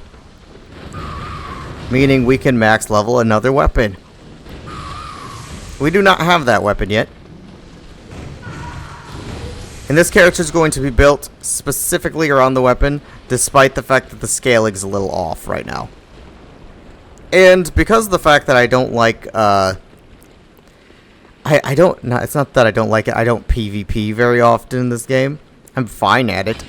Meaning we can max level another weapon. We do not have that weapon yet. And this character is going to be built specifically around the weapon, despite the fact that the scaling is a little off right now. And because of the fact that I don't like, it's not that I don't like it, I don't PvP very often in this game. I'm fine at it.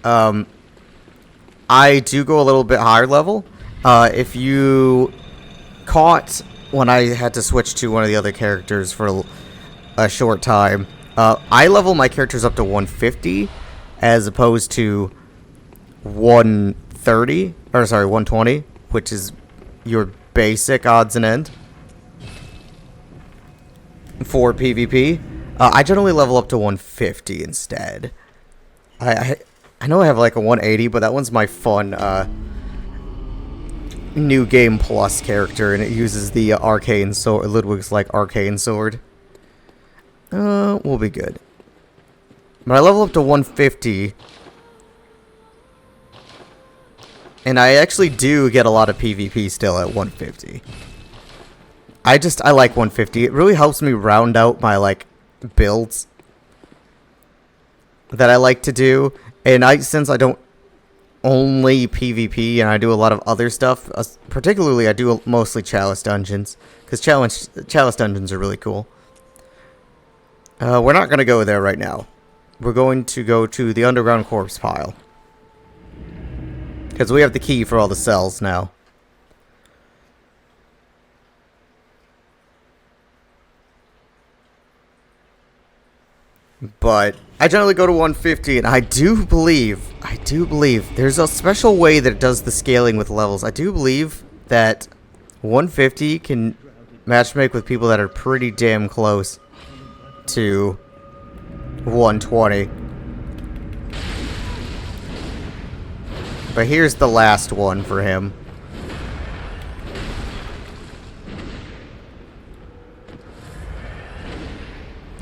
I do go a little bit higher level. If you caught when I had to switch to one of the other characters for a short time, I level my characters up to 150 as opposed to 130, or sorry, 120, which is your basic odds and end for PvP. I generally level up to 150 instead. I know I have like a 180, but that one's my fun new game plus character, and it uses the arcane sword. Ludwig's like arcane sword. We'll be good. But I level up to 150, and I actually do get a lot of PvP still at 150. I like 150. It really helps me round out my like builds that I like to do. And since I don't only PvP and I do a lot of other stuff, particularly I do mostly Chalice dungeons, because Chalice dungeons are really cool. We're not going to go there right now. We're going to go to the underground corpse pile, because we have the key for all the cells now. But I generally go to 150, and I do believe there's a special way that it does the scaling with levels. I do believe that 150 can matchmake with people that are pretty damn close to 120. But here's the last one for him.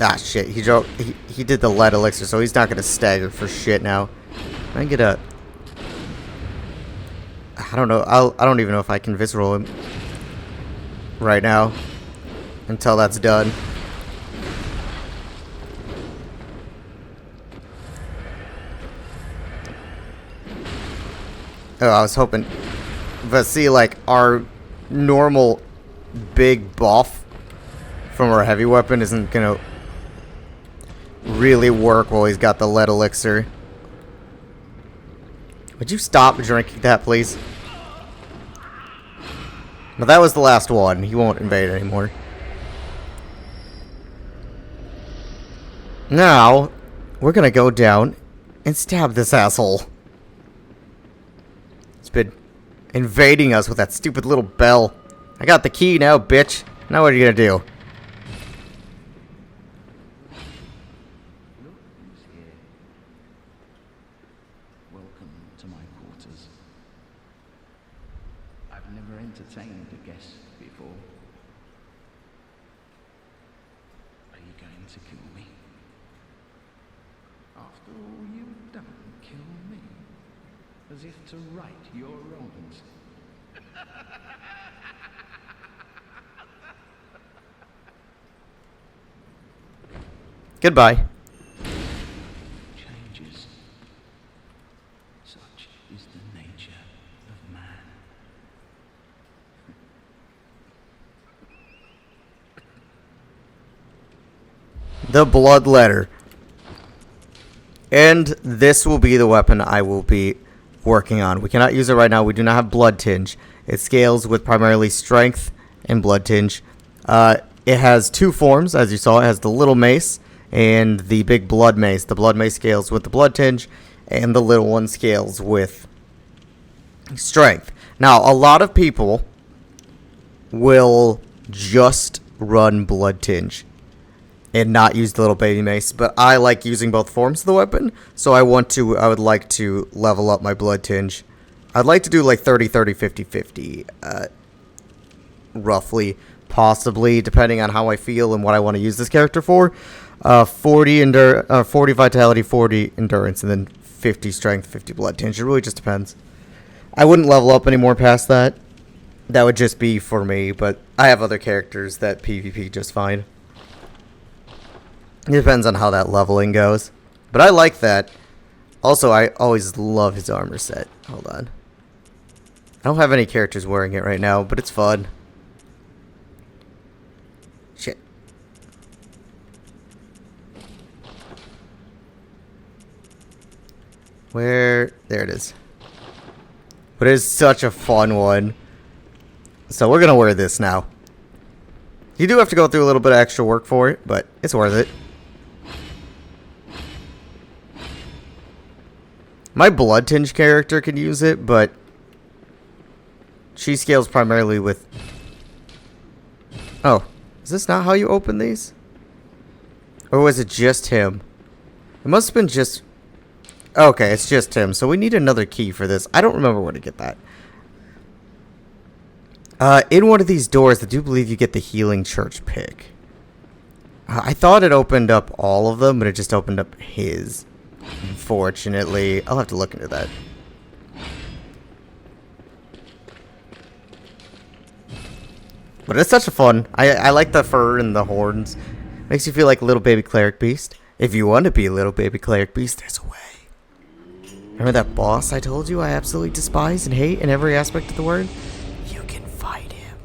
Ah, shit. He did the lead elixir, so he's not going to stagger for shit now. I get a... I don't know. I don't even know if I can visceral him right now until that's done. Oh, I was hoping... But see, like, our normal big buff from our heavy weapon isn't going to really work while he's got the lead elixir. Would you stop drinking that, please? But that was the last one. He won't invade anymore. Now, we're gonna go down and stab this asshole. He's been invading us with that stupid little bell. I got the key now, bitch. Now what are you gonna do? Entertained a guest before. Are you going to kill me? After all you've done, kill me. As if to right your wrongs. Goodbye. Changes. Such is the nature of man. The blood letter. And this will be the weapon I will be working on. We cannot use it right now. We do not have blood tinge. It scales with primarily strength and blood tinge. It has two forms, as you saw. It has the little mace and the big blood mace. The blood mace scales with the blood tinge, and the little one scales with strength. Now, a lot of people will just run blood tinge and not use the little baby mace, but I like using both forms of the weapon, so I would like to level up my blood tinge. I'd like to do like 30, 30, 50, 50, roughly, possibly, depending on how I feel and what I want to use this character for. 40 vitality, 40 endurance, and then 50 strength, 50 blood tinge. It really just depends. I wouldn't level up any more past that. That would just be for me, but I have other characters that PvP just fine. It depends on how that leveling goes. But I like that. Also, I always love his armor set. Hold on. I don't have any characters wearing it right now, but it's fun. Shit. Where? There it is. But it's such a fun one. So we're going to wear this now. You do have to go through a little bit of extra work for it, but it's worth it. My blood tinge character can use it, but She scales primarily with... Oh, is this not how you open these? Or was it just him? It must have been just... Okay, it's just him. So we need another key for this. I don't remember where to get that. In one of these doors, I do believe you get the healing church pick. I thought it opened up all of them, but it just opened up his. Unfortunately. I'll have to look into that. But it's such a fun. I like the fur and the horns. Makes you feel like a little baby cleric beast. If you want to be a little baby cleric beast, there's a way. Remember that boss I told you I absolutely despise and hate in every aspect of the word? You can fight him.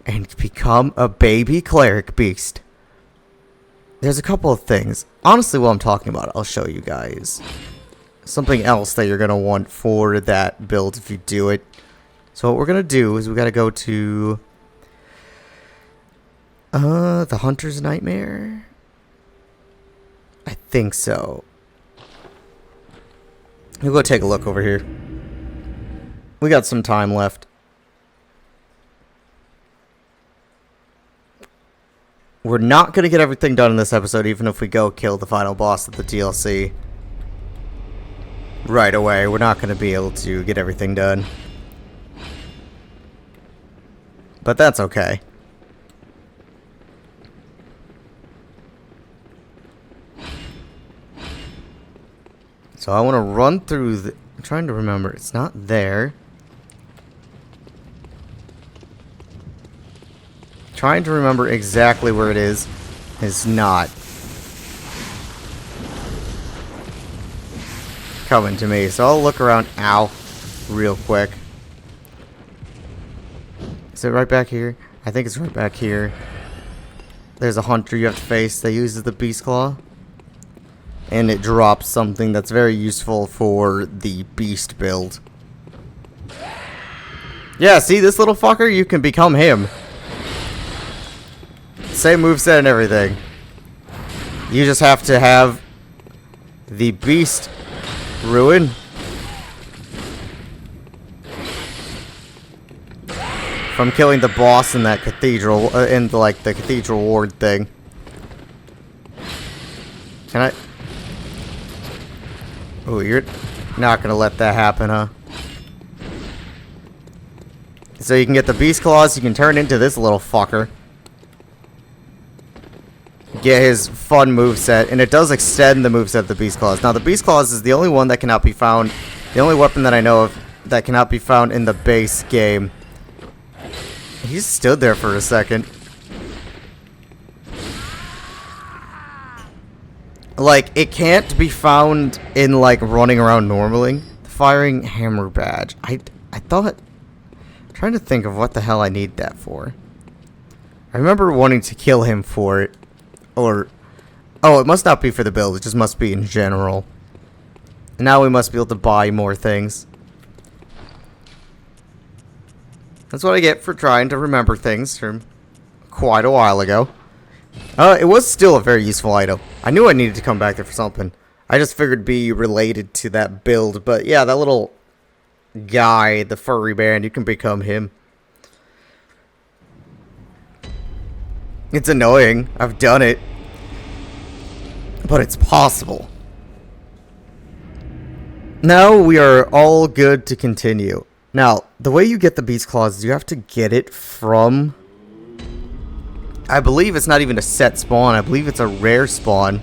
And become a baby cleric beast. There's a couple of things. Honestly, while I'm talking about it, I'll show you guys something else that you're going to want for that build if you do it. So what we're going to do is we got to go to the Hunter's Nightmare. I think so. We'll go take a look over here. We got some time left. We're not going to get everything done in this episode, even if we go kill the final boss of the DLC right away. We're not going to be able to get everything done. But that's okay. So I want to run through the... I'm trying to remember. It's not there. Trying to remember exactly where it is. It's not coming to me. So I'll look around. Ow. Real quick. Is it right back here? I think it's right back here. There's a hunter you have to face that uses the beast claw. And it drops something that's very useful for the beast build. Yeah, see this little fucker? You can become him. Same moveset and everything. You just have to have the beast ruin. From killing the boss in that cathedral, in like the cathedral ward thing. Can I? Oh, you're not gonna let that happen, huh? So you can get the beast claws, you can turn into this little fucker. Get his fun moveset, and it does extend the moveset of the beast claws. Now the beast claws is the only one that cannot be found, the only weapon that I know of that cannot be found in the base game. He just stood there for a second. Like, it can't be found in, like, running around normally. The firing hammer badge. I thought... I'm trying to think of what the hell I need that for. I remember wanting to kill him for it. Or... Oh, it must not be for the build. It just must be in general. And now we must be able to buy more things. That's what I get for trying to remember things from quite a while ago. It was still a very useful item. I knew I needed to come back there for something. I just figured it'd be related to that build. But yeah, that little guy, the furry band, you can become him. It's annoying. I've done it. But it's possible. Now we are all good to continue. Now, the way you get the beast claws is you have to get it from... I believe it's not even a set spawn. I believe it's a rare spawn.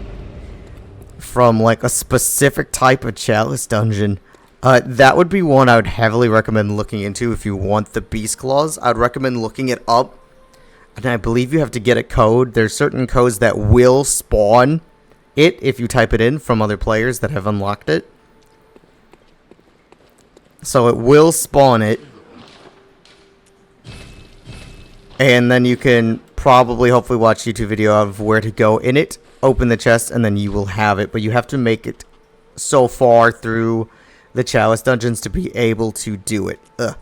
From, like, a specific type of chalice dungeon. That would be one I would heavily recommend looking into if you want the beast claws. I would recommend looking it up. And I believe you have to get a code. There's certain codes that will spawn it if you type it in from other players that have unlocked it. So it will spawn it. And then you can probably, hopefully, watch a YouTube video of where to go in it. Open the chest, and then you will have it. But you have to make it so far through the chalice dungeons to be able to do it. Ugh.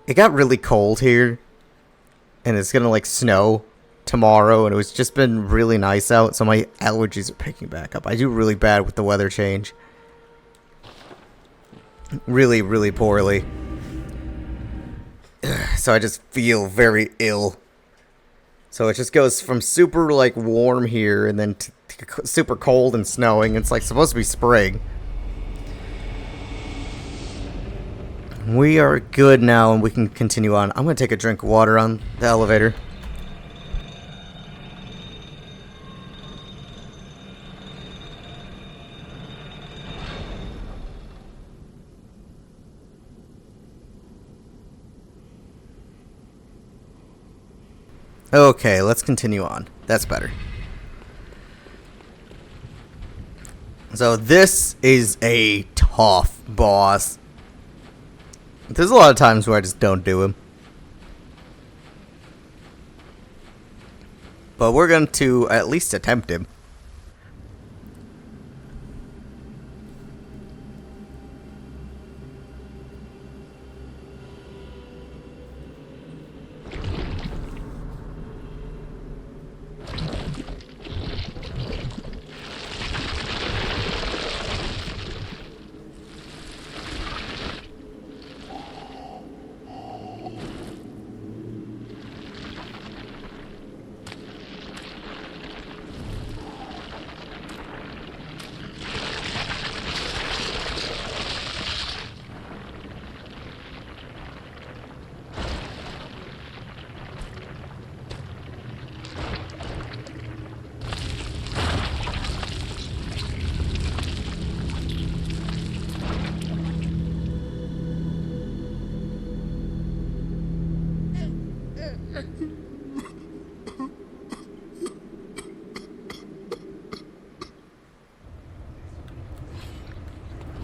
It got really cold here. And it's gonna, like, snow tomorrow. And it's just been really nice out. So my allergies are picking back up. I do really bad with the weather change. really, really poorly. So I just feel very ill. So it just goes from super, like, warm here and then to super cold and snowing. It's, like, supposed to be spring. We are good now and we can continue on. I'm going to take a drink of water on the elevator. Okay, let's continue on. That's better. So this is a tough boss. There's a lot of times where I just don't do him. But we're going to at least attempt him.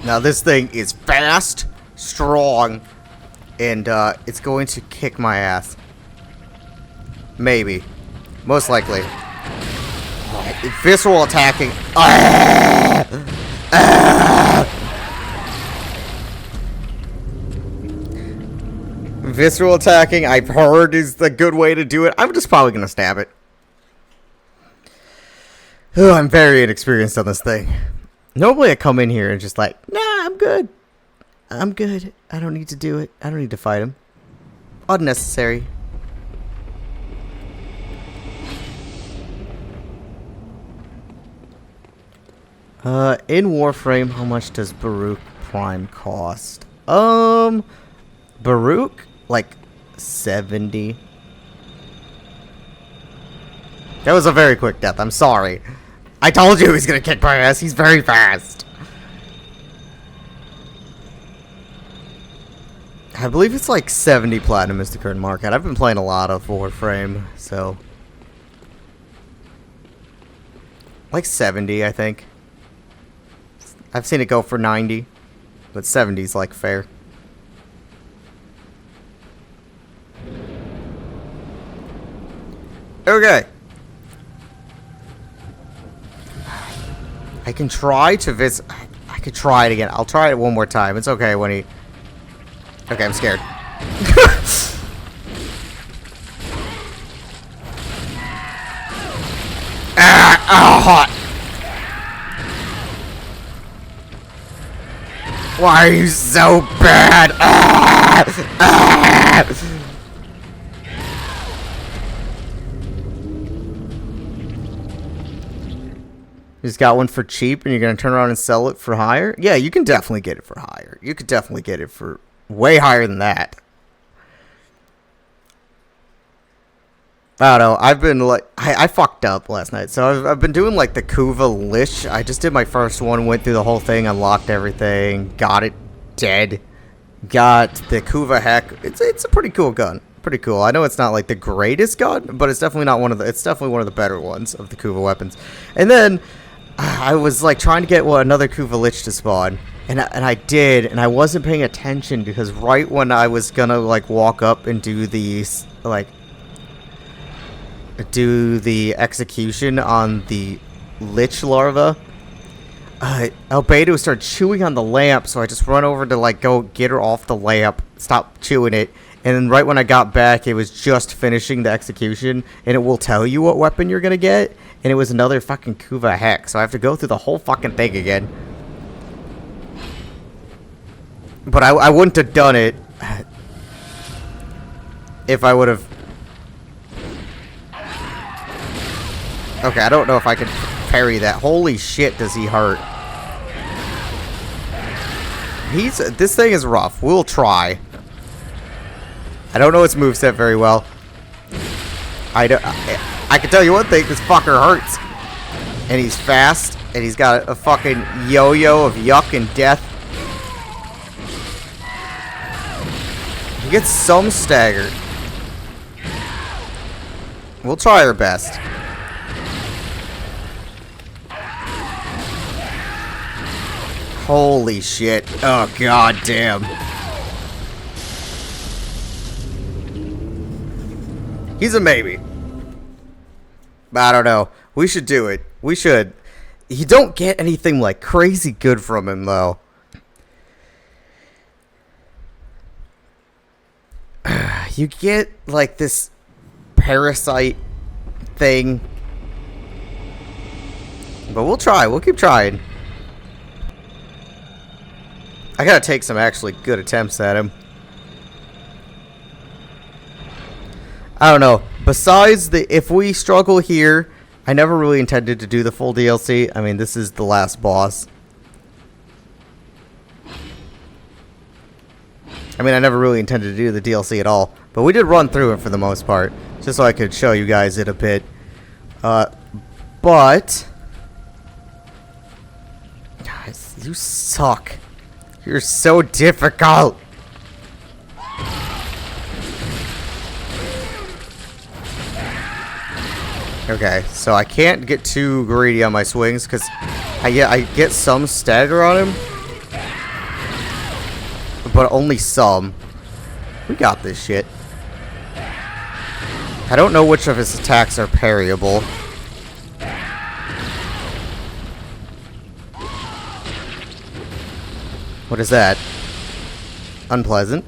Now this thing is fast, strong, and it's going to kick my ass. Maybe. Most likely. Visceral attacking. Visceral attacking, I've heard, is the good way to do it. I'm just probably going to stab it. Oh, I'm very inexperienced on this thing. Normally I come in here and just like, nah, I'm good. I'm good. I don't need to do it. I don't need to fight him. Unnecessary. In Warframe, how much does Baruch Prime cost? Baruch, like 70. That was a very quick death. I'm sorry. I told you he was gonna kick my ass. He's very fast. I believe it's like 70 platinum is the current market. I've been playing a lot of Warframe, so like 70, I think. I've seen it go for 90, but 70 is like fair. Okay. I can try to visit. I could try it again. I'll try it one more time. It's okay when he. Okay, I'm scared. Hot. Why are you so bad? You just got one for cheap and you're going to turn around and sell it for higher? Yeah, you can definitely get it for higher. You could definitely get it for way higher than that. I don't know. I've been like... I fucked up last night. So I've been doing like the Kuva Lich. I just did my first one, went through the whole thing, unlocked everything, got it dead. Got the Kuva Heck. It's a pretty cool gun. Pretty cool. I know it's not like the greatest gun, but it's definitely not one of the... It's definitely one of the better ones of the Kuva weapons. And then... I was like trying to get another Kuva Lich to spawn, and I did, and I wasn't paying attention because right when I was gonna like walk up and do the execution on the Lich larva, Albedo started chewing on the lamp, so I just run over to like go get her off the lamp, stop chewing it, and then right when I got back, it was just finishing the execution, and it will tell you what weapon you're gonna get. And it was another fucking Kuva Heck, so I have to go through the whole fucking thing again. But I wouldn't have done it if I would have... Okay, I don't know if I can parry that. Holy shit, does he hurt. This thing is rough. We'll try. I don't know its moveset very well. I can tell you one thing, this fucker hurts. And he's fast, and he's got a fucking yo-yo of yuck and death. He gets some staggered. We'll try our best. Holy shit. Oh, god damn. He's a maybe. But I don't know. We should do it. We should. You don't get anything like crazy good from him, though. You get like this parasite thing. But we'll try. We'll keep trying. I gotta take some actually good attempts at him. I don't know. Besides if we struggle here, I never really intended to do the full DLC. I mean, this is the last boss. I mean, I never really intended to do the DLC at all. But we did run through it for the most part. Just so I could show you guys it a bit. But... Guys, you suck. You're so difficult. Okay, so I can't get too greedy on my swings because I get some stagger on him, but only some. We got this shit. I don't know which of his attacks are parryable. What is that? Unpleasant.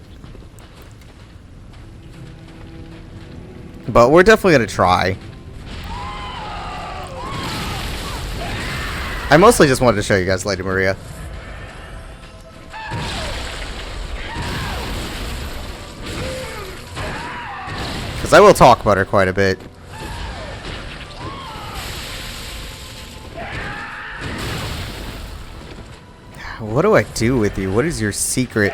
But we're definitely gonna try. I mostly just wanted to show you guys Lady Maria. Because I will talk about her quite a bit. What do I do with you? What is your secret?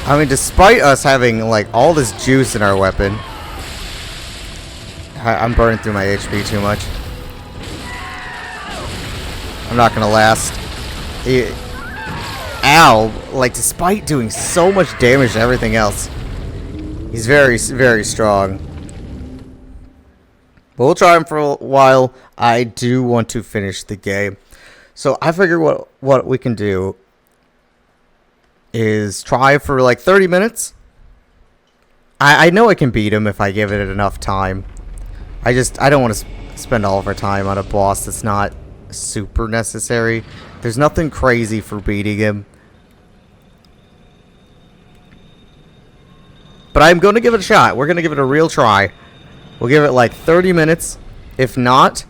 I mean, despite us having, like, all this juice in our weapon... I'm burning through my HP too much. I'm not gonna last. Ow! Like, despite doing so much damage to everything else, he's very, very strong. But we'll try him for a while. I do want to finish the game. So I figure what we can do is try for like 30 minutes. I know I can beat him if I give it enough time. I don't want to spend all of our time on a boss that's not super necessary. There's nothing crazy for beating him. But I'm going to give it a shot. We're going to give it a real try. We'll give it like 30 minutes. If not,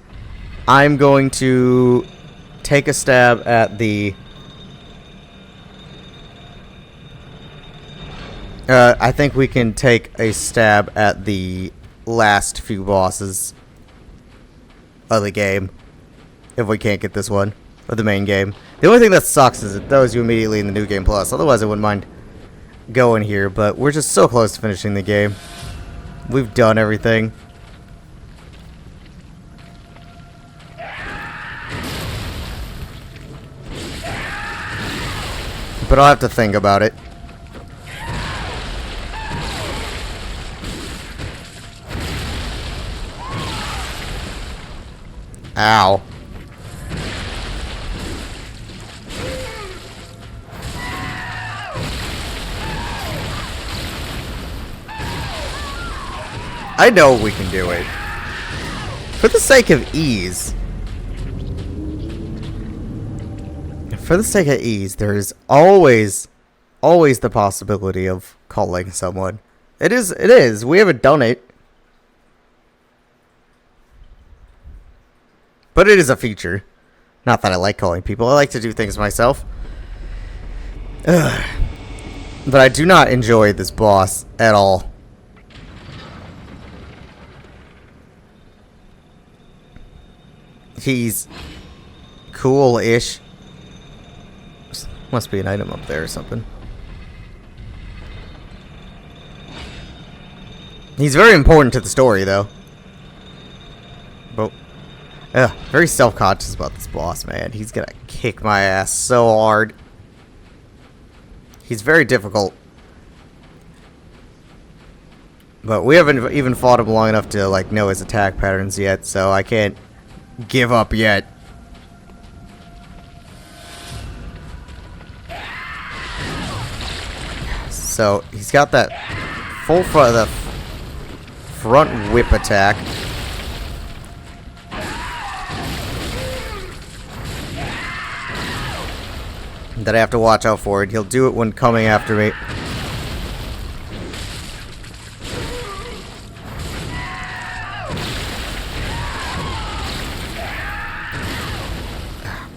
I'm going to take a stab at the... I think we can take a stab at the last few bosses of the game. If we can't get this one. Of the main game. The only thing that sucks is it throws you immediately in the New Game Plus. Otherwise, I wouldn't mind going here. But we're just so close to finishing the game. We've done everything. But I'll have to think about it. Ow. I know we can do it. For the sake of ease. For the sake of ease, there is always always the possibility of calling someone. It is. We haven't done it. But it is a feature. Not that I like calling people. I like to do things myself. Ugh. But I do not enjoy this boss at all. He's cool-ish. Must be an item up there or something. He's very important to the story, though. But, very self-conscious about this boss, man. He's gonna kick my ass so hard. He's very difficult. But we haven't even fought him long enough to, like, know his attack patterns yet, so I can't give up yet. So, he's got that full front whip attack. That I have to watch out for, and he'll do it when coming after me.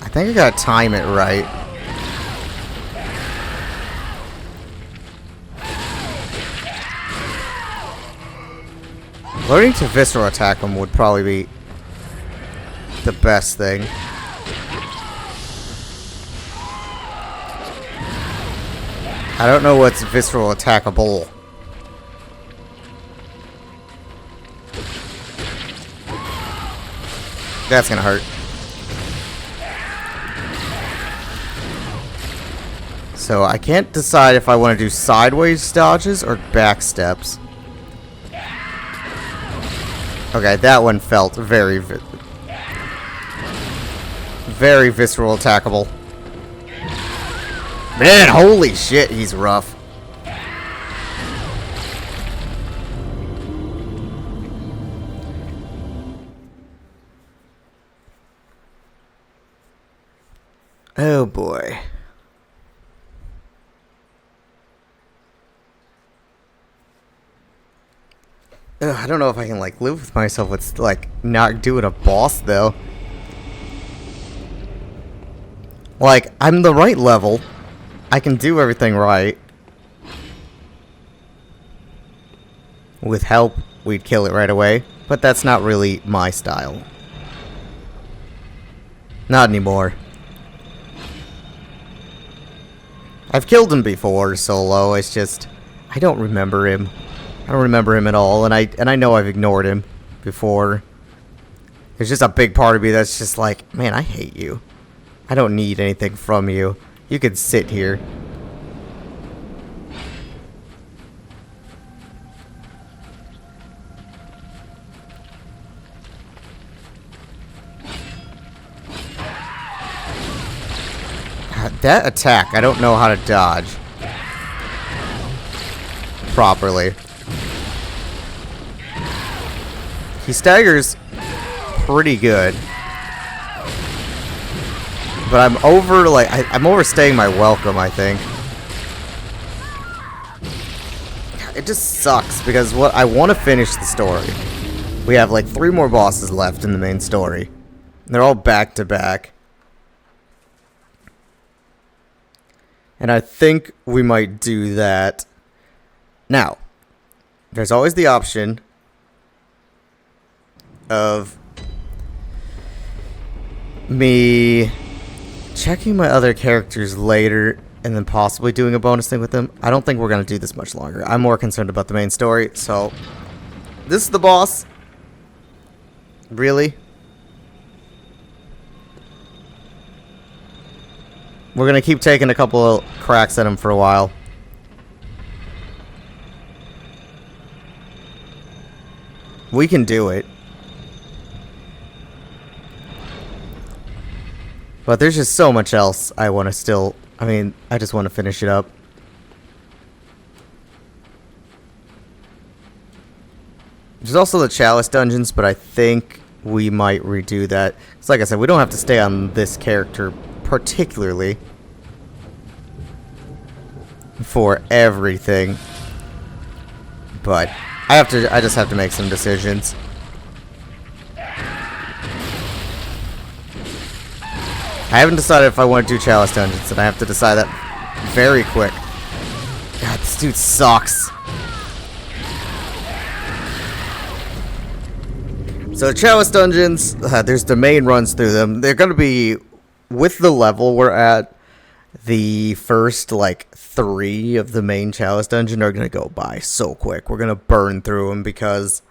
I think I gotta time it right. Learning to visceral attack him would probably be the best thing. I don't know what's visceral attackable. That's gonna hurt. So I can't decide if I want to do sideways dodges or back steps. Okay, that one felt very visceral attackable. Man, holy shit, he's rough. Oh boy. Ugh, I don't know if I can, like, live with myself with, like, not doing a boss, though. Like, I'm the right level. I can do everything right. With help, we'd kill it right away. But that's not really my style. Not anymore. I've killed him before, solo. It's just, I don't remember him. I don't remember him at all, and I know I've ignored him before. There's just a big part of me that's just like, man, I hate you. I don't need anything from you. You can sit here. That attack, I don't know how to dodge properly. He staggers pretty good. But I'm I'm overstaying my welcome, I think. It just sucks because I want to finish the story. We have like 3 more bosses left in the main story. They're all back to back. And I think we might do that. Now, there's always the option of me checking my other characters later and then possibly doing a bonus thing with them. I don't think we're going to do this much longer. I'm more concerned about the main story. So, this is the boss. Really? We're going to keep taking a couple of cracks at him for a while. We can do it. But there's just so much else I want to still... I mean, I just want to finish it up. There's also the Chalice dungeons, but I think we might redo that. Because like I said, we don't have to stay on this character particularly. for everything. But I just have to make some decisions. I haven't decided if I want to do Chalice Dungeons, and I have to decide that very quick. God, this dude sucks. So Chalice Dungeons, there's the main runs through them. They're going to be, with the level we're at, the first, like, 3 of the main Chalice Dungeon are going to go by so quick. We're going to burn through them because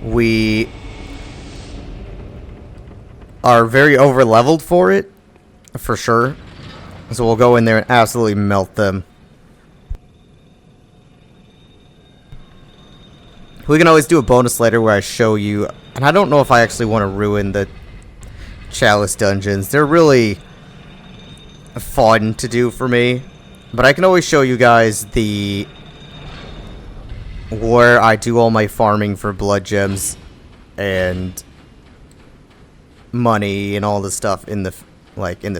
we are very over-leveled for it, for sure. So we'll go in there and absolutely melt them. We can always do a bonus later where I show you, and I don't know if I actually want to ruin the Chalice Dungeons. They're really fun to do for me, but I can always show you guys the where I do all my farming for blood gems and money and all the stuff in the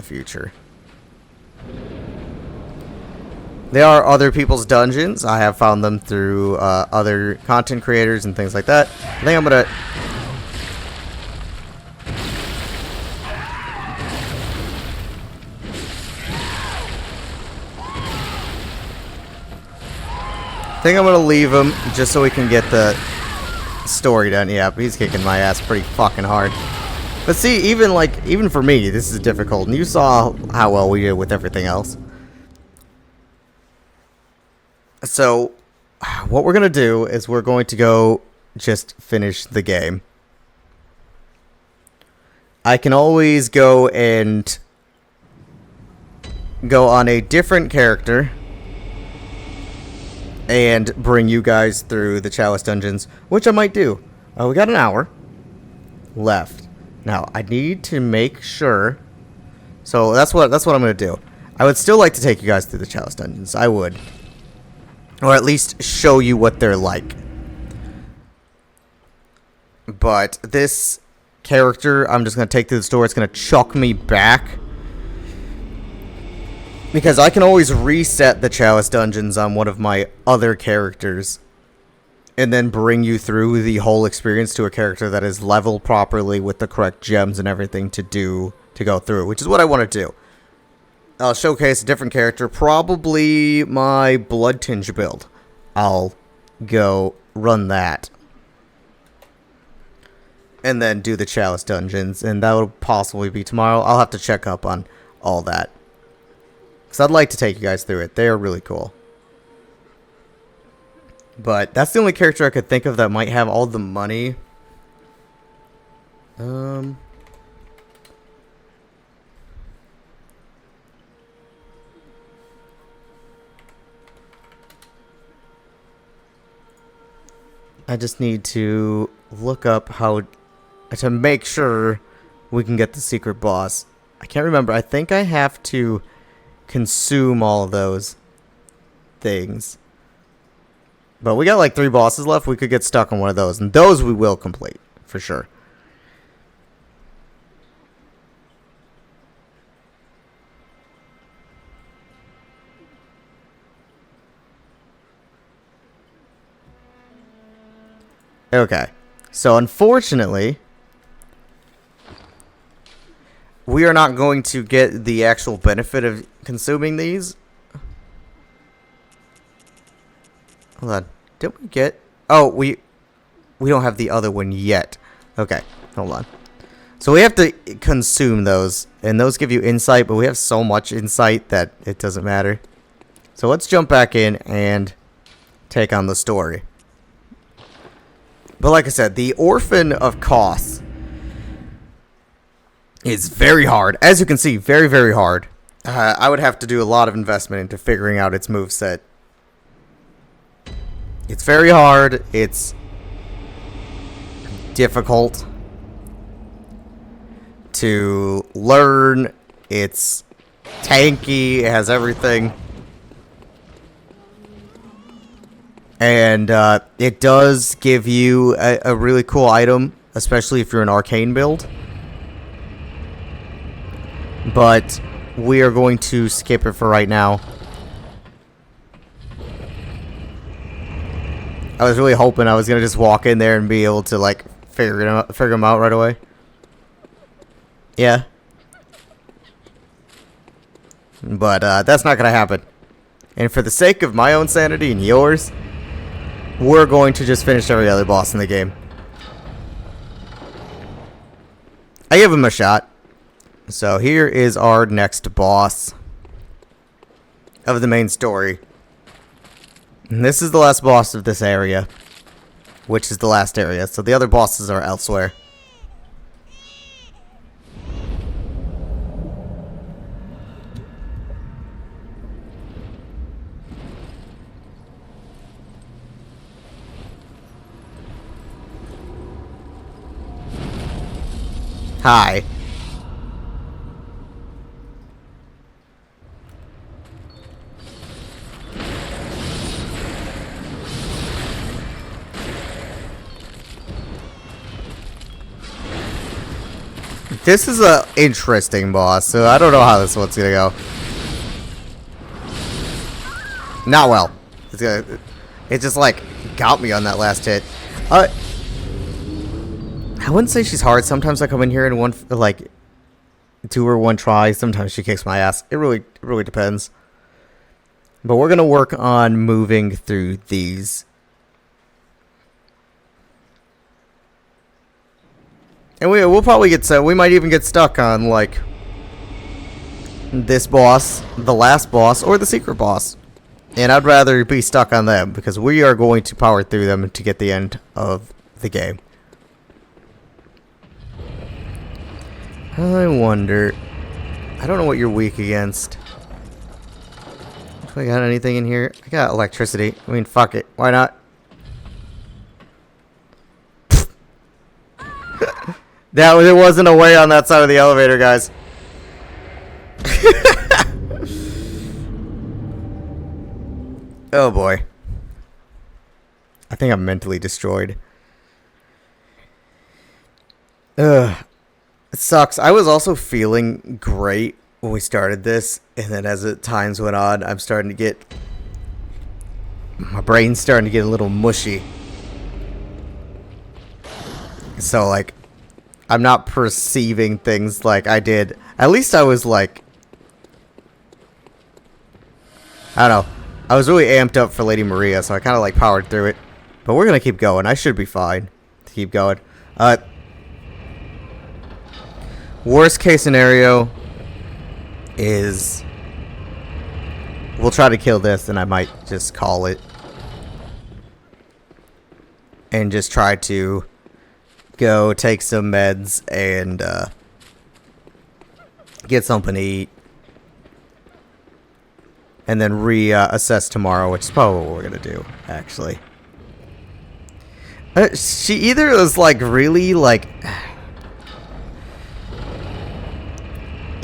future. They are other people's dungeons. I have found them through other content creators and things like that. I think I'm gonna leave him just so we can get the story done. Yeah, but he's kicking my ass pretty fucking hard. But see, even for me, this is difficult. And you saw how well we did with everything else. So, what we're going to do is we're going to go just finish the game. I can always go and go on a different character and bring you guys through the Chalice Dungeons, which I might do. We got an hour left. Now, I need to make sure. So that's what I'm going to do. I would still like to take you guys through the Chalice Dungeons. I would. Or at least show you what they're like. But this character, I'm just going to take to the store. It's going to chuck me back. Because I can always reset the Chalice Dungeons on one of my other characters. And then bring you through the whole experience to a character that is leveled properly with the correct gems and everything to go through. Which is what I want to do. I'll showcase a different character, probably my Blood Tinge build. I'll go run that. And then do the Chalice Dungeons, and that will possibly be tomorrow. I'll have to check up on all that. Because I'd like to take you guys through it. They are really cool. But that's the only character I could think of that might have all the money. I just need to look up how to make sure we can get the secret boss. I can't remember. I think I have to consume all of those things. But we got like 3 bosses left. We could get stuck on one of those. And those we will complete. For sure. Okay, so unfortunately, we are not going to get the actual benefit of consuming these. Hold on, did we get? Oh, we don't have the other one yet. Okay, hold on. So we have to consume those, and those give you insight, but we have so much insight that it doesn't matter. So let's jump back in and take on the story. But like I said, the Orphan of Koth is very hard. As you can see, very, very hard. I would have to do a lot of investment into figuring out its moveset. It's very hard. It's difficult to learn. It's tanky. It has everything. And it does give you a really cool item, especially if you're an arcane build. but we are going to skip it for right now. I was really hoping I was gonna just walk in there and be able to like figure them out right away. Yeah. But that's not gonna happen. And for the sake of my own sanity and yours, we're going to just finish every other boss in the game. I give him a shot. So here is our next boss of the main story. And this is the last boss of this area, which is the last area. So the other bosses are elsewhere. Hi. This is a interesting boss, so I don't know how this one's gonna go. Not well. It just like got me on that last hit. I wouldn't say she's hard. Sometimes I come in here and do her one try. Sometimes she kicks my ass. It really depends. But we're gonna work on moving through these. And we'll probably get we might even get stuck on like this boss, the last boss, or the secret boss. And I'd rather be stuck on them because we are going to power through them to get the end of the game. I wonder. I don't know what you're weak against. Do I got anything in here? I got electricity. I mean, fuck it. Why not? There wasn't a way on that side of the elevator, guys. Oh boy. I think I'm mentally destroyed. Ugh. It sucks. I was also feeling great when we started this, and then as the times went on, I'm starting to get... my brain's starting to get a little mushy. So, like, I'm not perceiving things like I did. At least I was, like... I don't know. I was really amped up for Lady Maria, so I kind of, like, powered through it. But we're going to keep going. I should be fine to keep going. Worst case scenario is we'll try to kill this, and I might just call it and just try to go take some meds and get something to eat, and then reassess tomorrow, which is probably what we're gonna do, actually. She either was like really like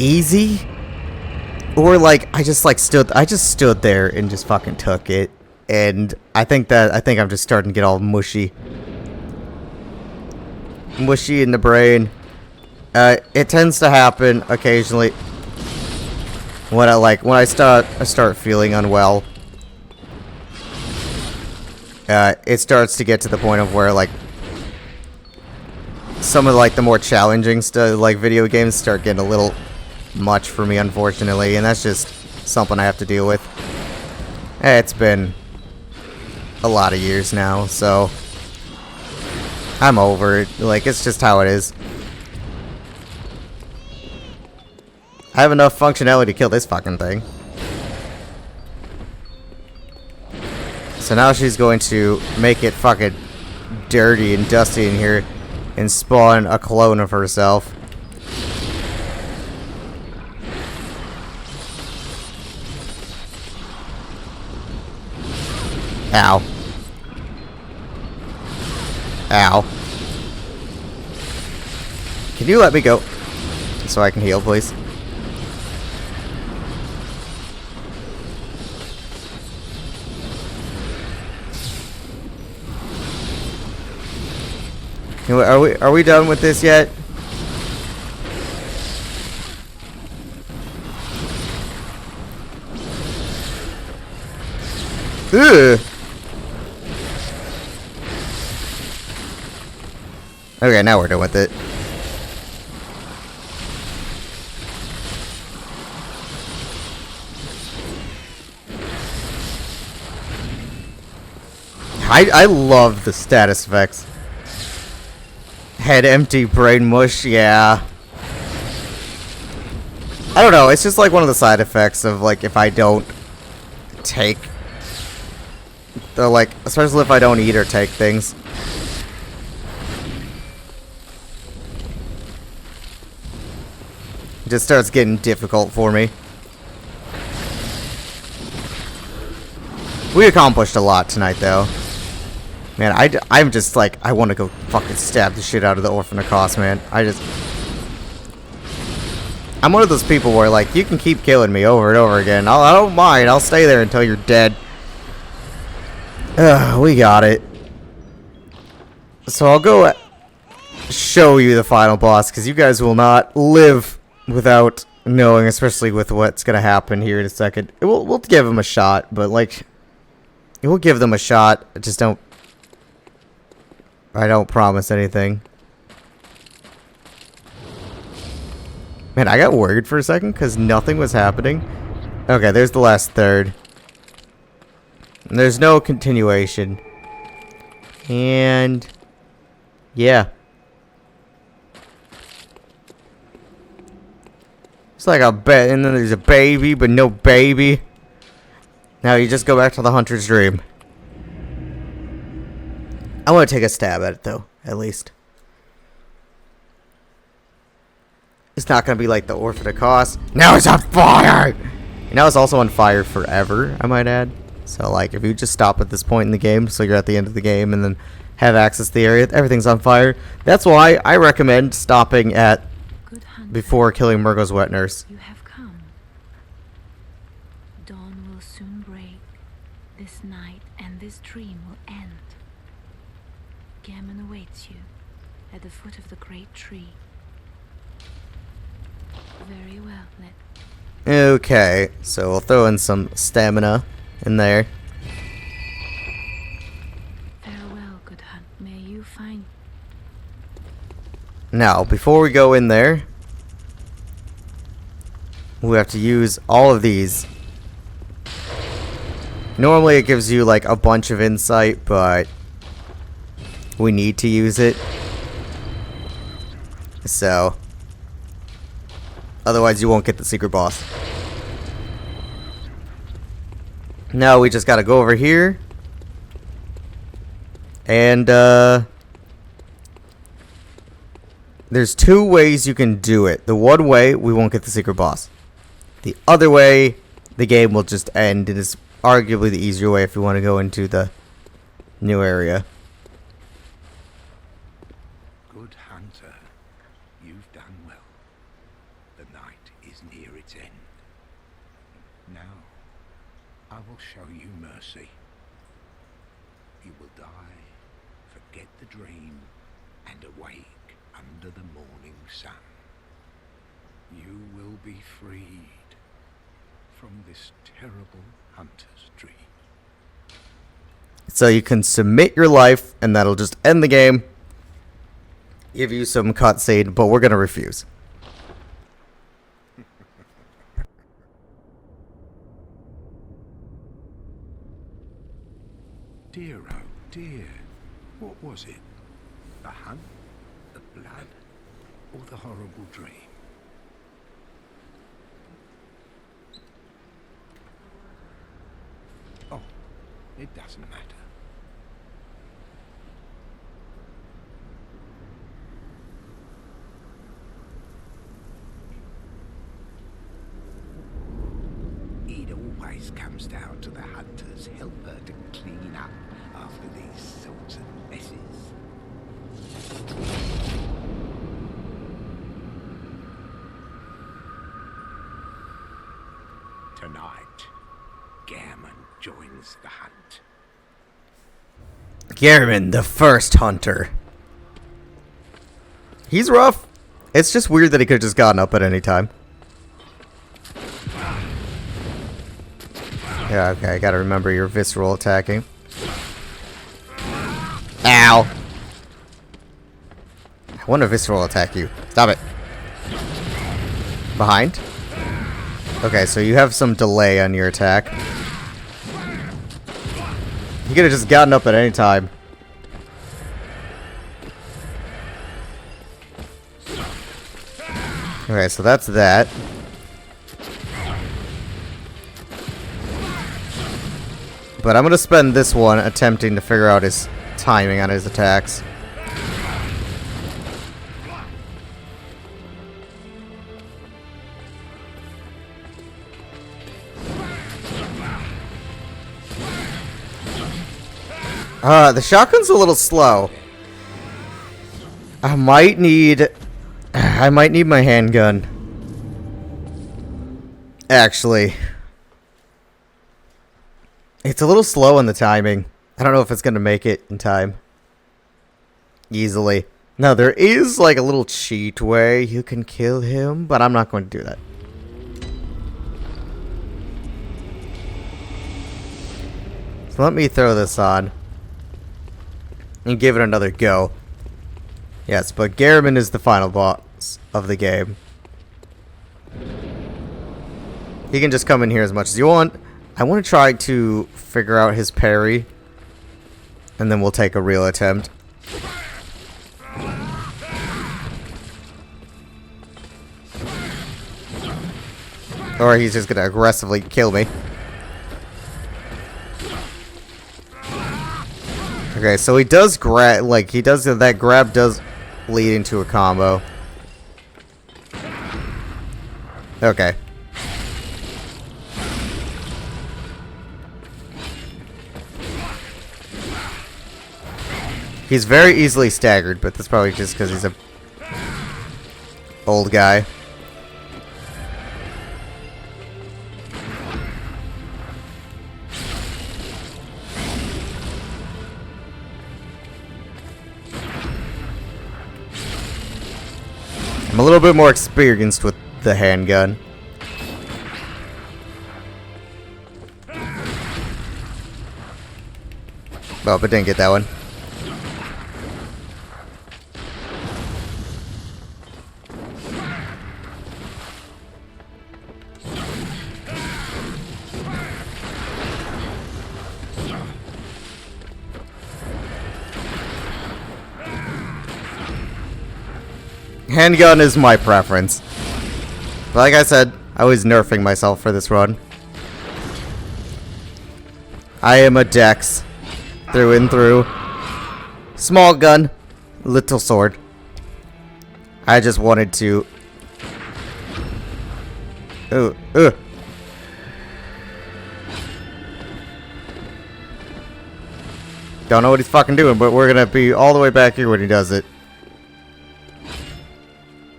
easy, or like I just stood there and just fucking took it, and I think I'm just starting to get all mushy in the brain. It tends to happen occasionally when I start feeling unwell. It starts to get to the point of where like some of like the more challenging stuff, like video games, start getting a little much for me, unfortunately, and that's just something I have to deal with. It's been a lot of years now, so I'm over it. Like, it's just how it is. I have enough functionality to kill this fucking thing. So now she's going to make it fucking dirty and dusty in here and spawn a clone of herself. Ow. Ow. Can you let me go so I can heal, please? Are we done with this yet? Ugh. Okay, now we're done with it. I love the status effects. Head empty, brain mush, yeah. I don't know, it's just like one of the side effects of like if I don't take the like, especially if I don't eat or take things. It just starts getting difficult for me. We accomplished a lot tonight though. Man, I'm just like, I want to go fucking stab the shit out of the Orphan of Kos, man. I'm one of those people where, like, you can keep killing me over and over again. I don't mind. I'll stay there until you're dead. We got it. So I'll go show you the final boss, because you guys will not live without knowing, especially with what's going to happen here in a second. We'll give them a shot, but, like, we'll give them a shot. I don't promise anything. Man, I got worried for a second because nothing was happening. Okay, there's the last third. There's no continuation. And yeah. It's like a bed, and then there's a baby, but no baby. Now you just go back to the hunter's dream. I want to take a stab at it, though, at least. It's not going to be like the Orphan of Kos. Now it's on fire! And now it's also on fire forever, I might add. So, like, if you just stop at this point in the game, so you're at the end of the game, and then have access to the area, everything's on fire. That's why I recommend stopping at before killing Murgo's wet nurse. You have come. Dawn will soon break. This night and this dream will end. Gammon awaits you at the foot of the great tree. Very well, Ned. Okay, so we'll throw in some stamina in there. Farewell, good hunt. May you find... Now, before we go in there, we have to use all of these. Normally it gives you like a bunch of insight, but we need to use it. So, otherwise you won't get the secret boss. Now we just gotta go over here. And, there's two ways you can do it. The one way, we won't get the secret boss. The other way, the game will just end. It is arguably the easier way if you want to go into the new area. Good hunter, you've done well. The night is near its end. Now, I will show you mercy. You will die, forget the dream, and awake under the morning sun. You will be freed from this terrible hunter's dream. So you can submit your life, and that'll just end the game. Give you some cutscene, but we're gonna refuse. Dear, oh dear, what was it? The hunt, the blood, or the horrible dream? Oh, it doesn't matter. It always comes down to the hunter's helper to clean up after these sorts of messes. Tonight, Gammon joins the hunt. Garmin, the first hunter. He's rough. It's just weird that he could have just gotten up at any time. Yeah, okay, I gotta remember your visceral attacking. Ow! I want to visceral attack you. Stop it. Behind? Okay, so you have some delay on your attack. You could have just gotten up at any time. Okay, so that's that. But I'm gonna spend this one attempting to figure out his timing on his attacks. The shotgun's a little slow. I might need my handgun. Actually. It's a little slow on the timing. I don't know if it's gonna make it in time. Easily. Now, there is like a little cheat way you can kill him, but I'm not going to do that. So let me throw this on. And give it another go. Yes, but Garamond is the final boss of the game. He can just come in here as much as you want. I want to try to figure out his parry. And then we'll take a real attempt. Or he's just going to aggressively kill me. Okay, so he does grab, like, he does, that grab does lead into a combo. Okay. He's very easily staggered, but that's probably just because he's a old guy. I'm a little bit more experienced with the handgun. Oh, but didn't get that one. Handgun is my preference. But like I said, I was nerfing myself for this run. I am a Dex. Through and through. Small gun. Little sword. I just wanted to... Ooh, ooh. Don't know what he's fucking doing, but we're gonna be all the way back here when he does it.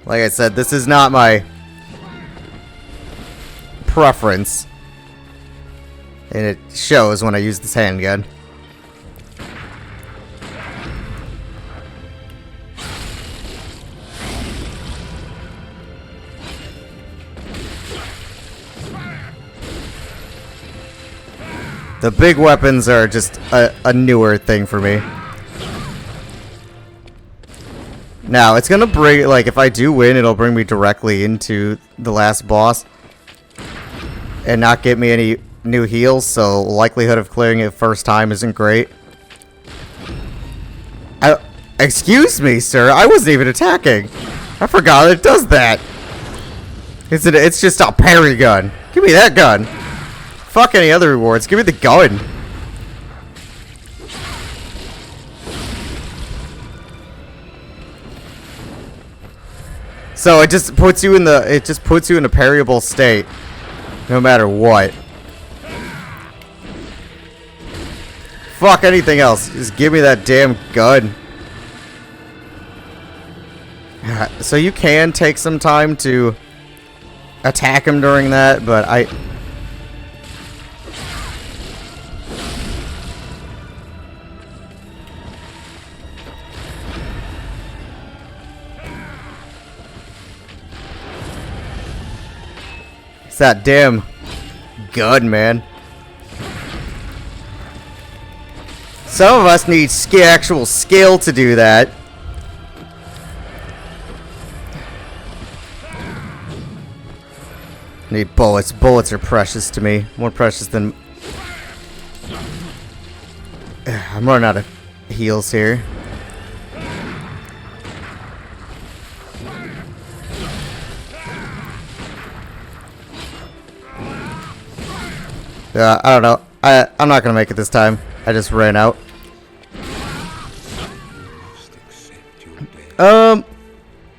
Like I said, this is not my preference. And it shows when I use this handgun. The big weapons are just a newer thing for me. Now, it's gonna bring, like, if I do win, it'll bring me directly into the last boss. And not get me any new heals, so likelihood of clearing it first time isn't great. Excuse me, sir, I wasn't even attacking. I forgot it does that. It's just a parry gun. Give me that gun. Fuck any other rewards, give me the gun. So it just puts you in a parryable state, no matter what. Fuck anything else. Just give me that damn gun. So you can take some time to attack him during that, but it's that damn gun, man. Some of us need actual skill to do that. Need bullets. Bullets are precious to me. More precious than... I'm running out of heals here. I don't know. I'm not gonna make it this time. I just ran out.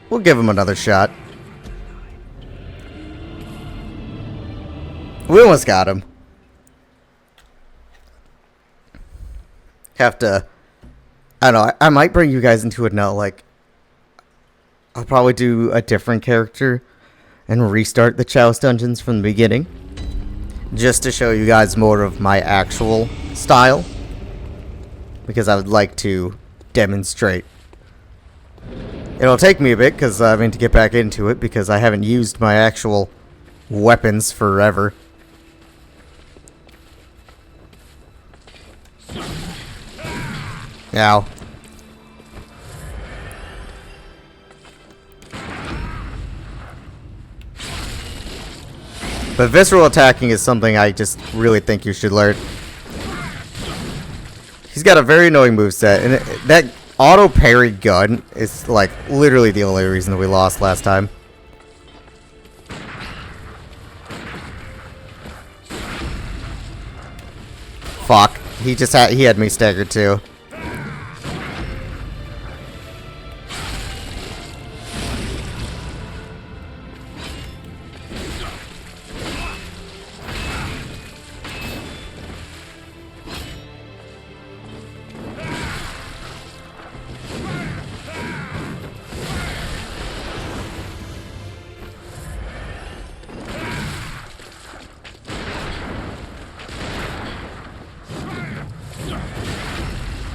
We'll give him another shot. We almost got him. Have to... I don't know. I might bring you guys into it now. Like, I'll probably do a different character and restart the Chalice dungeons from the beginning, just to show you guys more of my actual style, because I would like to demonstrate. It'll take me a bit, because I mean to get back into it, because I haven't used my actual weapons forever. Ow. But visceral attacking is something I just really think you should learn. He's got a very annoying moveset, and that auto parry gun is like literally the only reason that we lost last time. Fuck. He had me staggered too.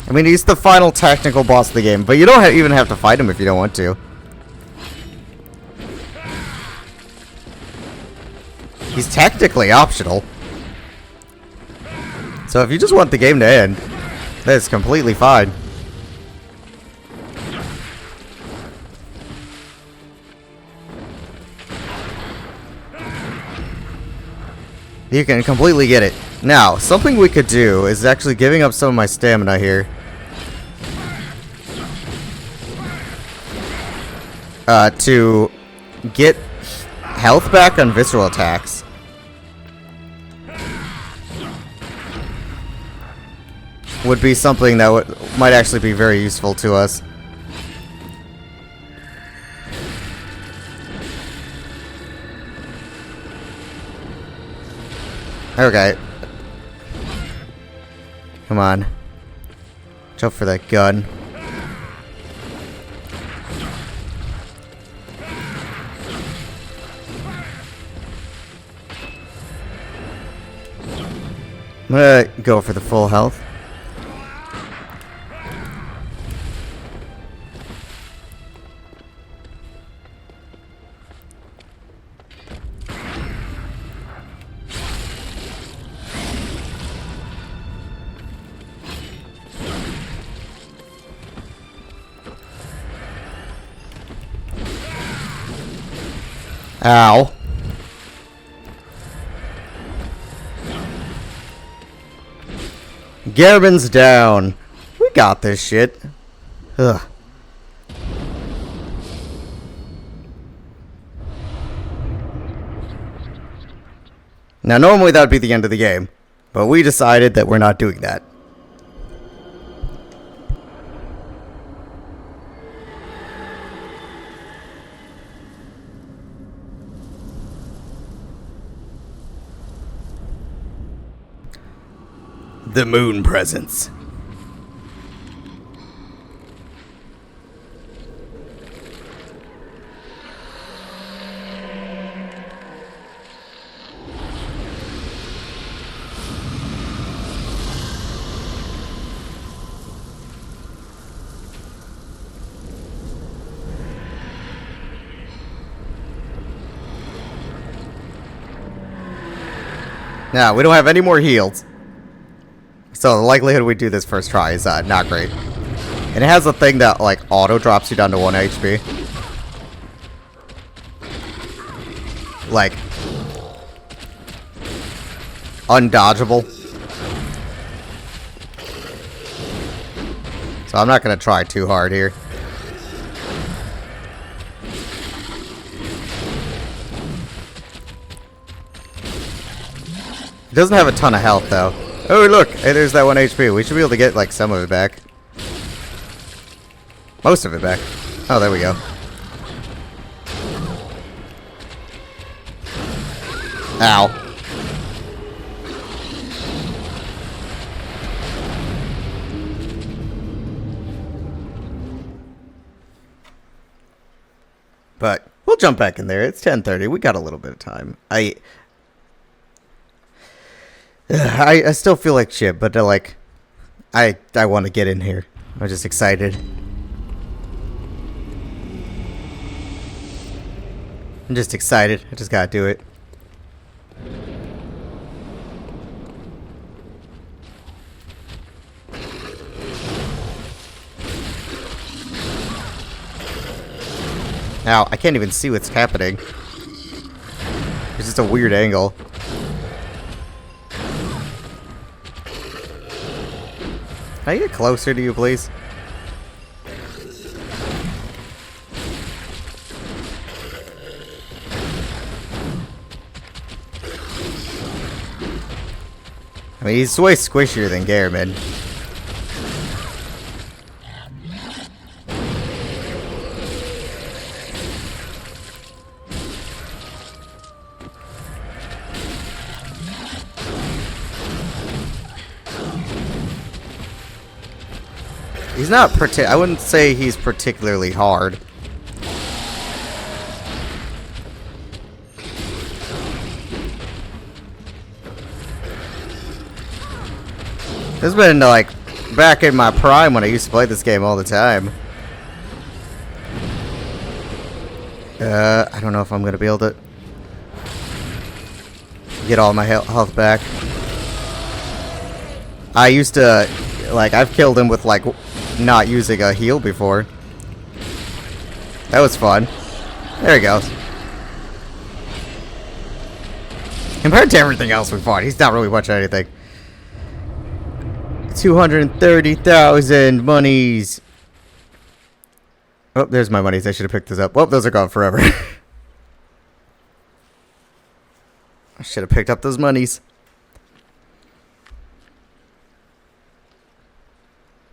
I mean, he's the final technical boss of the game, but you don't even have to fight him if you don't want to. He's technically optional. So if you just want the game to end, that's completely fine. You can completely get it. Now, something we could do is actually giving up some of my stamina here. To get health back on visceral attacks. Would be something that might actually be very useful to us. Okay. Come on. Jump for that gun. I'm gonna go for the full health. Ow. Garvin's down. We got this shit. Ugh. Now, normally that would be the end of the game, but we decided that we're not doing that. The moon presence. Now, we don't have any more heals. So the likelihood we do this first try is not great. And it has a thing that like auto drops you down to 1 HP. Like undodgeable. So I'm not gonna try too hard here. It doesn't have a ton of health though. Oh look, hey, there's that 1 HP. We should be able to get like some of it back. Most of it back. Oh, there we go. Ow. But we'll jump back in there. It's 10:30. We got a little bit of time. I still feel like shit, but like I want to get in here. I'm just excited. I'm just excited. I just gotta do it. Now, I can't even see what's happening. It's just a weird angle. Can I get closer to you, please? I mean, he's way squishier than Garamond. He's not I wouldn't say he's particularly hard. This has been like back in my prime when I used to play this game all the time. I don't know if I'm gonna be able to get all my health back. I used to, like, I've killed him with like not using a heal before. That was fun. There he goes. Compared to everything else we fought, he's not really much of anything. 230,000 monies. Oh, there's my monies. I should have picked this up. Oh, those are gone forever. I should have picked up those monies.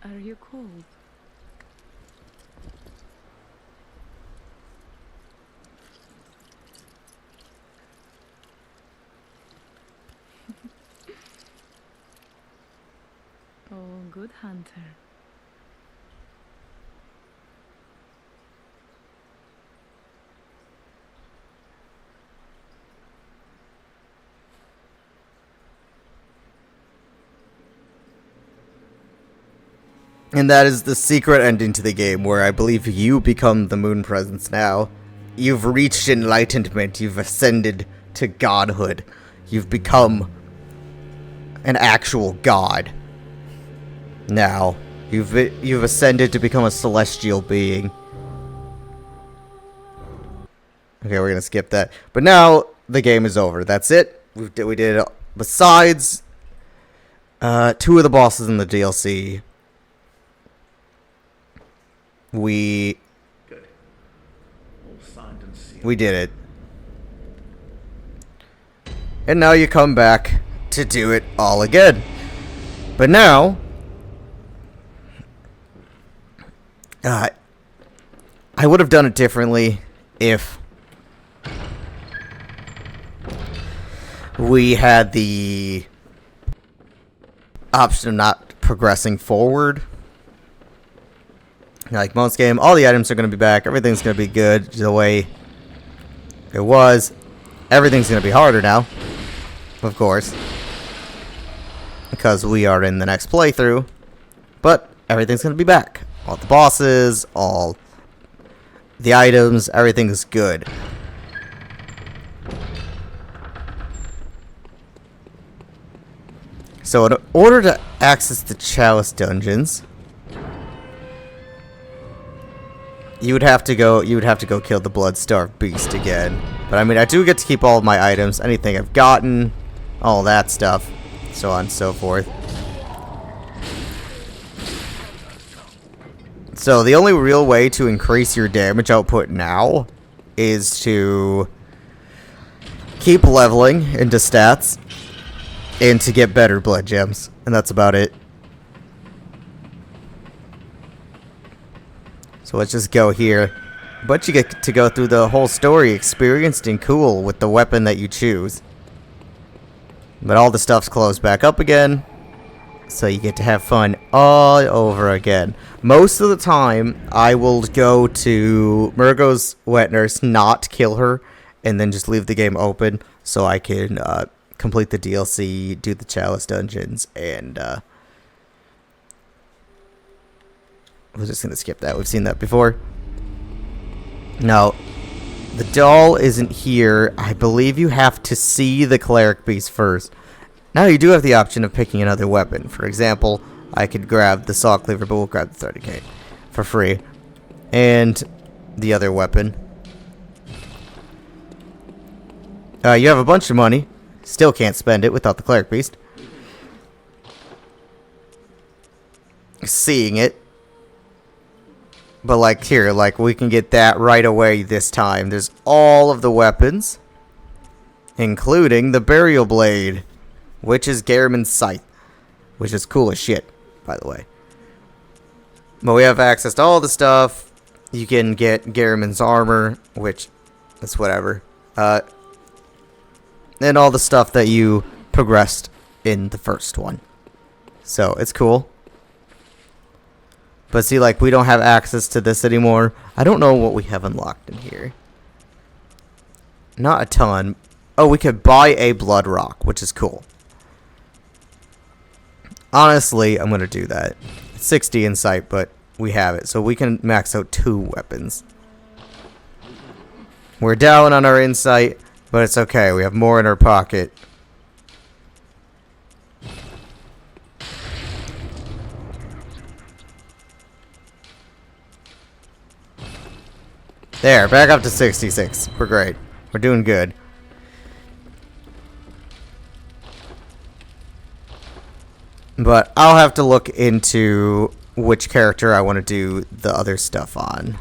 Are you cold? Oh, good hunter. And that is the secret ending to the game, where I believe you become the moon presence now. You've reached enlightenment. You've ascended to godhood. You've become an actual god. Now, you've ascended to become a celestial being. Okay, we're gonna skip that. But now the game is over. That's it. We did it. Besides, 2 of the bosses in the DLC. Good. All signed and sealed. We did it. And now you come back to do it all again. But now, I would have done it differently if we had the option of not progressing forward. Like most game, all the items are going to be back. Everything's going to be good the way it was. Everything's going to be harder now, of course, because we are in the next playthrough. But everything's going to be back. All the bosses, all the items, everything is good. So in order to access the Chalice dungeons, you would have to go kill the blood-starved beast again. But I mean, I do get to keep all of my items, anything I've gotten, all that stuff, so on and so forth. So the only real way to increase your damage output now is to keep leveling into stats and to get better blood gems, and that's about it. So let's just go here. But you get to go through the whole story experienced and cool with the weapon that you choose. But all the stuff's closed back up again, so you get to have fun all over again. Most of the time, I will go to Murgo's wet nurse, not kill her, and then just leave the game open so I can complete the DLC, do the Chalice dungeons, and we're just gonna skip that. We've seen that before. Now, the doll isn't here. I believe you have to see the cleric beast first. Now you do have the option of picking another weapon. For example, I could grab the saw cleaver, but we'll grab the 30k for free. And the other weapon. You have a bunch of money. Still can't spend it without the cleric beast. Seeing it. But like here, like we can get that right away this time. There's all of the weapons, including the burial blade, which is Garamond's scythe, which is cool as shit, by the way. But we have access to all the stuff. You can get Garamond's armor, which is whatever. And all the stuff that you progressed in the first one. So it's cool. But see, like, we don't have access to this anymore. I don't know what we have unlocked in here. Not a ton. Oh, we could buy a blood rock, which is cool. Honestly, I'm going to do that. It's 60 insight, but we have it. So we can max out 2 weapons. We're down on our insight, but it's okay. We have more in our pocket. There, back up to 66. We're great. We're doing good. But I'll have to look into which character I want to do the other stuff on.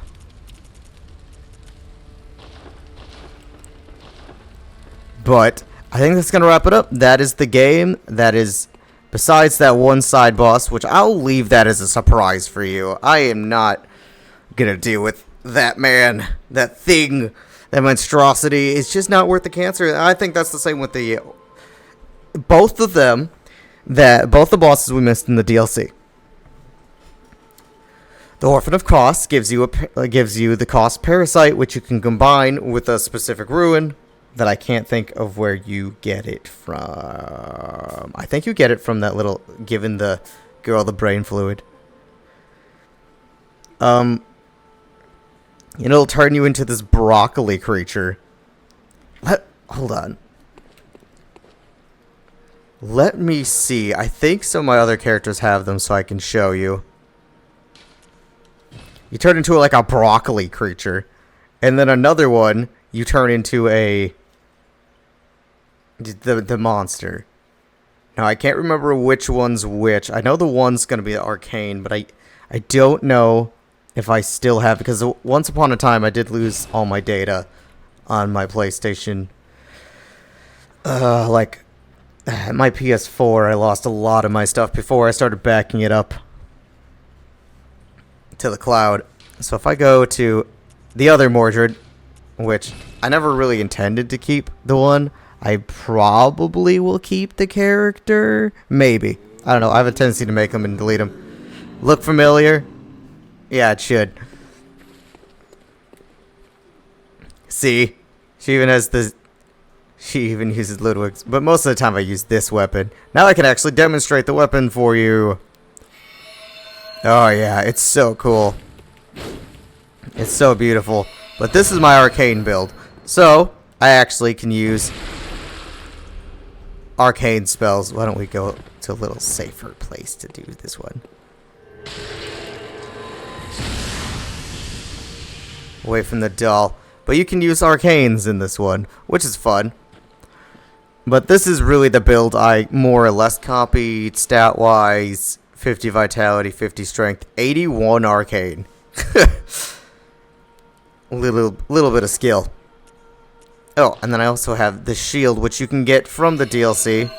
But I think that's going to wrap it up. That is the game. That is, besides that one side boss, which I'll leave that as a surprise for you. I am not going to deal with that man, that thing, that monstrosity. It's just not worth the cancer. I think that's the same with the both of them, both the bosses we missed in the DLC. The Orphan of Cost gives you the Cost Parasite, which you can combine with a specific ruin that I can't think of where you get it from. I think you get it from that little, giving the girl the brain fluid. And it'll turn you into this broccoli creature. Hold on. Let me see. I think some of my other characters have them, so I can show you. You turn into like a broccoli creature. And then another one, you turn into the monster. Now, I can't remember which one's which. I know the one's going to be arcane, but I don't know if I still have, because once upon a time I did lose all my data on my PlayStation. My PS4, I lost a lot of my stuff before I started backing it up to the cloud. So if I go to the other Mordred, which I never really intended to keep the one, I probably will keep the character. Maybe. I don't know. I have a tendency to make them and delete them. Look familiar? Yeah, it should. See? She even uses Ludwig's. But most of the time I use this weapon. Now I can actually demonstrate the weapon for you. Oh yeah, it's so cool. It's so beautiful. But this is my arcane build. So, I actually can use arcane spells, why don't we go to a little safer place to do this one? Away from the doll. But you can use arcanes in this one, which is fun. But this is really the build I more or less copied stat-wise. 50 vitality, 50 strength, 81 arcane. little bit of skill. Oh, and then I also have the shield, which you can get from the DLC.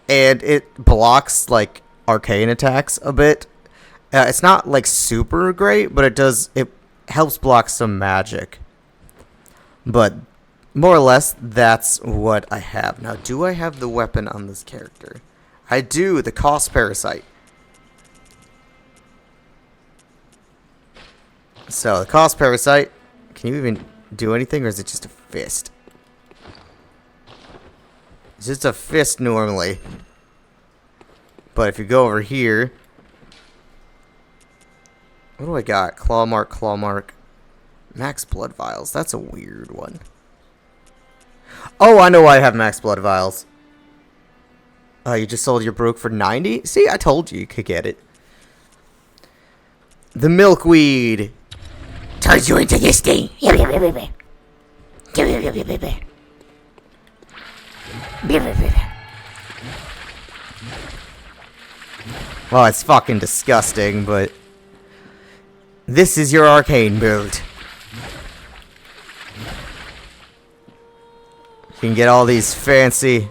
And it blocks, like, arcane attacks a bit. It's not, like, super great, but it helps block some magic. But, more or less, that's what I have. Now, do I have the weapon on this character? I do, the Cost Parasite. So, the Cost Parasite, can you even do anything, or is it just a fist? It's just a fist normally. But if you go over here, what do I got? Claw mark. Max blood vials. That's a weird one. Oh, I know why I have max blood vials. You just sold your brook for 90? See, I told you could get it. The milkweed turns you into this thing. Well, it's fucking disgusting, but this is your arcane build. You can get all these fancy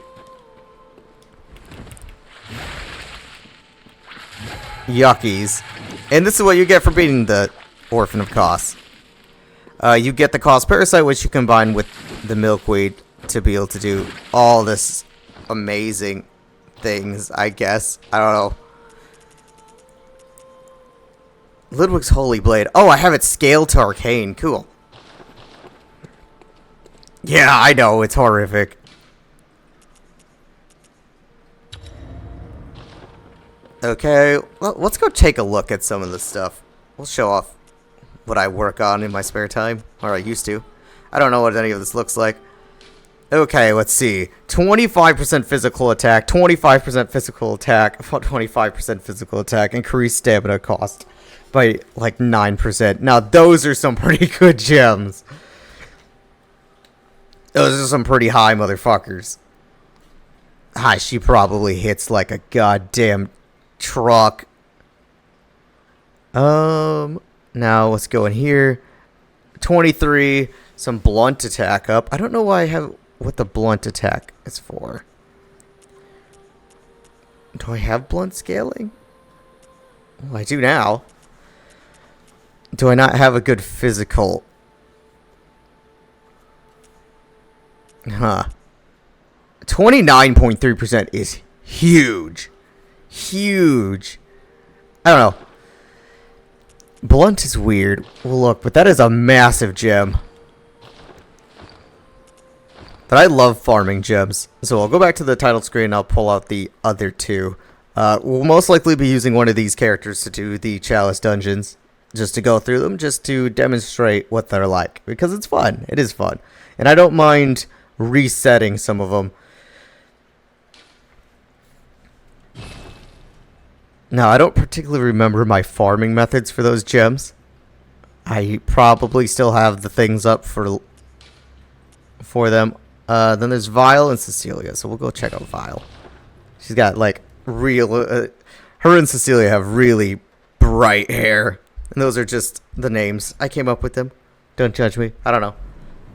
yuckies. And this is what you get for beating the Orphan of Kos. You get the Kos Parasite, which you combine with the milkweed to be able to do all this amazing things, I guess. I don't know. Ludwig's Holy Blade. Oh, I have it scaled to arcane. Cool. Yeah, I know. It's horrific. Okay, well, let's go take a look at some of this stuff. We'll show off what I work on in my spare time. Or I used to. I don't know what any of this looks like. Okay, let's see. 25% physical attack, 25% physical attack, 25% physical attack, increased stamina cost by like 9%. Now, those are some pretty good gems. Those are some pretty high motherfuckers. Hi, she probably hits like a goddamn truck. Now let's go in here. 23, some blunt attack up. I don't know why I have what the blunt attack is for. Do I have blunt scaling? Well, I do now. Do I not have a good physical? Huh. 29.3% is huge. Huge. I don't know. Blunt is weird. Well, look, but that is a massive gem. But I love farming gems. So I'll go back to the title screen and I'll pull out the other two. We'll most likely be using one of these characters to do the Chalice dungeons. Just to go through them, just to demonstrate what they're like. Because it's fun. It is fun. And I don't mind resetting some of them. Now, I don't particularly remember my farming methods for those gems. I probably still have the things up for them. Then there's Vile and Cecilia, so we'll go check out Vile. She's got, like, real... her and Cecilia have really bright hair. And those are just the names. I came up with them. Don't judge me. I don't know.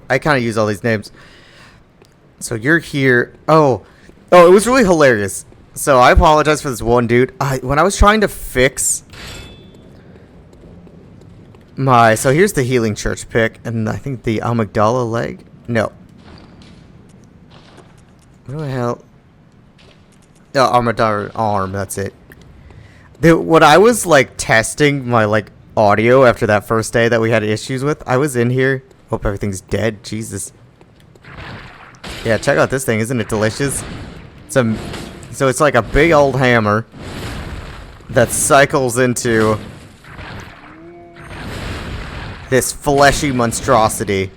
I kind of use all these names. So you're here. Oh, it was really hilarious. So I apologize for this one dude. When I was trying to fix my... So here's the Healing Church pick. And I think the amygdala leg. No. What the hell? Oh, amygdala arm. That's it. When I was like testing my like audio after that first day that we had issues with, I was in here. Hope everything's dead. Jesus. Yeah, check out this thing. Isn't it delicious? So it's like a big old hammer that cycles into this fleshy monstrosity.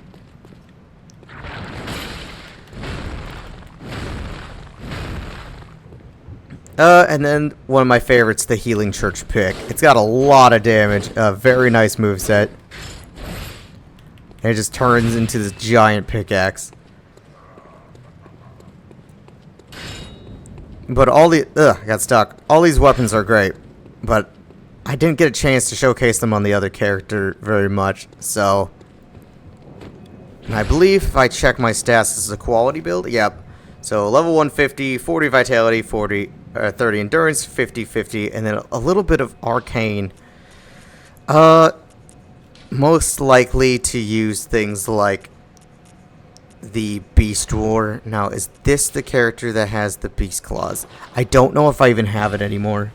And then one of my favorites, the Healing Church pick. It's got a lot of damage. Very nice moveset. And it just turns into this giant pickaxe. But all the... I got stuck. All these weapons are great. But I didn't get a chance to showcase them on the other character very much. So... And I believe if I check my stats, this is a quality build. Yep. So level 150, 40 vitality, 30 endurance, 50, and then a little bit of arcane. Most likely to use things like the Beast War. Now, is this the character that has the Beast Claws? I don't know if I even have it anymore.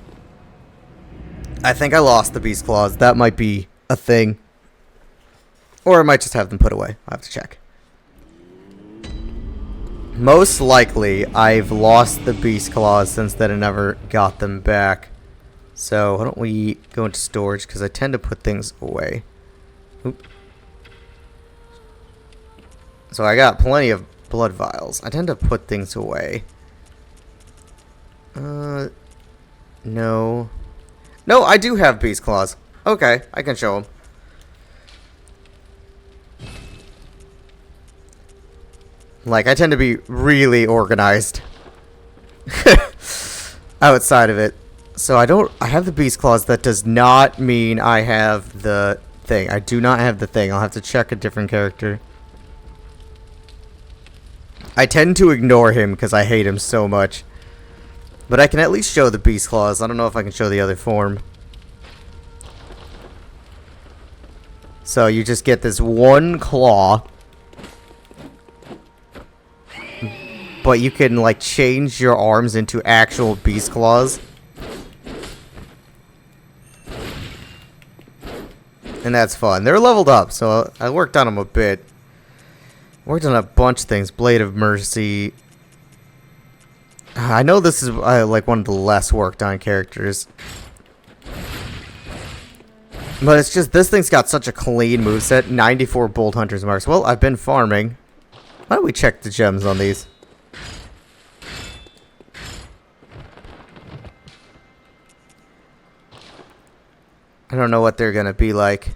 I think I lost the Beast Claws. That might be a thing. Or I might just have them put away. I'll have to check. Most likely, I've lost the Beast Claws since then I never got them back. So, why don't we go into storage, because I tend to put things away. Oop. So, I got plenty of blood vials. I tend to put things away. No. No, I do have Beast Claws. Okay, I can show them. Like, I tend to be really organized outside of it. So I have the Beast Claws. That does not mean I have the thing. I do not have the thing. I'll have to check a different character. I tend to ignore him because I hate him so much. But I can at least show the Beast Claws. I don't know if I can show the other form. So you just get this one claw. But you can, like, change your arms into actual Beast Claws. And that's fun. They're leveled up, so I worked on them a bit. Worked on a bunch of things. Blade of Mercy. I know this is, like, one of the less worked on characters. But it's just, this thing's got such a clean moveset. 94 Bolt Hunter's Marks. Well, I've been farming. Why don't we check the gems on these? I don't know what they're going to be like.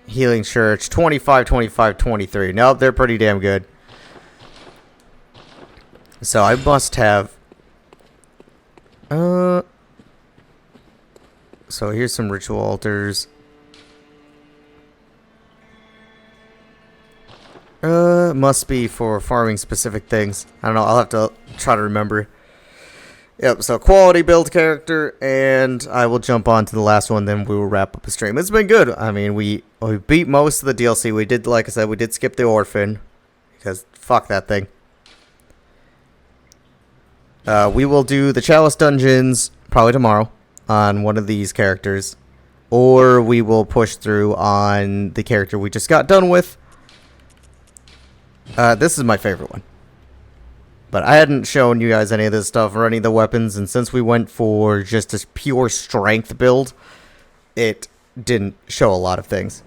Healing Church, 25, 25, 23. Nope, they're pretty damn good. So I must have... So here's some ritual altars. Must be for farming specific things. I don't know, I'll have to try to remember. Yep, so quality build character, and I will jump on to the last one, then we will wrap up the stream. It's been good. I mean, we beat most of the DLC. We did, like I said, we did skip the Orphan, because fuck that thing. We will do the Chalice Dungeons probably tomorrow on one of these characters, or we will push through on the character we just got done with. This is my favorite one. But I hadn't shown you guys any of this stuff or any of the weapons, and since we went for just a pure strength build, it didn't show a lot of things.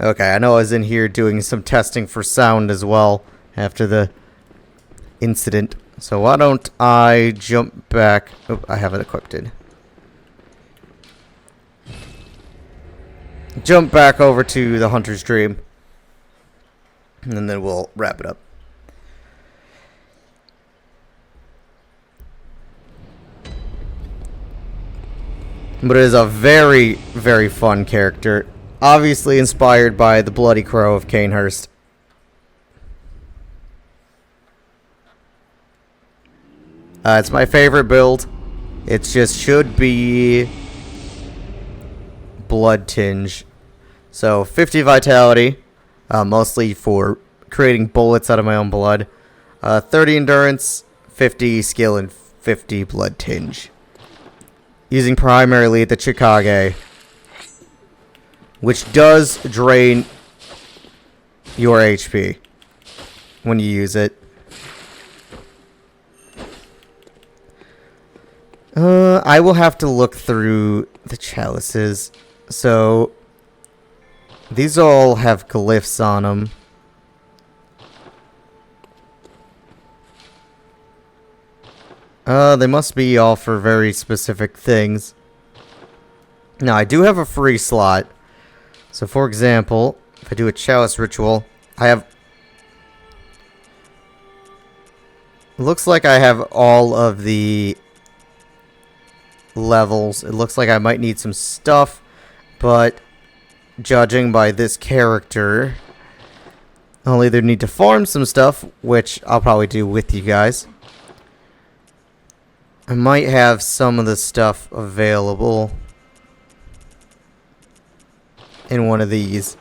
Okay, I know I was in here doing some testing for sound as well after the incident. So why don't I jump back... Oh, I have it equipped. Jump back over to the Hunter's Dream. And then we'll wrap it up. But it is a very, very fun character. Obviously inspired by the Bloody Crow of Canehurst. It's my favorite build. It just should be Blood Tinge. So 50 vitality, mostly for creating bullets out of my own blood. 30 endurance, 50 skill, and 50 Blood Tinge. Using primarily the Chikage, which does drain your HP when you use it. I will have to look through the chalices. So, these all have glyphs on them. They must be all for very specific things. Now, I do have a free slot. So, for example, if I do a chalice ritual, I have... Looks like I have all of the levels. It looks like I might need some stuff, but judging by this character, I'll either need to farm some stuff, which I'll probably do with you guys. I might have some of the stuff available in one of these.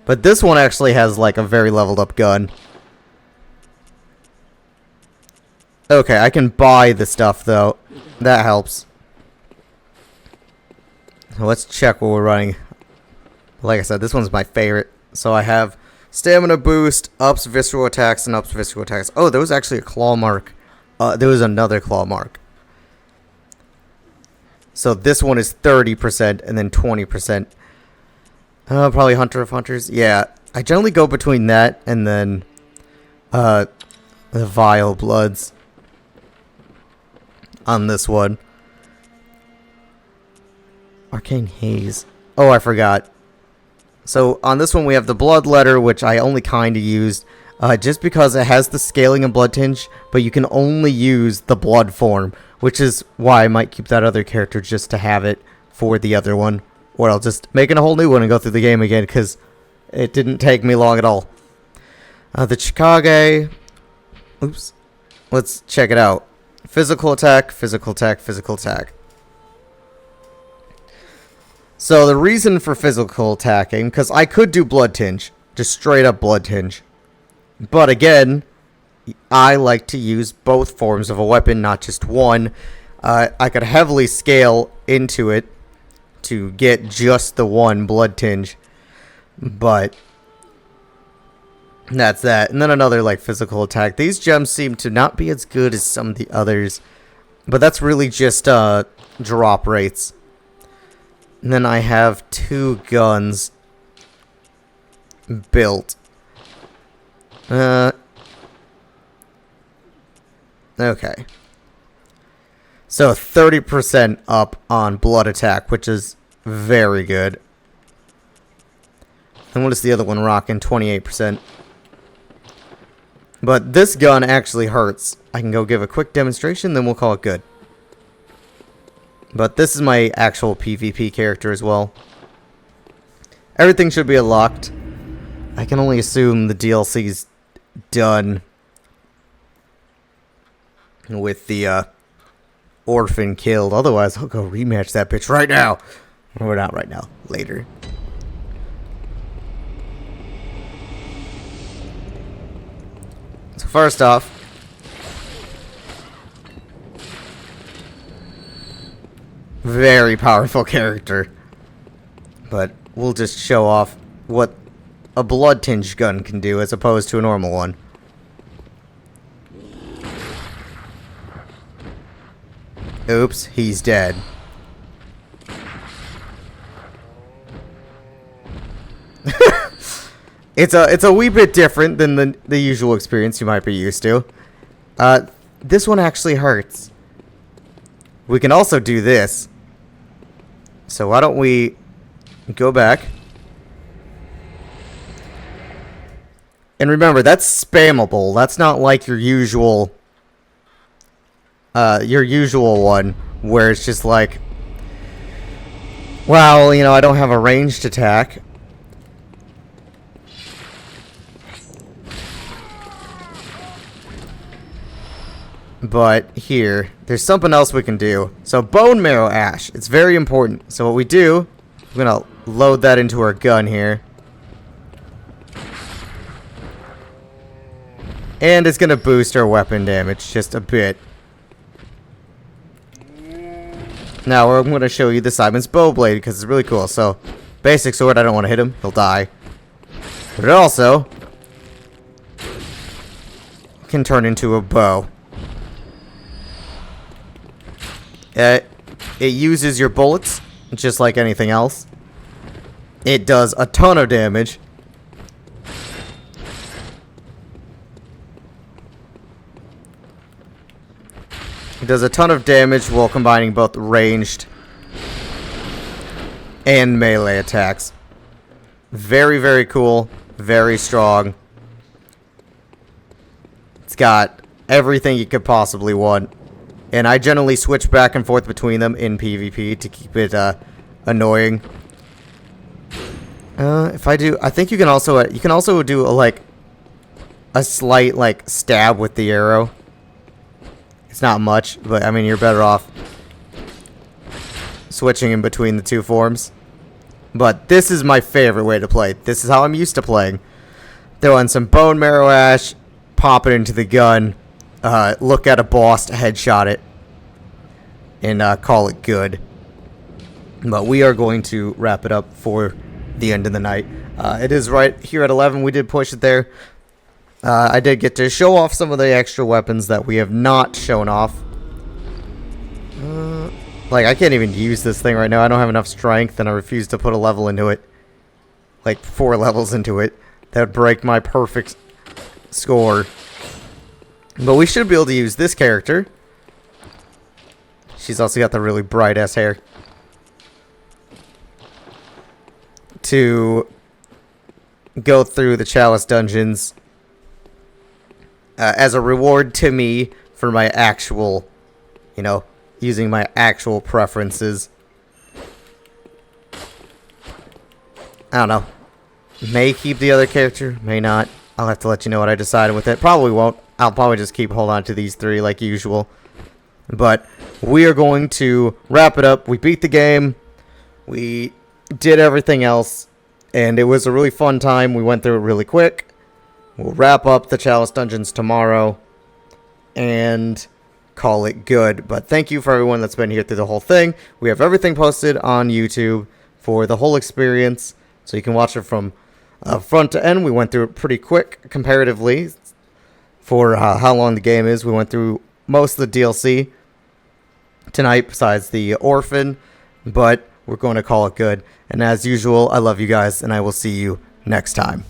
But this one actually has like a very leveled up gun. Okay, I can buy the stuff though. That helps. So let's check what we're running. Like I said, this one's my favorite. So I have stamina boost, ups visceral attacks, and ups visceral attacks. Oh, there was actually a claw mark. There was another claw mark. So this one is 30% and then 20%. Probably Hunter of Hunters. Yeah, I generally go between that and then the Vile Bloods on this one. Arcane Haze. Oh, I forgot. So on this one we have the Blood Letter, which I only kind of used just because it has the scaling and blood tinge, but you can only use the blood form, which is why I might keep that other character just to have it for the other one. Or I'll just make it a whole new one and go through the game again, because it didn't take me long at all. The Chikage. Oops. Let's check it out. Physical attack, physical attack, physical attack. So the reason for physical attacking, because I could do blood tinge. Just straight up blood tinge. But again, I like to use both forms of a weapon, not just one. I could heavily scale into it to get just the one blood tinge, but that's that. And then another like physical attack. These gems seem to not be as good as some of the others, but that's really just drop rates. And then I have 2 guns built. Okay. So 30% up on blood attack, which is very good. And what is the other one rocking? 28%. But this gun actually hurts. I can go give a quick demonstration, then we'll call it good. But this is my actual PvP character as well. Everything should be unlocked. I can only assume the DLC's done with the orphan killed. Otherwise, I'll go rematch that bitch right now. Or not right now. Later. So first off, very powerful character. But we'll just show off what a blood tinge gun can do as opposed to a normal one. Oops, he's dead. It's a wee bit different than the usual experience you might be used to. This one actually hurts. We can also do this. So why don't we go back. And remember, that's spammable. That's not like your usual one where it's just like, well, you know, I don't have a ranged attack. But here, there's something else we can do. So bone marrow ash, it's very important. So what we do, we're gonna load that into our gun here. And it's gonna boost our weapon damage just a bit. Now I'm gonna show you the Simon's bow blade because it's really cool. So basic sword, I don't want to hit him, he'll die. But it also can turn into a bow. It uses your bullets, just like anything else. It does a ton of damage. He does a ton of damage while combining both ranged and melee attacks. Very, very cool. Very strong. It's got everything you could possibly want. And I generally switch back and forth between them in PvP to keep it annoying. If I do, I think you can also do a slight stab with the arrow. It's not much, but I mean you're better off switching in between the two forms. But this is my favorite way to play. This is how I'm used to playing. Throw in some bone marrow ash, pop it into the gun, look at a boss, headshot it, and call it good. But we are going to wrap it up for the end of the night. It is right here at 11. We did push it there. I did get to show off some of the extra weapons that we have not shown off. I can't even use this thing right now. I don't have enough strength, and I refuse to put a level into it. 4 levels into it. That would break my perfect score. But we should be able to use this character. She's also got the really bright-ass hair. To go through the Chalice dungeons as a reward to me for my actual, using my actual preferences. I don't know. May keep the other character, may not. I'll have to let you know what I decided with it. Probably won't. I'll probably just keep hold on to these 3 like usual. But we are going to wrap it up. We beat the game. We did everything else. And it was a really fun time. We went through it really quick. We'll wrap up the Chalice Dungeons tomorrow. And call it good. But thank you for everyone that's been here through the whole thing. We have everything posted on YouTube for the whole experience. So you can watch it from front to end. We went through it pretty quick comparatively for how long the game is. We went through most of the DLC tonight besides the Orphan, but we're going to call it good. And as usual, I love you guys, and I will see you next time.